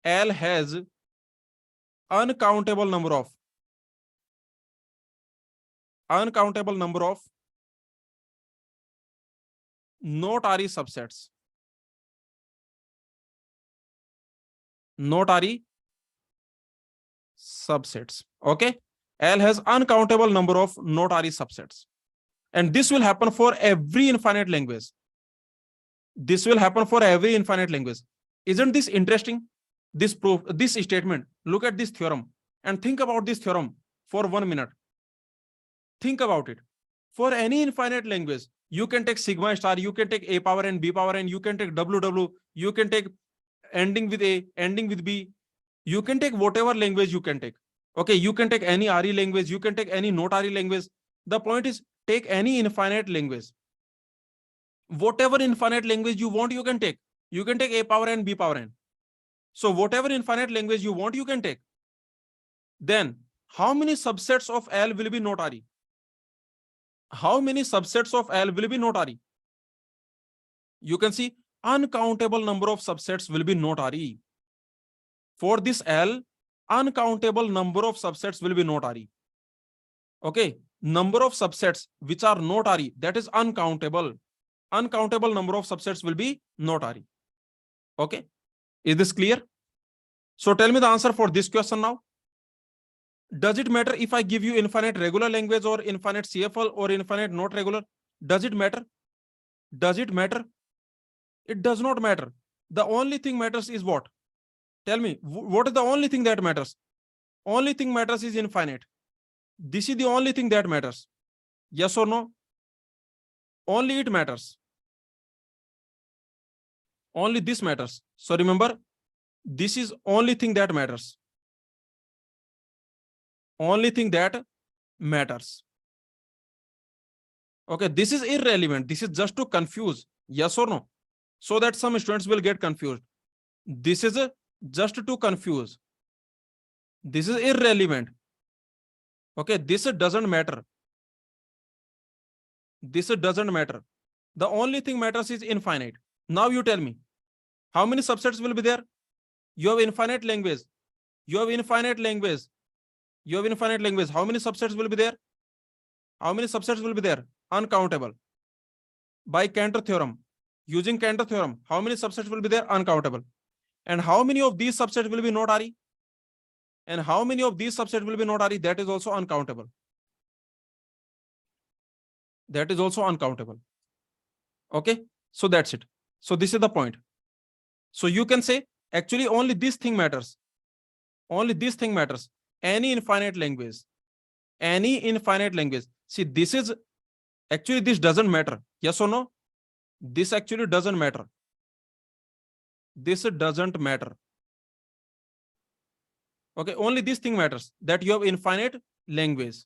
L has uncountable number of not-ary subsets. Not-ary subsets. Okay. L has uncountable number of not-ary subsets. And this will happen for every infinite language. This will happen for every infinite language. Isn't this interesting? This proof, this statement. Look at this theorem and think about this theorem for 1 minute. Think about it. For any infinite language, you can take sigma star, you can take a power n, b power n, you can take ww, you can take ending with a, ending with b. You can take whatever language you can take. Okay, you can take any RE language, you can take any not RE language. The point is, take any infinite language. Whatever infinite language you want, you can take. You can take a power n, b power n. So whatever infinite language you want, you can take. Then, how many subsets of L will be not RE? How many subsets of L will be not RE? You can see uncountable number of subsets will be not RE. For this L, uncountable number of subsets will be not RE. Okay, number of subsets which are not RE, that is uncountable. Uncountable number of subsets will be not RE. Okay, is this clear? So tell me the answer for this question now. Does it matter if I give you infinite regular language or infinite CFL or infinite not regular? Does it matter? Does it matter? It does not matter. The only thing matters is what? Tell me, what is the only thing that matters? Only thing matters is infinite. This is the only thing that matters. Yes or no? Only it matters. Only this matters. So remember, this is only thing that matters. Only thing that matters. Okay, this is irrelevant. This is just to confuse. Yes or no? So that some students will get confused. This is just to confuse. This is irrelevant. Okay, this doesn't matter. This doesn't matter. The only thing matters is infinite. Now you tell me, how many subsets will be there? You have infinite language. You have infinite language. You have infinite language. How many subsets will be there? How many subsets will be there? Uncountable. By Cantor theorem. Using Cantor theorem, how many subsets will be there? Uncountable. And how many of these subsets will be not RE? And how many of these subsets will be not RE? That is also uncountable. That is also uncountable. Okay, so that's it. So this is the point. So you can say, actually only this thing matters. Only this thing matters. Any infinite language. Any infinite language. See, this is, actually this doesn't matter. Yes or no? This actually doesn't matter. This doesn't matter. Okay, only this thing matters, that you have infinite language.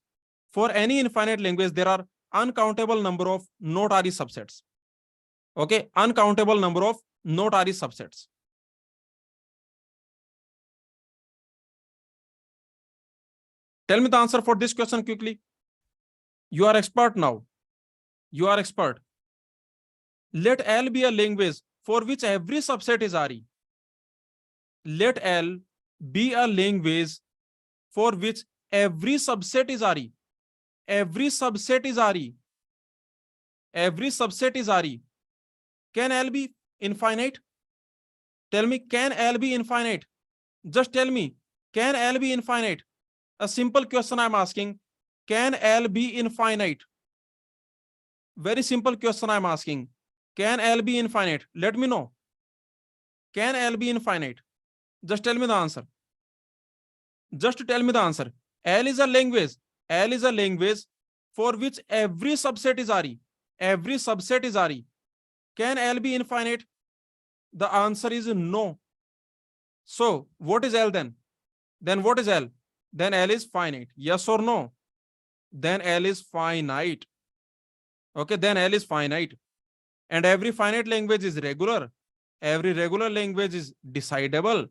For any infinite language, there are uncountable number of not RE subsets. Okay, uncountable number of not RE subsets. Tell me the answer for this question quickly. You are expert now. You are expert. Let L be a language for which every subset is RE. Let L be a language for which every subset is RE. Every subset is RE. Every subset is RE. Can L be infinite? Tell me, can L be infinite? Just tell me, can L be infinite? A simple question I'm asking. Can L be infinite? Very simple question I'm asking. Can L be infinite? Let me know. Can L be infinite? Just tell me the answer. Just tell me the answer. L is a language. L is a language for which every subset is RE. Every subset is RE. Can L be infinite? The answer is no. So what is L then? Then what is L? Then L is finite. Yes or no? Then L is finite. Okay, then L is finite. And every finite language is regular. Every regular language is decidable.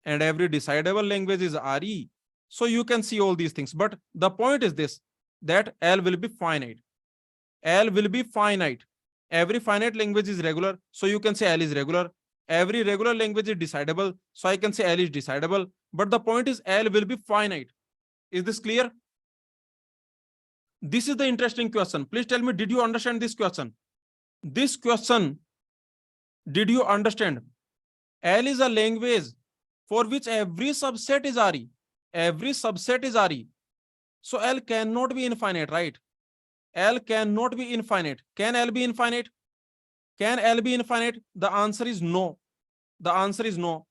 And every decidable language is RE. So you can see all these things. But the point is this, that L will be finite. L will be finite. Every finite language is regular, so you can say L is regular. Every regular language is decidable, so I can say L is decidable. But the point is L will be finite. Is this clear? This is the interesting question. Please tell me, did you understand this question? This question, did you understand? L is a language for which every subset is RE. Every subset is RE. So L cannot be infinite, right? L cannot be infinite. Can L be infinite? Can L be infinite? The answer is no. The answer is no.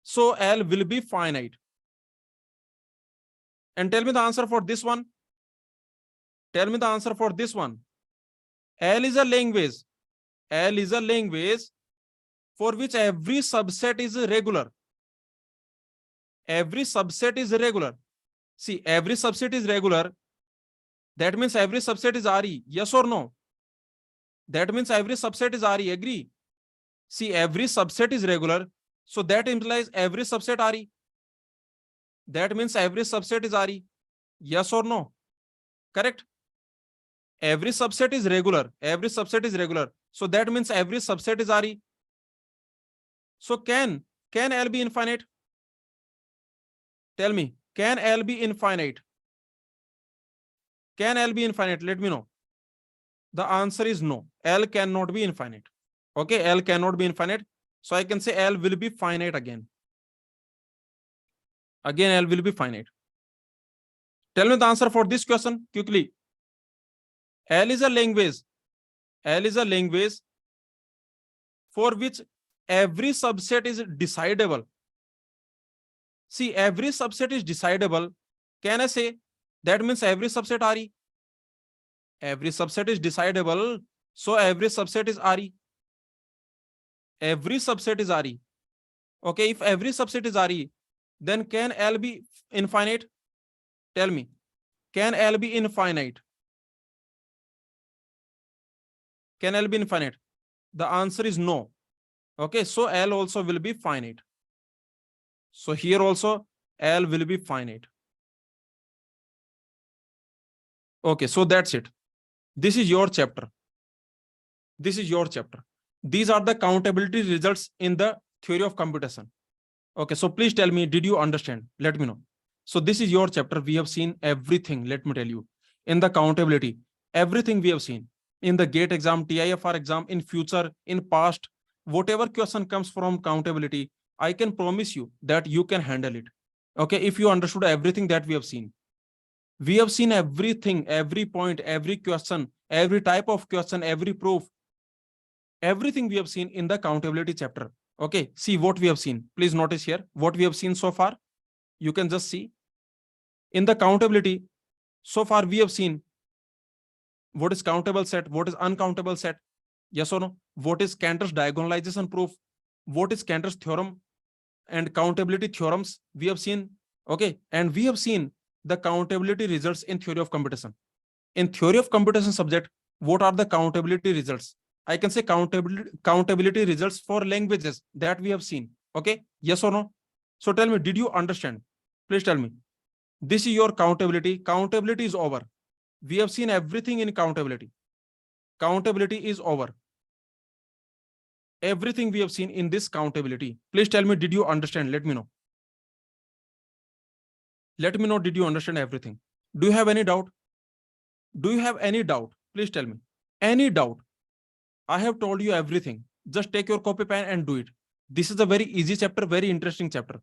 So L will be finite. And tell me the answer for this one. Tell me the answer for this one. L is a language. L is a language for which every subset is regular. Every subset is regular. See, every subset is regular. That means every subset is RE. Yes or no? That means every subset is RE. Agree? See, every subset is regular. So that implies every subset RE. That means every subset is RE. Yes or no? Correct? Every subset is regular. Every subset is regular. So that means every subset is RE. So can L be infinite? Tell me, can L be infinite? Can L be infinite? Let me know. The answer is no. L cannot be infinite. Okay, L cannot be infinite. So I can say L will be finite again. Again, L will be finite. Tell me the answer for this question quickly. L is a language. L is a language for which every subset is decidable. See, every subset is decidable. Can I say that means every subset RE? Every subset is decidable. So every subset is RE. Every subset is RE. Okay, if every subset is RE, then can L be infinite? Tell me, can L be infinite? Can L be infinite? The answer is no. Okay, so L also will be finite. So here also L will be finite. Okay, so that's it. This is your chapter. This is your chapter. These are the countability results in the theory of computation. Okay, so please tell me, did you understand? Let me know. So this is your chapter. We have seen everything. Let me tell you. In the countability, everything we have seen. In the GATE exam, TIFR exam, in future, in past, whatever question comes from countability, I can promise you that you can handle it. Okay, if you understood everything that we have seen. We have seen everything, every point, every question, every type of question, every proof, everything we have seen in the countability chapter. Okay, see what we have seen. Please notice here what we have seen so far. You can just see in the countability. So far we have seen what is countable set, what is uncountable set. Yes or no? What is Cantor's diagonalization proof? What is Cantor's theorem and countability theorems? We have seen. Okay, and we have seen the countability results in theory of computation. In theory of computation subject, what are the countability results? I can say countability results for languages that we have seen. Okay, yes or no? So tell me, did you understand? Please tell me. This is your countability. Countability is over. We have seen everything in countability. Countability is over. Everything we have seen in this countability. Please tell me, did you understand? Let me know. Let me know, did you understand everything? Do you have any doubt? Do you have any doubt? Please tell me. Any doubt? I have told you everything. Just take your copy pen and do it. This is a very easy chapter, very interesting chapter.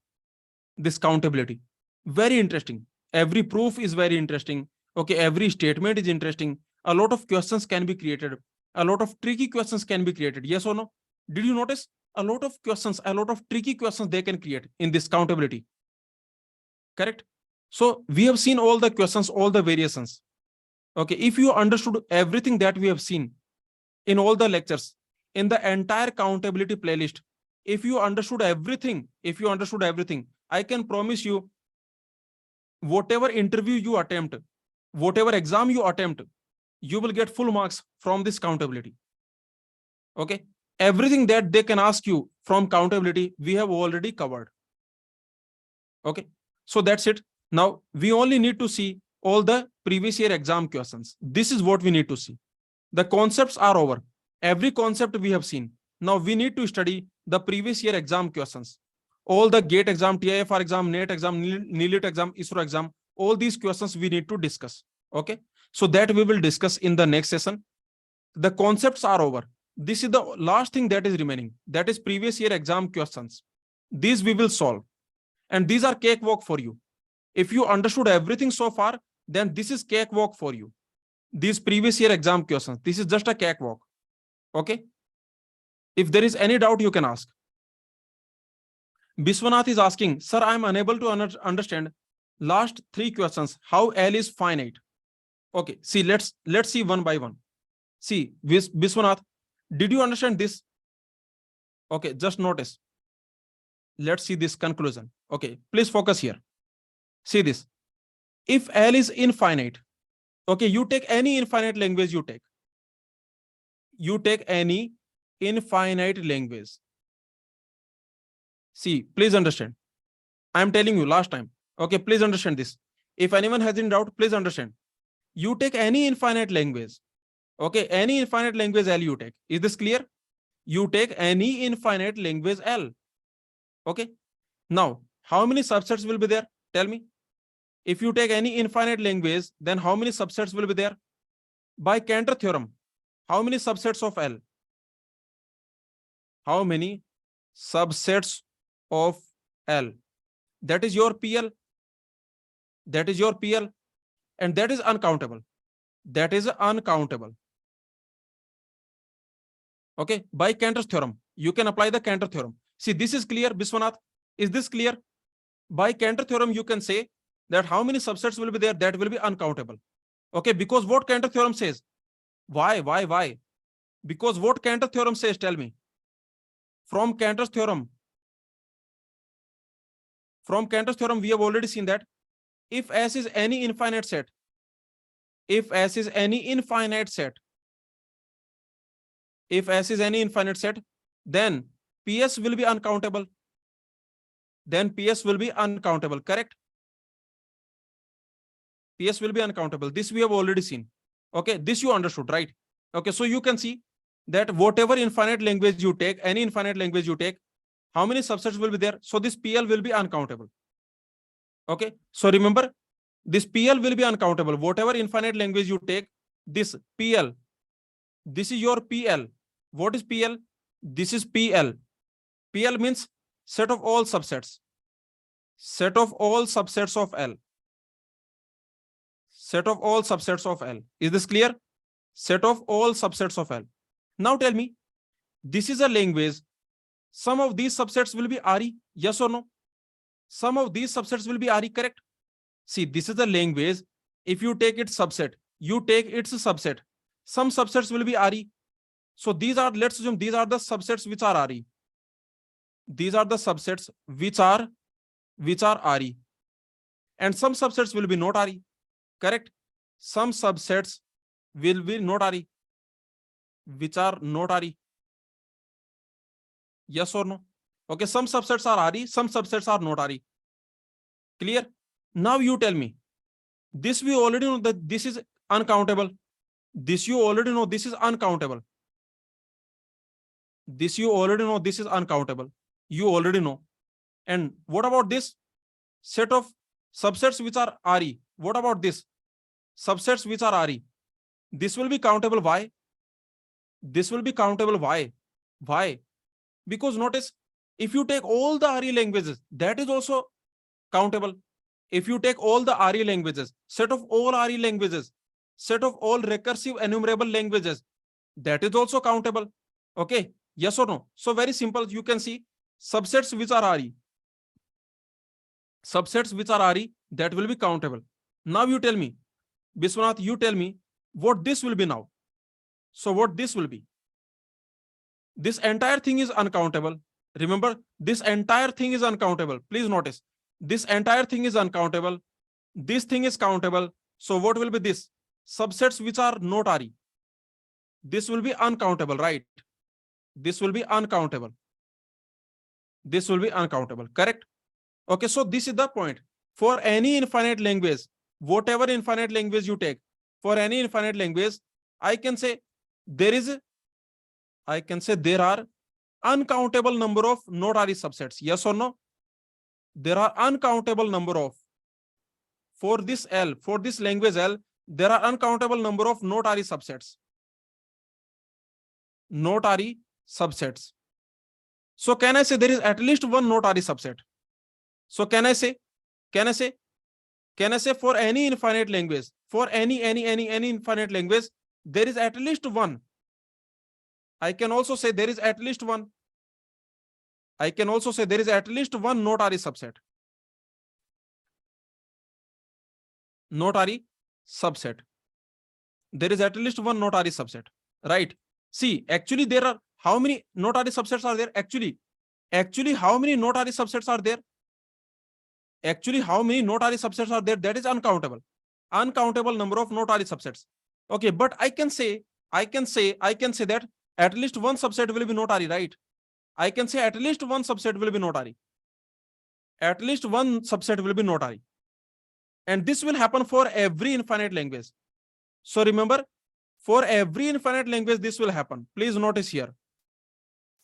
This countability. Very interesting. Every proof is very interesting. Okay, every statement is interesting. A lot of questions can be created. A lot of tricky questions can be created. Yes or no? Did you notice? A lot of questions, a lot of tricky questions they can create in this countability. Correct? So we have seen all the questions, all the variations. Okay, if you understood everything that we have seen in all the lectures, in the entire countability playlist, if you understood everything, I can promise you, whatever interview you attempt, whatever exam you attempt, you will get full marks from this countability. Okay, everything that they can ask you from countability, we have already covered. Okay, so that's it. Now we only need to see all the previous year exam questions. This is what we need to see. The concepts are over. Every concept we have seen. Now we need to study the previous year exam questions. All the GATE exam, TIFR exam, NET exam, NEET exam, ISRO exam, all these questions we need to discuss. Okay. So that we will discuss in the next session. The concepts are over. This is the last thing that is remaining. That is previous year exam questions. These we will solve. And these are cakewalk for you. If you understood everything so far, then this is cakewalk for you. These previous year exam questions, this is just a cakewalk. Okay. If there is any doubt, you can ask. Biswanath is asking, sir, I am unable to understand last 3 questions. How L is finite? Okay. See, let's see one by one. See, Biswanath, did you understand this? Okay, just notice. Let's see this conclusion. Okay, please focus here. See this. If L is infinite, okay, you take any infinite language you take. You take any infinite language. See, please understand. I am telling you last time. Okay, please understand this. If anyone has any doubt, please understand. You take any infinite language. Okay, any infinite language L you take. Is this clear? You take any infinite language L. Okay. Now, how many subsets will be there? Tell me. If you take any infinite language, then how many subsets will be there? By Cantor theorem, how many subsets of L? How many subsets of L? That is your PL. That is your PL. And that is uncountable. That is uncountable. Okay. By Cantor's theorem, you can apply the Cantor theorem. See, this is clear, Biswanath. Is this clear? By Cantor theorem, you can say that how many subsets will be there? That will be uncountable. Okay. Because what Cantor theorem says? Why? Because what Cantor theorem says, tell me. From Cantor's theorem, we have already seen that if S is any infinite set, then PS will be uncountable. Correct? PS will be uncountable. This we have already seen. Okay, this you understood, right? Okay, so you can see that whatever infinite language you take, any infinite language you take, how many subsets will be there? So this PL will be uncountable. Okay, so remember, this PL will be uncountable. Whatever infinite language you take, this PL, this is your PL. What is PL? This is PL. PL means set of all subsets. Set of all subsets of L. Set of all subsets of L. Is this clear? Set of all subsets of L. Now tell me, this is a language. Some of these subsets will be RE. Yes or no? Some of these subsets will be RE, correct? See, this is the language. If you take its subset, you take its subset. Some subsets will be RE. So these are, let's assume these are the subsets which are RE. These are the subsets which are RE. And some subsets will be not RE. Correct? Some subsets will be not RE. Which are not RE. Yes or no? Okay, some subsets are RE, some subsets are not RE. Clear? Now you tell me. This we already know that this is uncountable. This you already know this is uncountable. This you already know this is uncountable. You already know. And what about this set of subsets which are RE? What about this? Subsets which are RE. This will be countable. Why? This will be countable. Why? Why? Because notice, if you take all the RE languages, that is also countable. If you take all the RE languages, set of all RE languages, set of all recursive enumerable languages, that is also countable. Okay. Yes or no? So very simple. You can see subsets which are RE. Subsets which are RE, that will be countable. Now you tell me, Biswanath, you tell me what this will be now. So what this will be? This entire thing is uncountable. Remember, this entire thing is uncountable. Please notice, this entire thing is uncountable. This thing is countable. So what will be this? Subsets which are not RE. This will be uncountable, right? This will be uncountable. This will be uncountable, correct? Okay, so this is the point. For any infinite language, whatever infinite language you take, for any infinite language, I can say there is I can say there are uncountable number of not-RE subsets. Yes or no? There are uncountable number of, for this L, for this language L, there are uncountable number of not-RE subsets. Not-RE subsets. So can I say there is at least one not-RE subset? So can I say for any infinite language, for any infinite language, there is at least one. I can also say there is at least one. I can also say there is at least one not-RE subset. Not-RE subset. There is at least one not-RE subset, right? See, actually there are how many not-RE subsets are there? Actually, how many not-RE subsets are there? Actually, how many not-RE subsets are there? That is uncountable. Uncountable number of not-RE subsets. Okay, but I can say that at least one subset will be not-RE, right? I can say at least one subset will be not-RE. At least one subset will be not-RE. And this will happen for every infinite language. So remember, for every infinite language, this will happen. Please notice here.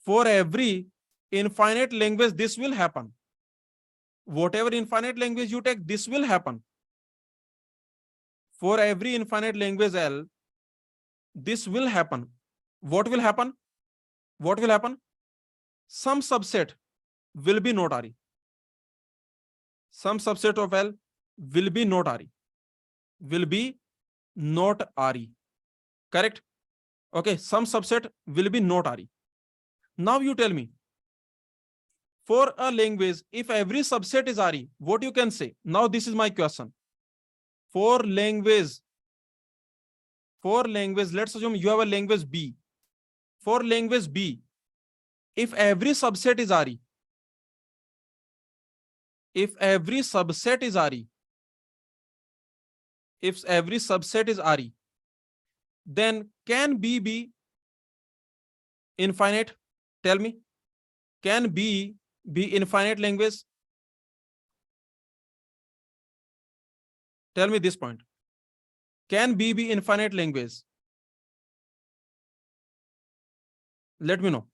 For every infinite language, this will happen. Whatever infinite language you take, this will happen. For every infinite language L, this will happen. What will happen? What will happen? Some subset will be not-RE. Some subset of L will be not-RE. Will be not-RE. Correct? Okay, some subset will be not-RE. Now you tell me, for a language, if every subset is RE, what you can say? Now this is my question. For language, let's assume you have a language B. For language B, if every subset is RE, if every subset is RE, then can B be infinite? Tell me, can B be infinite language? Tell me this point. Can B be infinite language? Let me know.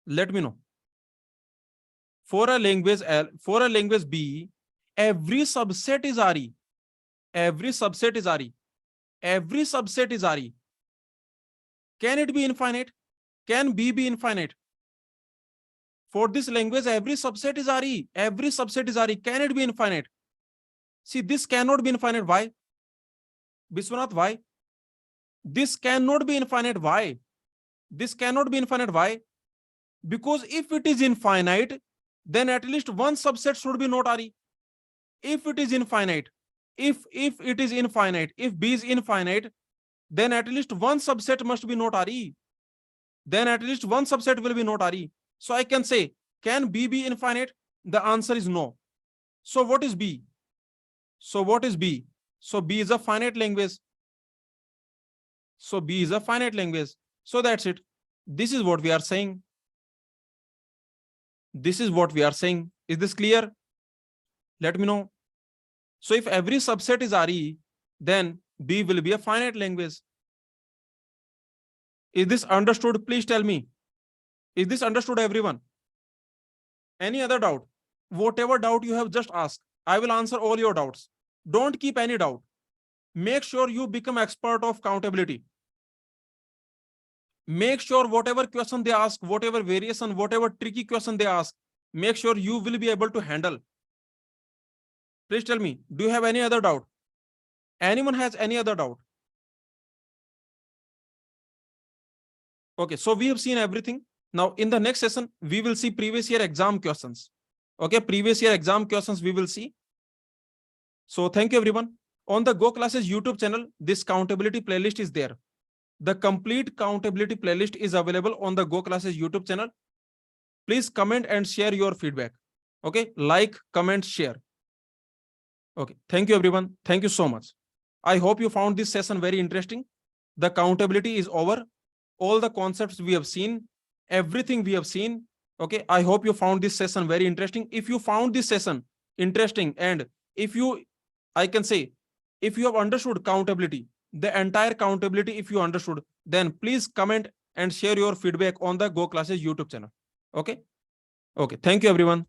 Let me know. For a language L, for a language B, every subset is RE. Every subset is RE. Every subset is RE. Can it be infinite? Can B be infinite? For this language, every subset is RE. Every subset is RE. Can it be infinite? See, this cannot be infinite. Why? Biswanath, why? This cannot be infinite. Why? This cannot be infinite. Why? Because if it is infinite, then at least one subset should be not RE. If it is infinite, if it is infinite, if B is infinite, then at least one subset must be not RE. Then at least one subset will be not RE. So I can say, can B be infinite? The answer is no. So what is B? So what is B? So B is a finite language. So B is a finite language. So that's it. This is what we are saying. This is what we are saying. Is this clear? Let me know. So if every subset is RE, then B will be a finite language. Is this understood? Please tell me. Is this understood, everyone? Any other doubt? Whatever doubt you have, just ask. I will answer all your doubts. Don't keep any doubt. Make sure you become expert of countability. Make sure whatever question they ask, whatever variation, whatever tricky question they ask, make sure you will be able to handle. Please tell me, do you have any other doubt? Anyone has any other doubt? Okay, so we have seen everything. Now in the next session, we will see previous year exam questions. Okay, previous year exam questions we will see. So thank you everyone. On the Go Classes YouTube channel, this countability playlist is there. The complete countability playlist is available on the Go Classes YouTube channel. Please comment and share your feedback. Okay, like, comment, share. Okay, thank you everyone. Thank you so much. I hope you found this session very interesting. The countability is over. All the concepts we have seen, everything we have seen. Okay, I hope you found this session very interesting. If you found this session interesting, and if you, I can say, if you have understood countability, the entire countability, if you understood, then please comment and share your feedback on the Go Classes YouTube channel. Okay. Okay. Thank you, everyone.